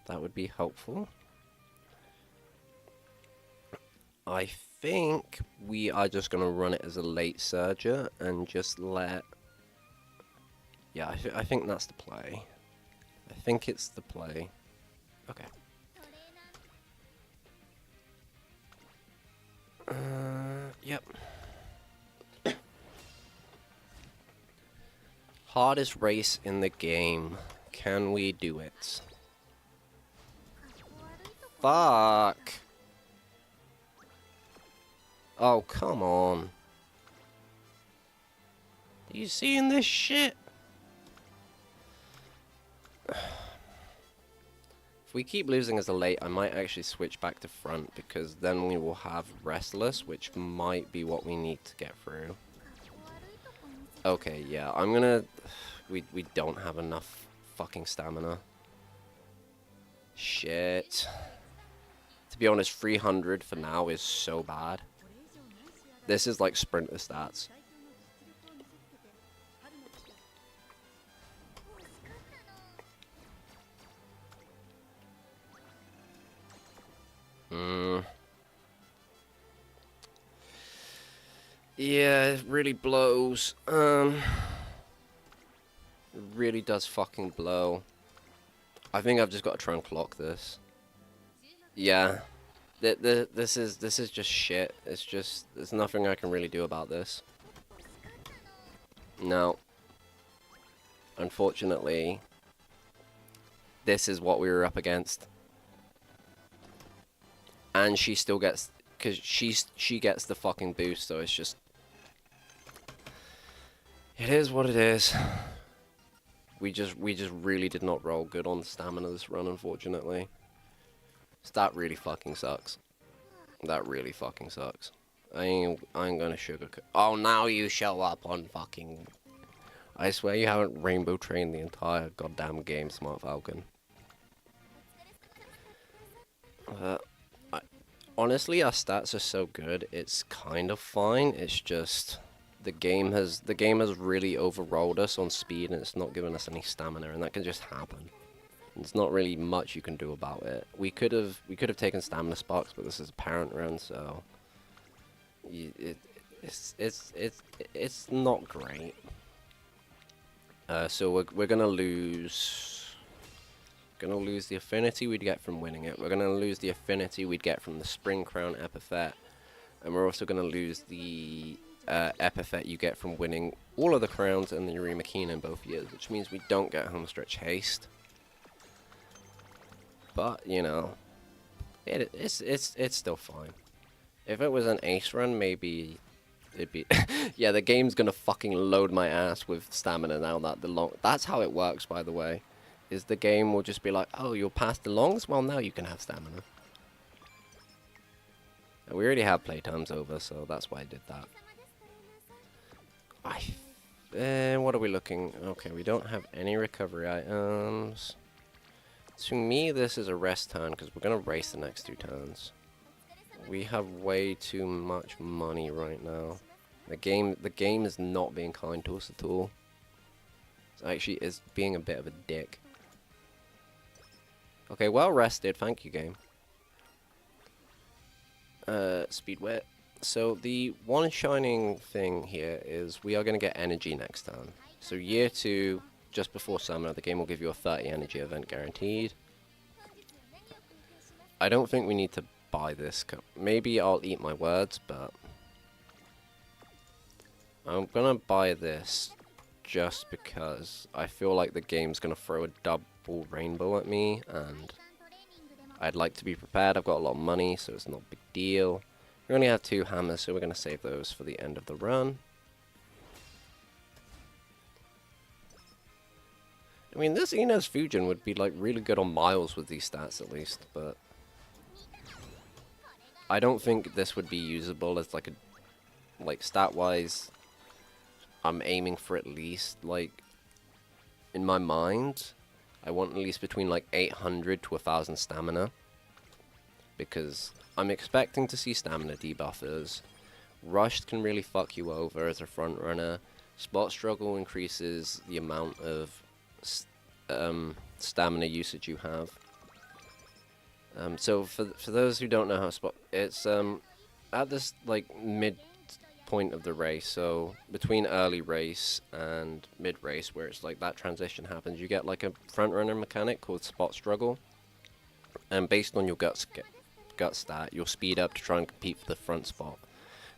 That would be helpful. I think we are just going to run it as a late surger and just let... Yeah, I think that's the play. I think it's the play. Okay. Yep. Hardest race in the game. Can we do it? Fuck. Oh, come on. Are you seeing this shit? If we keep losing as a late, I might actually switch back to front, because then we will have Restless, which might be what we need to get through. Okay, yeah, I'm gonna... We don't have enough fucking stamina. Shit. To be honest, 300 for now is so bad. This is like sprinter stats. Yeah, it really blows. It really does fucking blow. I think I've just got to try and clock this. Yeah. This is just shit. It's just, there's nothing I can really do about this. No. Unfortunately, this is what we were up against. And she still gets, because she gets the fucking boost, so it's just... It is what it is. We just really did not roll good on stamina this run, unfortunately. So that really fucking sucks. That really fucking sucks. I ain't gonna sugarcoat. Oh, now you show up on fucking... I swear you haven't rainbow trained the entire goddamn game, Smart Falcon. Honestly, our stats are so good, it's kind of fine. It's just... The game has really overrolled us on speed, and it's not giving us any stamina, and that can just happen. There's not really much you can do about it. We could have taken stamina sparks, but this is a parent run, so it's not great. So we're gonna lose the affinity we'd get from winning it. We're gonna lose the affinity we'd get from the Spring Crown epithet, and we're also gonna lose the epithet you get from winning all of the crowns and the Yurima Kina in both years, which means we don't get homestretch haste. But you know, it's still fine. If it was an ace run, maybe it'd be yeah. The game's gonna fucking load my ass with stamina now that that's how it works, by the way. Is the game will just be like, oh, you're past the longs, well now you can have stamina. And we already have playtimes over, so that's why I did that. What are we looking? Okay, we don't have any recovery items. To me, this is a rest turn because we're gonna race the next 2 turns. We have way too much money right now. The game is not being kind to us at all. It's actually is being a bit of a dick. Okay, well rested. Thank you, game. Speed wit. So the one shining thing here is we are going to get energy next turn. So year 2, just before summer, the game will give you a 30 energy event guaranteed. I don't think we need to buy this. Maybe I'll eat my words, but I'm going to buy this just because I feel like the game's going to throw a double rainbow at me, and I'd like to be prepared. I've got a lot of money, so it's not a big deal. We only have 2 hammers, so we're going to save those for the end of the run. I mean, this Ines Fujin would be like really good on miles with these stats at least, but I don't think this would be usable as like stat-wise. I'm aiming for at least like, in my mind, I want at least between like 800 to 1000 stamina, because I'm expecting to see stamina debuffers. Rushed can really fuck you over as a front runner. Spot struggle increases the amount of stamina usage you have. So for those who don't know how spot, it's at this like mid point of the race, so between early race and mid race, where it's like that transition happens, you get like a front runner mechanic called spot struggle, and based on your gut stat, you'll speed up to try and compete for the front spot.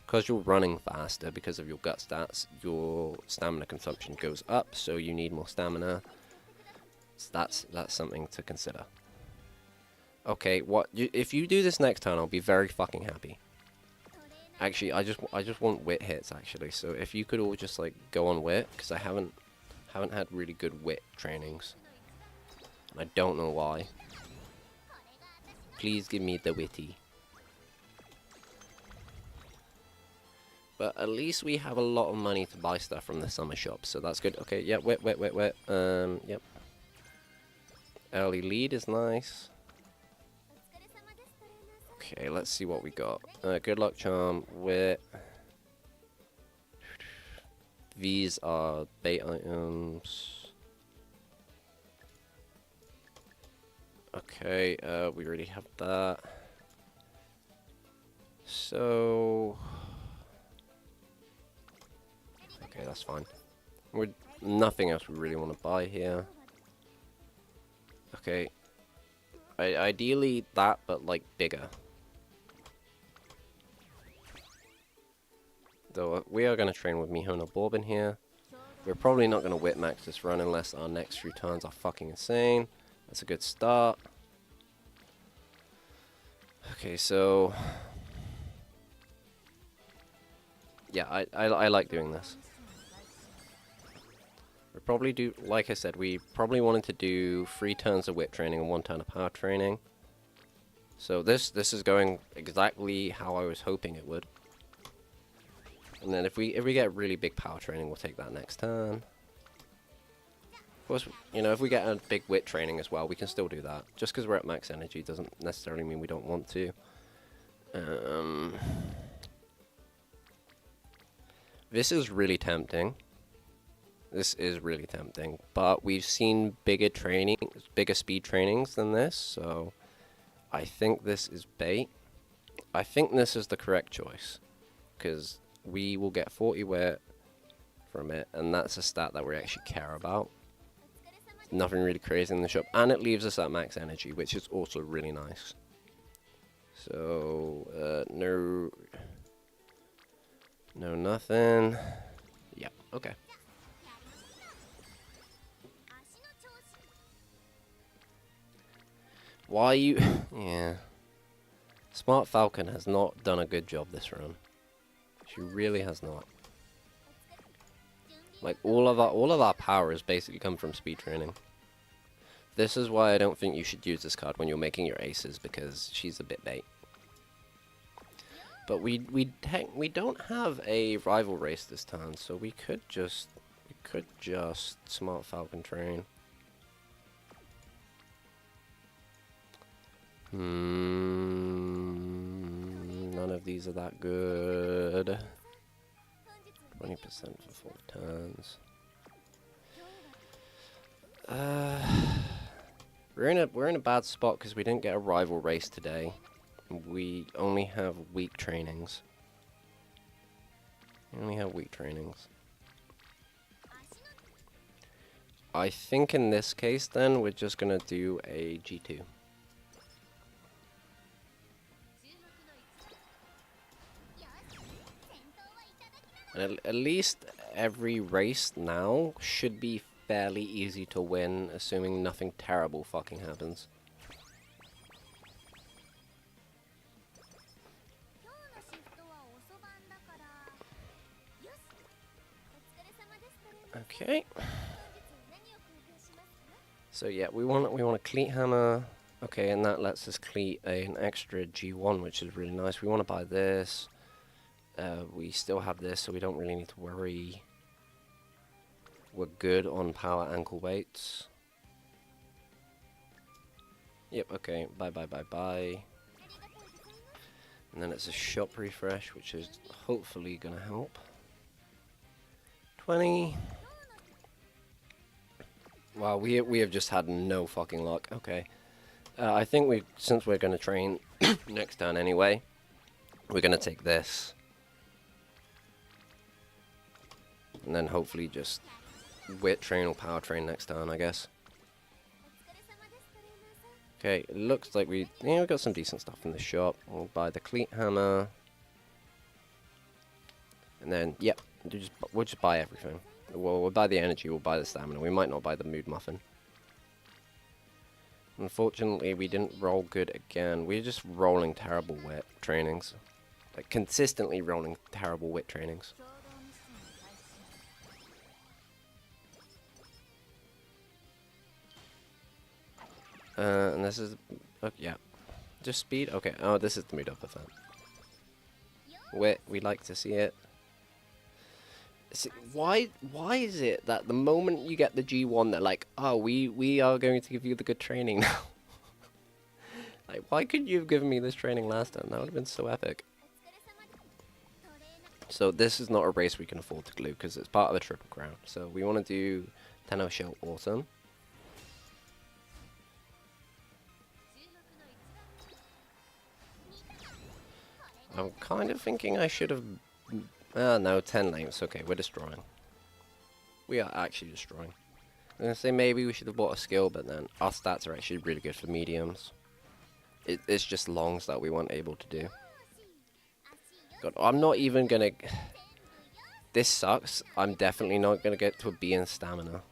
Because you're running faster because of your gut stats, your stamina consumption goes up, so you need more stamina. So that's something to consider. Okay, if you do this next turn, I'll be very fucking happy. Actually, I just want wit hits actually. So if you could all just like go on wit, because I haven't had really good wit trainings. I don't know why. Please give me the witty. But at least we have a lot of money to buy stuff from the summer shop, so that's good. Okay, yeah, wet. Yep. Early lead is nice. Okay, let's see what we got. Good luck charm, wit. These are bait items. Okay, we already have that. So... okay, that's fine. Nothing else we really want to buy here. Okay. Ideally that, but like bigger. Though we are going to train with Mihono Borbin here. We're probably not going to whip max this run unless our next few turns are fucking insane. That's a good start. Okay, so... yeah, I like doing this. We probably do, like I said, we probably wanted to do 3 turns of whip training and 1 turn of power training. So this is going exactly how I was hoping it would. And then if we get really big power training, we'll take that next turn. Of course, you know, if we get a big whip training as well, we can still do that. Just because we're at max energy doesn't necessarily mean we don't want to. This is really tempting. This is really tempting, but we've seen bigger speed trainings than this, so I think this is bait. I think this is the correct choice, because we will get 40 wit from it, and that's a stat that we actually care about. Nothing really crazy in the shop, and it leaves us at max energy, which is also really nice. So, no, nothing. Yeah, okay. Why you... yeah. Smart Falcon has not done a good job this run. She really has not. Like, all of our power has basically come from speed training. This is why I don't think you should use this card when you're making your aces, because she's a bit bait. But we don't have a rival race this turn, so we could just Smart Falcon train. None of these are that good. 20% for 4 turns. We're in a bad spot because we didn't get a rival race today. We only have weak trainings. I think in this case then we're just gonna do a G2. And at least every race now should be fairly easy to win, assuming nothing terrible fucking happens. Okay. So yeah, we want a cleat hammer. Okay, and that lets us cleat an extra G1, which is really nice. We want to buy this. We still have this, so we don't really need to worry. We're good on power ankle weights. Yep, okay, bye. And then it's a shop refresh, which is hopefully gonna help. 20. Wow, we have just had no fucking luck. Okay. I think since we're gonna train next turn anyway, we're gonna take this. And then hopefully just wit train or power train next turn, I guess. Okay, it looks like we got some decent stuff in the shop. We'll buy the cleat hammer. And then, yep, we'll just buy everything. We'll buy the energy, we'll buy the stamina. We might not buy the mood muffin. Unfortunately, we didn't roll good again. We're just rolling terrible wit trainings. Like, consistently rolling terrible wit trainings. And this is... yeah. Just speed? Okay. Oh, this is the mood up event. Wit, we like to see it. See, why is it that the moment you get the G1, they're like, oh, we are going to give you the good training now? Like, why couldn't you have given me this training last time? That would have been so epic. So this is not a race we can afford to glue because it's part of the Triple Crown. So we want to do Tenno Shell Autumn. I'm kind of thinking I should have... no, 10 lanes. Okay, we're destroying. We are actually destroying. I'm going to say maybe we should have bought a skill, but then our stats are actually really good for mediums. It's just longs that we weren't able to do. God, I'm not even going to... This sucks. I'm definitely not going to get to a B in stamina.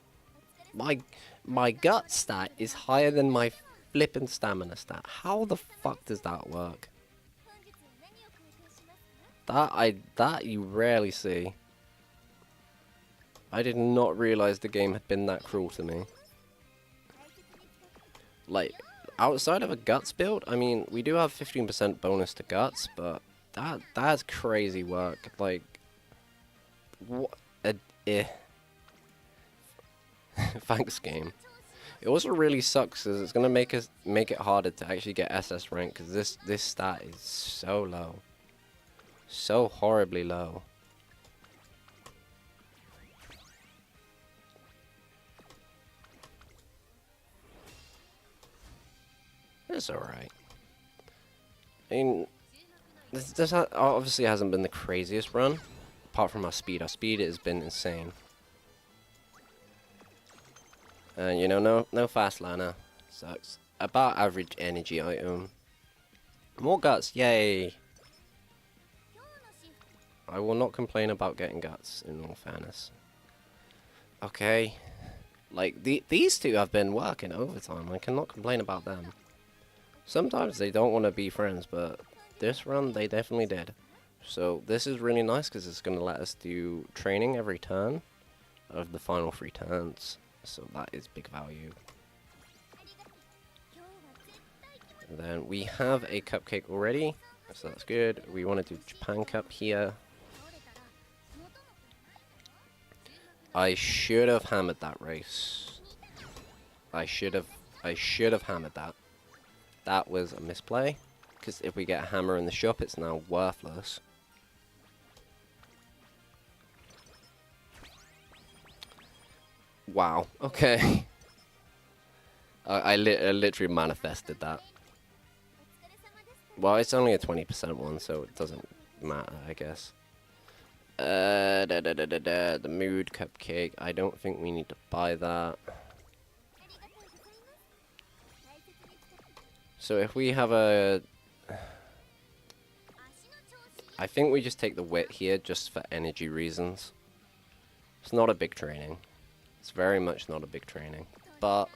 My gut stat is higher than my flippin' stamina stat. How the fuck does that work? That you rarely see. I did not realize the game had been that cruel to me. Like, outside of a guts build, I mean, we do have 15% bonus to guts, but that's crazy work. Like, what thanks, game. It also really sucks because it's gonna make it harder to actually get SS rank because this stat is so low. So horribly low. It's alright. I mean, this obviously hasn't been the craziest run, apart from our speed. Our speed has been insane. And you know, no fast liner. Sucks. About average energy item. More guts, yay! I will not complain about getting guts, in all fairness. Okay. Like, these two have been working overtime. I cannot complain about them. Sometimes they don't want to be friends, but this run, they definitely did. So, this is really nice because it's going to let us do training every turn of the final 3 turns. So, that is big value. And then we have a cupcake already, so that's good. We want to do Japan Cup here. I should have hammered that race. I should have hammered that. That was a misplay. Because if we get a hammer in the shop, it's now worthless. Wow. Okay. I literally manifested that. Well, it's only a 20% one, so it doesn't matter, I guess. The mood cupcake. I don't think we need to buy that. So if we have a... I think we just take the wit here just for energy reasons. It's not a big training. It's very much not a big training. But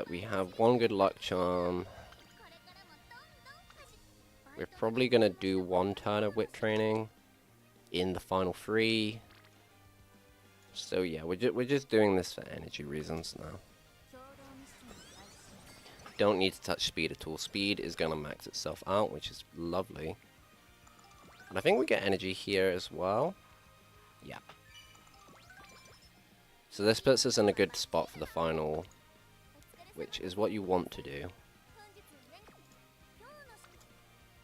we have one good luck charm. We're probably going to do 1 turn of wit training in the final 3. So yeah, we're just doing this for energy reasons now. Don't need to touch speed at all. Speed is going to max itself out, which is lovely. But I think we get energy here as well. Yeah. So this puts us in a good spot for the final, which is what you want to do.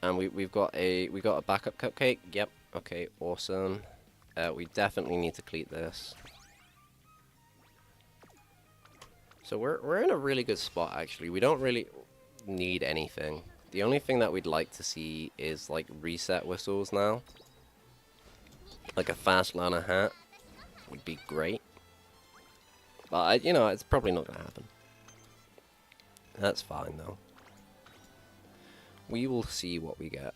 And we got a backup cupcake. Yep. Okay. Awesome. We definitely need to cleat this. So we're in a really good spot actually. We don't really need anything. The only thing that we'd like to see is like reset whistles now. Like a fast Lana hat would be great. But you know, it's probably not gonna happen. That's fine though. We will see what we get.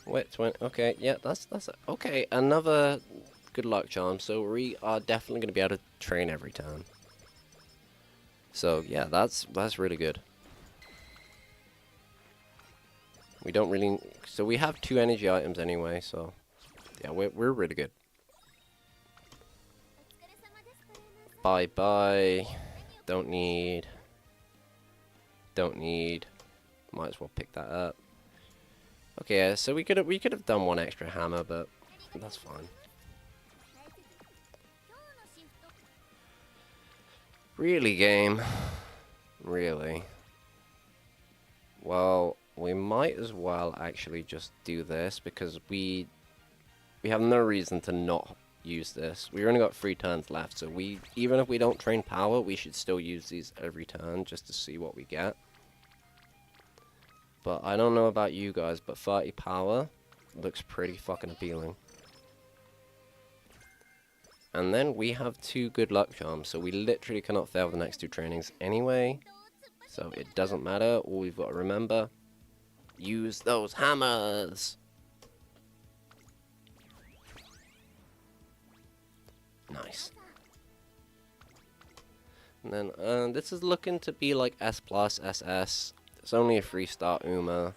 Wait, okay, yeah, that's okay. Another good luck charm. So we are definitely going to be able to train every turn. So yeah, that's really good. We don't really. So we have 2 energy items anyway. So yeah, we're really good. Bye bye. Don't need. Don't need. Might as well pick that up. Okay, yeah, so we could have done one extra hammer, but that's fine. Really, game? Really? Well, we might as well actually just do this because we have no reason to not use this. We only got 3 turns left, so even if we don't train power, we should still use these every turn just to see what we get. But I don't know about you guys, but 30 power looks pretty fucking appealing. And then we have 2 good luck charms, so we literally cannot fail the next 2 trainings anyway. So it doesn't matter. All we've got to remember, use those hammers. Nice. And then this is looking to be like S+, SS. It's only a 3-star Uma.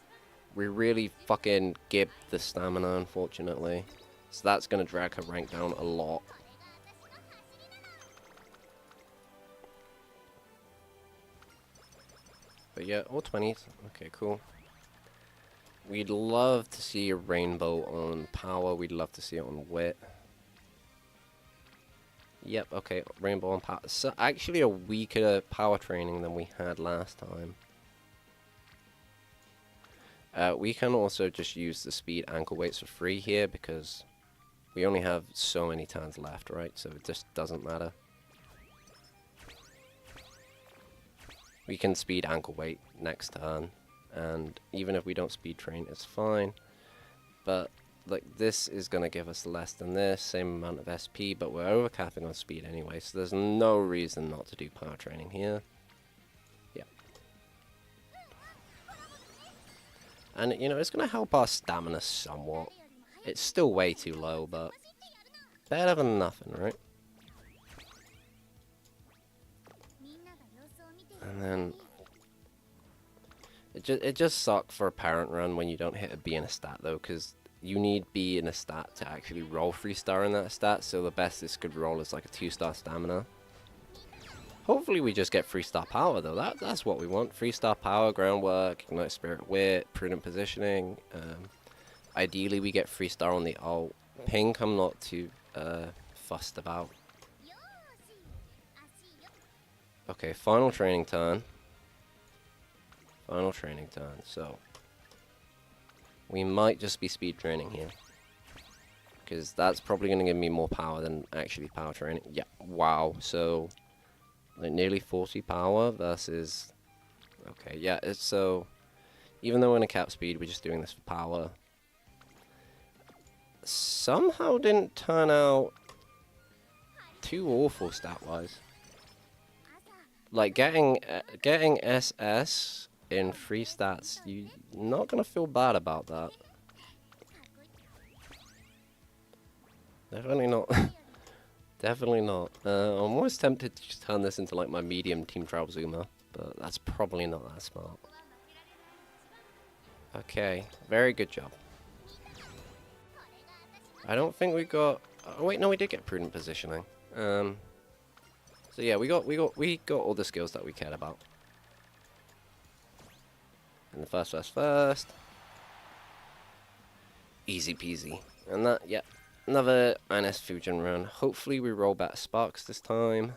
We really fucking gibbed the stamina, unfortunately. So that's going to drag her rank down a lot. But yeah, all 20s. Okay, cool. We'd love to see a rainbow on power. We'd love to see it on wit. Yep, okay, rainbow on power. So actually a weaker power training than we had last time. We can also just use the speed ankle weights for free here because we only have so many turns left, right? So it just doesn't matter. We can speed ankle weight next turn, and even if we don't speed train, it's fine. But like this is gonna give us less than this, same amount of SP, but we're overcapping on speed anyway, so there's no reason not to do power training here. Yeah. And you know, it's gonna help our stamina somewhat. It's still way too low, but better than nothing, right? And then it just sucks for a parent run when you don't hit a B in a stat though, because you need B in a stat to actually roll 3-star in that stat. So the best this could roll is like a 2-star stamina. Hopefully we just get 3-star power though. That's what we want. 3-star power, groundwork, ignite spirit wit, prudent positioning. Ideally we get 3-star on the ult. Pink I'm not too fussed about. Okay, final training turn. Final training turn, so we might just be speed training here. Because that's probably going to give me more power than actually power training. Yeah, wow, so like nearly 40 power versus... Okay, yeah, it's so... Even though we're in a cap speed, we're just doing this for power. Somehow didn't turn out too awful stat-wise. Like getting SS in 3 stats, you're not gonna feel bad about that. Definitely not. Definitely not. I'm always tempted to just turn this into like my medium team trial zoomer, but that's probably not that smart. Okay, very good job. I don't think we got. Oh wait, no, we did get prudent positioning. So yeah, we got all the skills that we cared about. And the first. Easy peasy. And that, yeah, another Ines Fujin run. Hopefully we roll better sparks this time.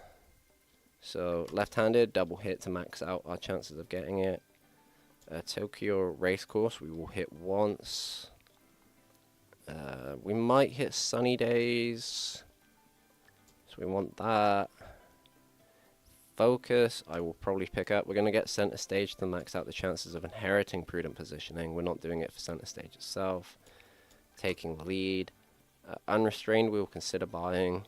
So left-handed, double hit to max out our chances of getting it. Tokyo race course, we will hit once. We might hit sunny days. So we want that. Focus, I will probably pick up. We're going to get center stage to max out the chances of inheriting prudent positioning. We're not doing it for center stage itself. Taking the lead. Unrestrained, we will consider buying.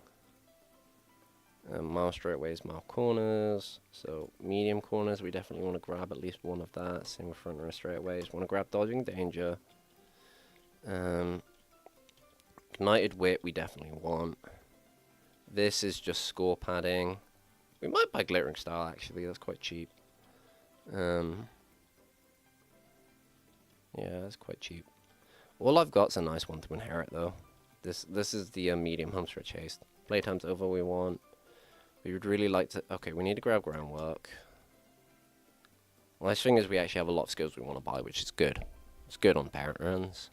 Mile straightaways, mile corners. So medium corners, we definitely want to grab at least one of that. Same with front row straightaways. Want to grab dodging danger. Ignited wit, we definitely want. This is just score padding. We might buy glittering style actually. That's quite cheap. Yeah, that's quite cheap. All I've got's a nice one to inherit though. This is the medium home stretch haste. Playtime's over. We want. We would really like to. Okay, we need to grab groundwork. Well, the thing is, we actually have a lot of skills we want to buy, which is good. It's good on parent runs.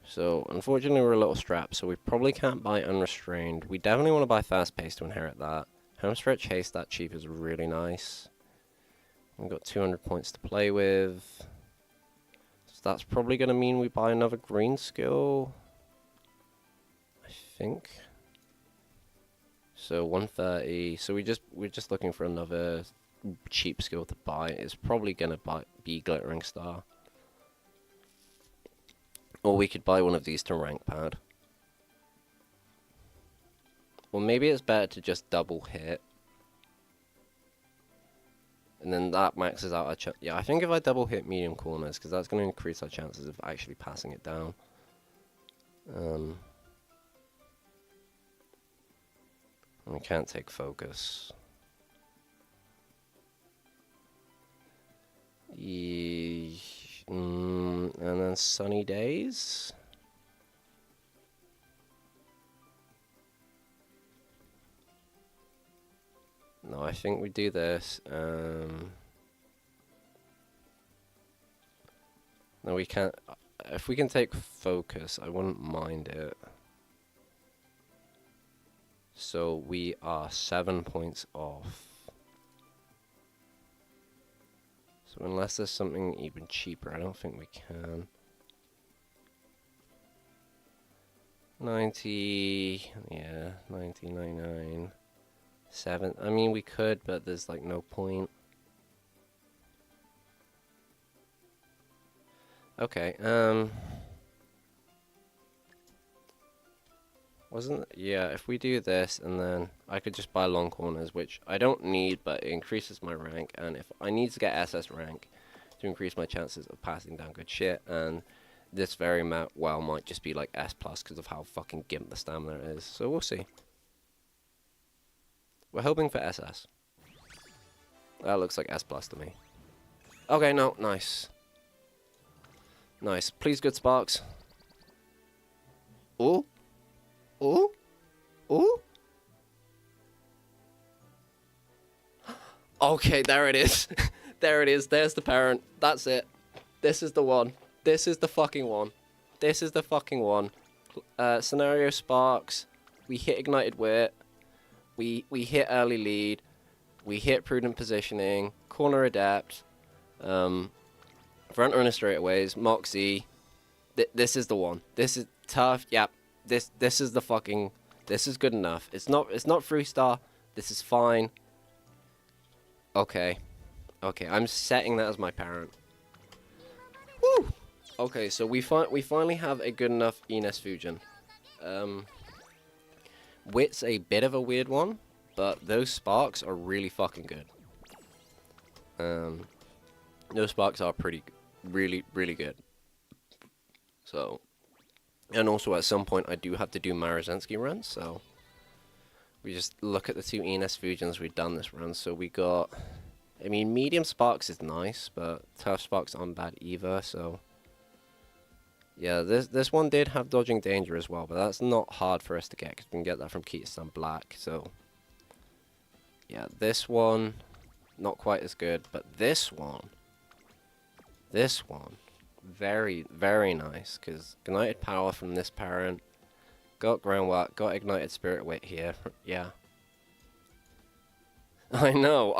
So, unfortunately, we're a little strapped, so we probably can't buy Unrestrained. We definitely want to buy Fast Pace to inherit that. Homestretch Haste, that cheap, is really nice. We've got 200 points to play with. So that's probably going to mean we buy another green skill, I think. So 130. So we're just looking for another cheap skill to buy. It's probably going to be Glittering Star. Or we could buy one of these to rank pad. Or maybe it's better to just double hit. And then that maxes out our chance. Yeah, I think if I double hit medium corners, because that's going to increase our chances of actually passing it down. We can't take focus. And then Sunny Days. No, I think we do this. No, we can't. If we can take focus, I wouldn't mind it. So we are 7 points off. So unless there's something even cheaper, I don't think we can. 90, yeah, 99. 7. I mean, we could, but there's like no point. Okay, yeah, if we do this, and then I could just buy long corners, which I don't need, but it increases my rank, and if I need to get SS rank to increase my chances of passing down good shit, and this very well might just be like S+ because of how fucking gimp the stamina is, so we'll see. We're hoping for SS. That looks like S+ to me. Okay, no, nice. Nice. Please, good sparks. Ooh. Ooh. Ooh. Okay, there it is. There it is. There's the parent. That's it. This is the one. This is the fucking one. This is the fucking one. Scenario sparks. We hit ignited wit. We hit early lead. We hit prudent positioning. Corner adept. Front runner straightaways. Moxie. This is the one. This is tough. Yep. This is the fucking. This is good enough. It's not 3-star. This is fine. Okay. Okay, I'm setting that as my parent. Woo! Okay, so we finally have a good enough Ines Fujin. Wit's a bit of a weird one, but those sparks are really fucking good. Those sparks are really good. So, and also at some point I do have to do Marazensky runs, so we just look at the two Ines Fujins we've done this run. So we got, I mean, medium sparks is nice, but tough sparks aren't bad either, so yeah, this one did have dodging danger as well, but that's not hard for us to get, because we can get that from Keystone Black, so yeah, this one, not quite as good, but this one, very, very nice, because Ignited Power from this parent, got Groundwork, got Ignited Spirit Wit here, yeah. I know,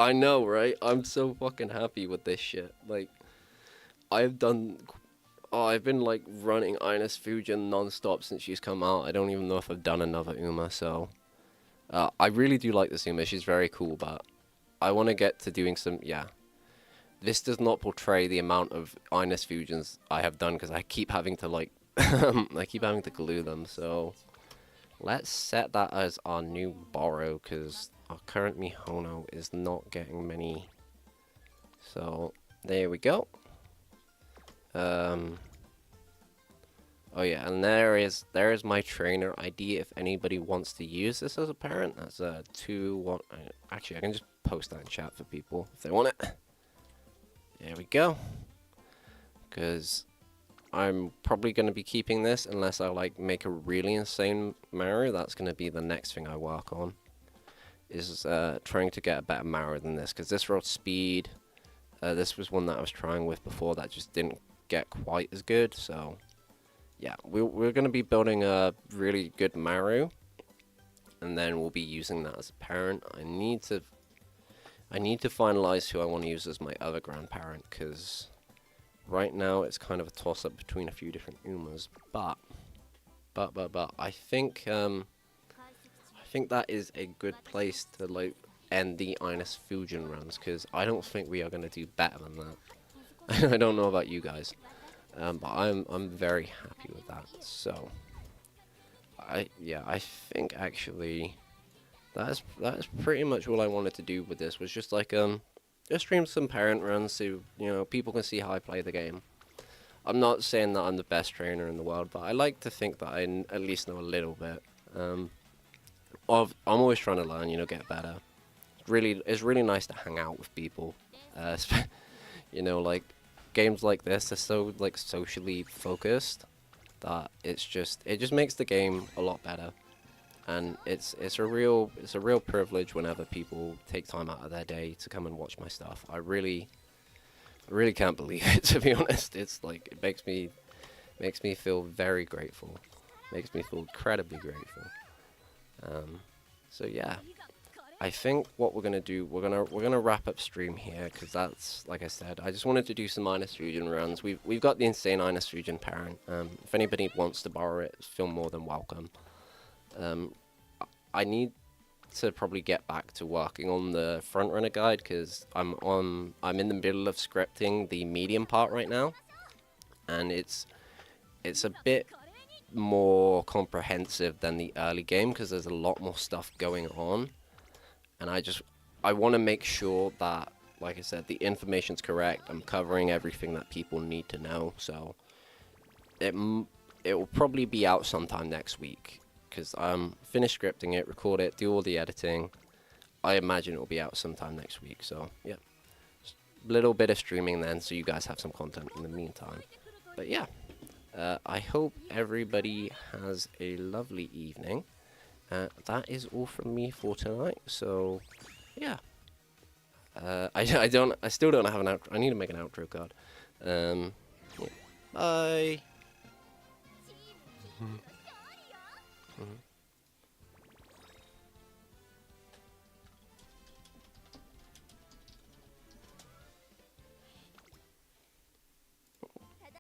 right? I'm so fucking happy with this shit, like, I've been like running Ines Fujin non-stop since she's come out. I don't even know if I've done another Uma, so I really do like this Uma. She's very cool, but I want to get to doing some, yeah. This does not portray the amount of Ines Fujins I have done, because I keep having to, like, I keep having to glue them, so let's set that as our new borrow, because our current Mihono is not getting many. So, there we go. Oh yeah, and there is my trainer ID if anybody wants to use this as a parent. That's a 2-1. Actually, I can just post that in chat for people if they want it. There we go. Because I'm probably going to be keeping this unless I like make a really insane Mario. That's going to be the next thing I work on. is trying to get a better Mara than this, because this rode speed. This was one that I was trying with before that just didn't get quite as good. So yeah, we're going to be building a really good Maru, and then we'll be using that as a parent. I need to finalize who I want to use as my other grandparent, because right now it's kind of a toss-up between a few different Umas. But I think that is a good place to like end the Ines Fujin runs, because I don't think we are going to do better than that. I don't know about you guys, but I'm very happy with that. So I think actually that is pretty much all I wanted to do with this, was just like just stream some parent runs so people can see how I play the game. I'm not saying that I'm the best trainer in the world, but I like to think that I at least know a little bit. I'm always trying to learn, get better. It's really nice to hang out with people. Like games like this are so like socially focused that it just makes the game a lot better. And it's a real privilege whenever people take time out of their day to come and watch my stuff. I really can't believe it, to be honest. It's like it makes me feel very grateful. Makes me feel incredibly grateful. So yeah, I think what we're gonna do, we're gonna wrap up stream here, because that's, like I said, I just wanted to do some Ines Fujin runs. We've got the insane Ines Fujin parent. If anybody wants to borrow it, feel more than welcome. I need to probably get back to working on the frontrunner guide, because I'm in the middle of scripting the medium part right now, and it's a bit more comprehensive than the early game, because there's a lot more stuff going on, and I want to make sure that, like I said, the information's correct. I'm covering everything that people need to know, so it will probably be out sometime next week, because finish scripting it, record it, do all the editing. I imagine it will be out sometime next week, so yeah, just a little bit of streaming then, so you guys have some content in the meantime. But yeah, I hope everybody has a lovely evening. That is all from me for tonight. So yeah, I still don't have an outro. I need to make an outro card. Yeah. Bye.